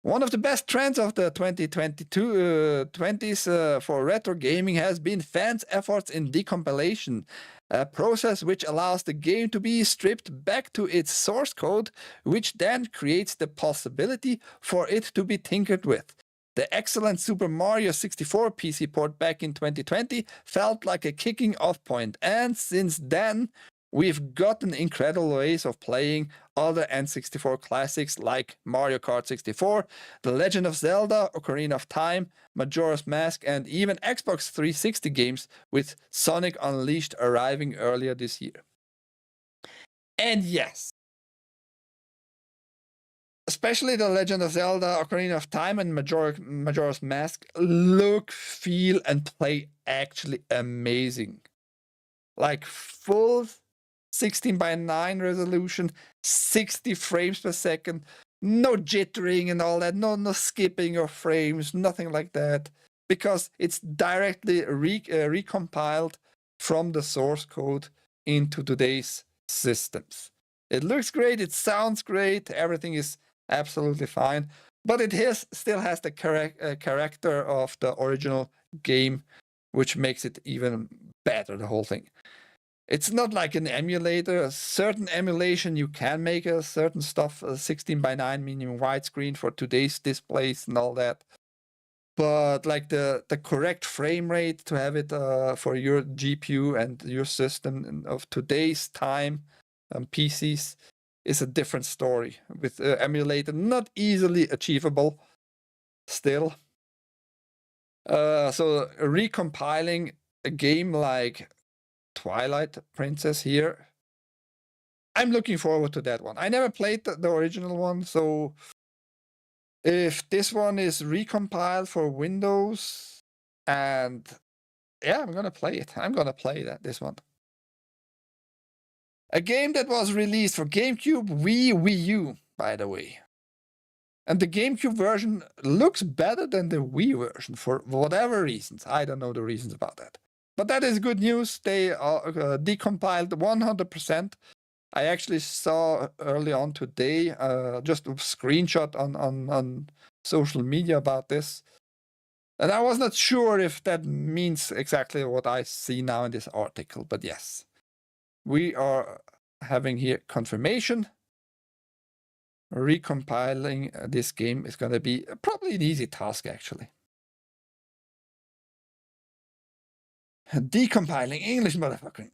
One of the best trends of the 2020s for retro gaming has been fans' efforts in decompilation, a process which allows the game to be stripped back to its source code, which then creates the possibility for it to be tinkered with. The excellent Super Mario 64 PC port back in 2020 felt like a kicking off point, and since then, we've gotten incredible ways of playing other N64 classics like Mario Kart 64, The Legend of Zelda, Ocarina of Time, Majora's Mask, and even Xbox 360 games, with Sonic Unleashed arriving earlier this year. And yes, especially The Legend of Zelda, Ocarina of Time, and Majora's Mask look, feel, and play actually amazing. Like full 16:9 resolution, 60 frames per second, no jittering and all that, no skipping of frames, nothing like that, because it's directly recompiled from the source code into today's systems. It looks great, it sounds great, everything is absolutely fine, but it still has the character of the original game, which makes it even better, the whole thing. It's not like an emulator. A certain emulation you can make a certain stuff, 16:9 meaning widescreen for today's displays and all that. But like the correct frame rate to have it for your GPU and your system of today's time, PCs, is a different story. With emulator, not easily achievable still. So recompiling a game like Twilight Princess here, I'm looking forward to that one. I never played the original one, so if this one is recompiled for Windows, and yeah, I'm gonna play it. I'm gonna play this one. A game that was released for GameCube, Wii U, by the way. And the GameCube version looks better than the Wii version for whatever reasons. I don't know the reasons about that. But that is good news. They decompiled 100%. I actually saw early on today just a screenshot on social media about this. And I was not sure if that means exactly what I see now in this article. But yes, we are having here confirmation. Recompiling this game is going to be probably an easy task, actually. Decompiling English, motherfucker.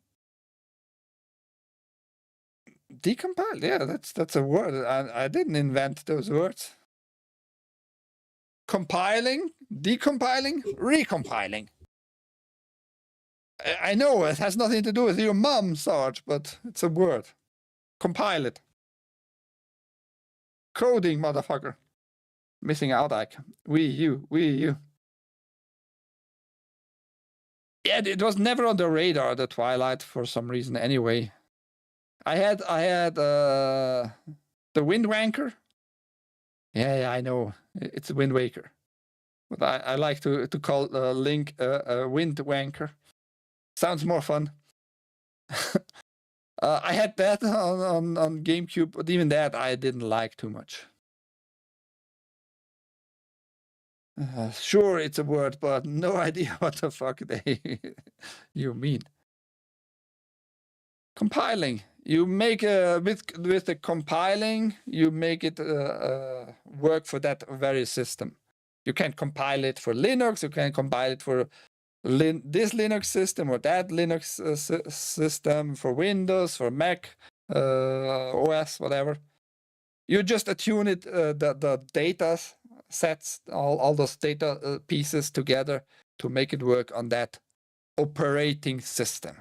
Decompile, yeah, that's a word. I didn't invent those words. Compiling, decompiling, recompiling. I know it has nothing to do with your mom, Sarge, but it's a word. Compile it. Coding, motherfucker. Missing out, Ike. Wii U. Yeah, it was never on the radar, the Twilight, for some reason anyway. I had the Wind Waker. Yeah, I know. It's Wind Waker. But I like to call Link Wind Wanker. Sounds more fun. I had that on GameCube, but even that I didn't like too much. Sure, it's a word, but no idea what the fuck you mean. Compiling. You make with the compiling, you make it work for that very system. You can compile it for Linux. You can compile it for this Linux system or that Linux system, for Windows, for Mac, OS, whatever. You just attune it, the data sets, all those data pieces together to make it work on that operating system.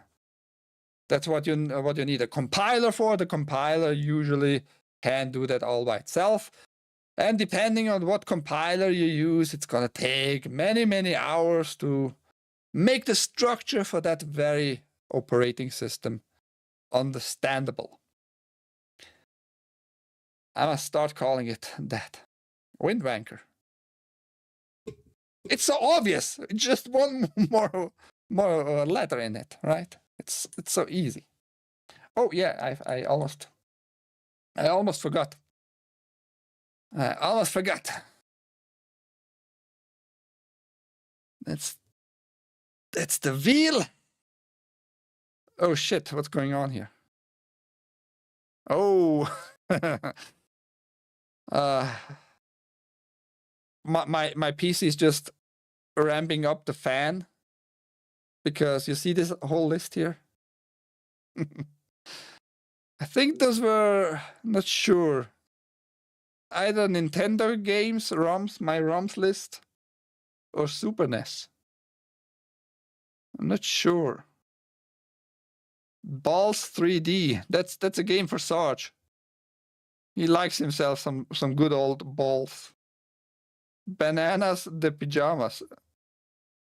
That's what you need a compiler for. The compiler usually can do that all by itself. And depending on what compiler you use, it's going to take many, many hours to make the structure for that very operating system understandable. I must start calling it that. Wind Wanker. It's so obvious. Just one more letter in it, right? It's so easy. Oh yeah, I almost forgot. I almost forgot. That's the wheel. Oh shit, what's going on here? Oh. My PC is just ramping up the fan because you see this whole list here. I think those were, not sure, either Nintendo games, ROMs, my ROMs list, or Super NES. I'm not sure. Balls 3D. That's a game for Sarge. He likes himself some good old balls. Bananas the pajamas.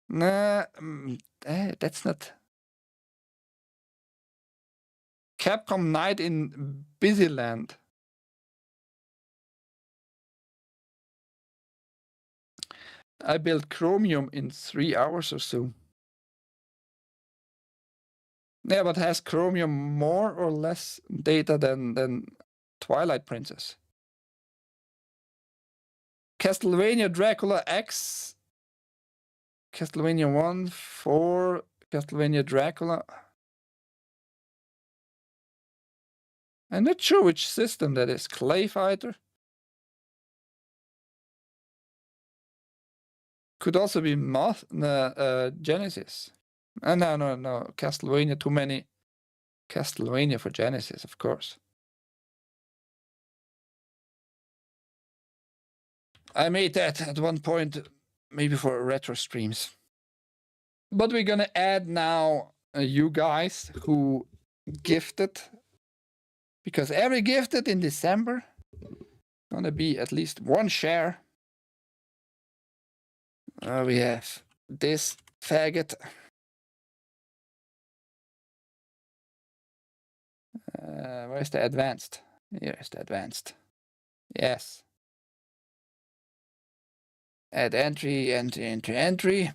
Nah, that's not. Capcom Night in Busyland. I built Chromium in 3 hours or so. Yeah, but has Chromium more or less data than Twilight Princess? Castlevania Dracula X. Castlevania 1, 4, Castlevania Dracula. I'm not sure which system that is. Clay Fighter? Could also be Genesis. No. Castlevania, too many Castlevania for Genesis, of course. I made that at one point, maybe for retro streams. But we're gonna add now you guys who gifted, because every gifted in December gonna be at least one share. We have this faggot. Where's the advanced? Here's the advanced. Yes. Add entry, entry, entry, entry.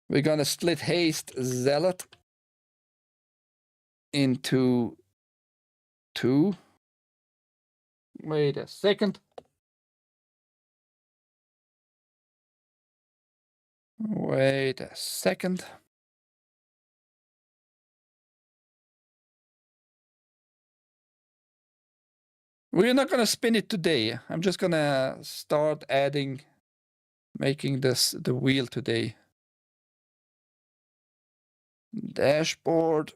We're gonna split haste zealot into 2. Wait a second. Wait a second. We're not gonna spin it today. I'm just gonna start adding, making this the wheel today. Dashboard.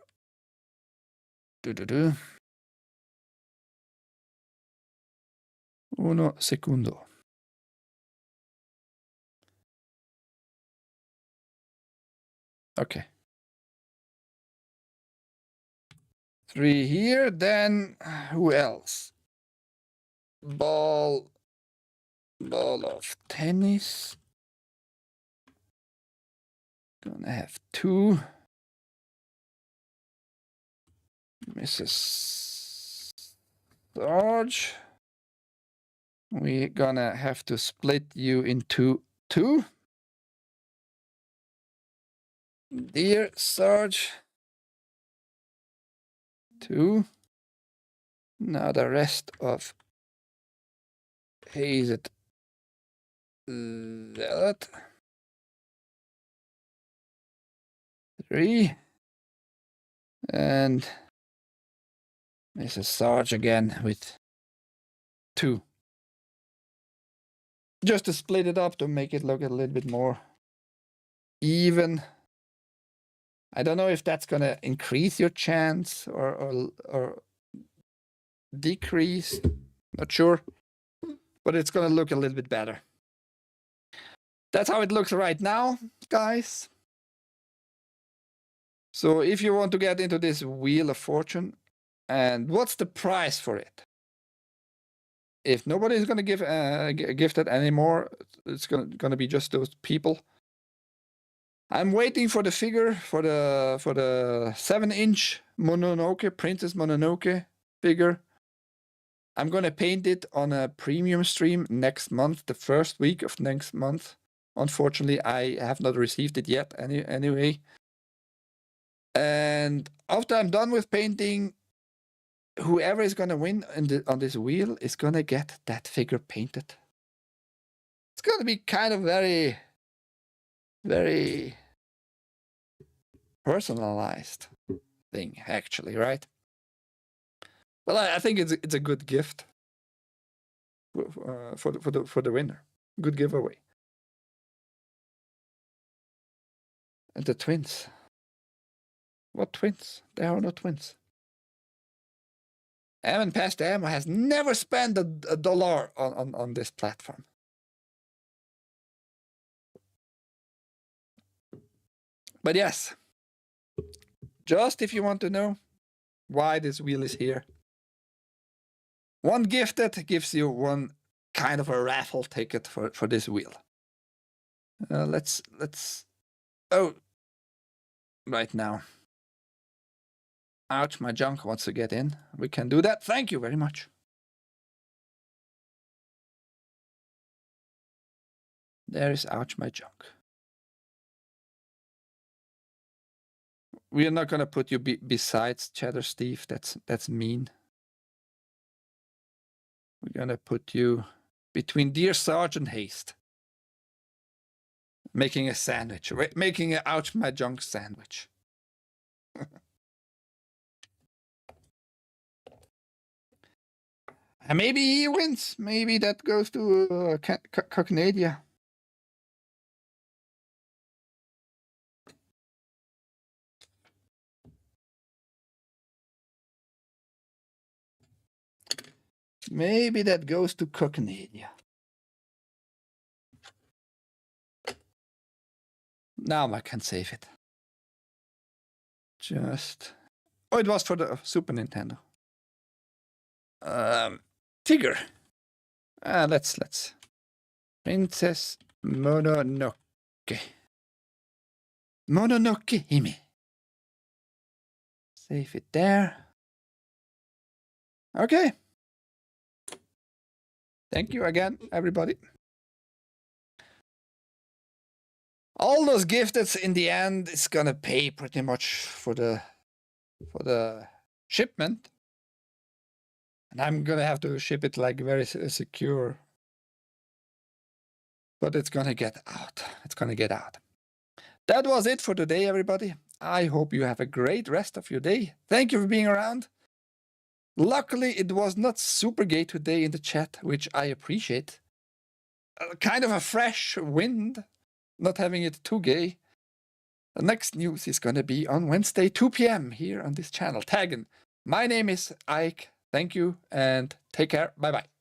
Uno segundo. Okay. 3 here, then who else? Ball of tennis. Gonna have 2. Mrs. Sarge. We're gonna have to split you into 2. Dear Sarge. 2. Now the rest of Hazed Zealot. 3. And Mrs. Sarge again with 2. Just to split it up to make it look a little bit more even. I don't know if that's gonna increase your chance or decrease. Not sure, but it's gonna look a little bit better. That's how it looks right now, guys. So if you want to get into this Wheel of Fortune, and what's the price for it? If nobody is gonna give gift it anymore, it's gonna be just those people. I'm waiting for the figure for the 7-inch Mononoke, Princess Mononoke figure. I'm gonna paint it on a premium stream next month, the first week of next month. Unfortunately, I have not received it yet anyway. And after I'm done with painting, whoever is gonna win on this wheel is gonna get that figure painted. It's gonna be kind of very, very personalized thing, actually, right? Well, I think it's a good gift for the winner. Good giveaway. And the twins. What twins? There are no twins. Evan Past Ammo has never spent a dollar on this platform. But yes, just if you want to know why this wheel is here, one gifted gives you one kind of a raffle ticket for this wheel. Let's right now. Ouch, my junk wants to get in. We can do that. Thank you very much. There is Ouch, my junk. We are not gonna put you besides Cheddar Steve. That's mean. We're gonna put you between Dear Sergeant Haste. Making a sandwich. Making an Ouch, my junk sandwich. And maybe he wins. Maybe that goes to Cognadia. Maybe that goes to Cognadia. Now I can save it. Just... Oh, it was for the Super Nintendo. Tigger. Let's. Princess Mononoke. Mononoke Hime. Save it there. Okay. Thank you again, everybody. all those gifted in the end is gonna pay pretty much for the shipment. And I'm gonna have to ship it like very secure. But it's gonna get out. It's gonna get out. That was it for today, everybody. I hope you have a great rest of your day. Thank you for being around. Luckily, it was not super gay today in the chat, which I appreciate. Kind of a fresh wind, not having it too gay. The next news is going to be on Wednesday, 2 p.m. here on this channel, TAGN. My name is Ike. Thank you and take care. Bye-bye.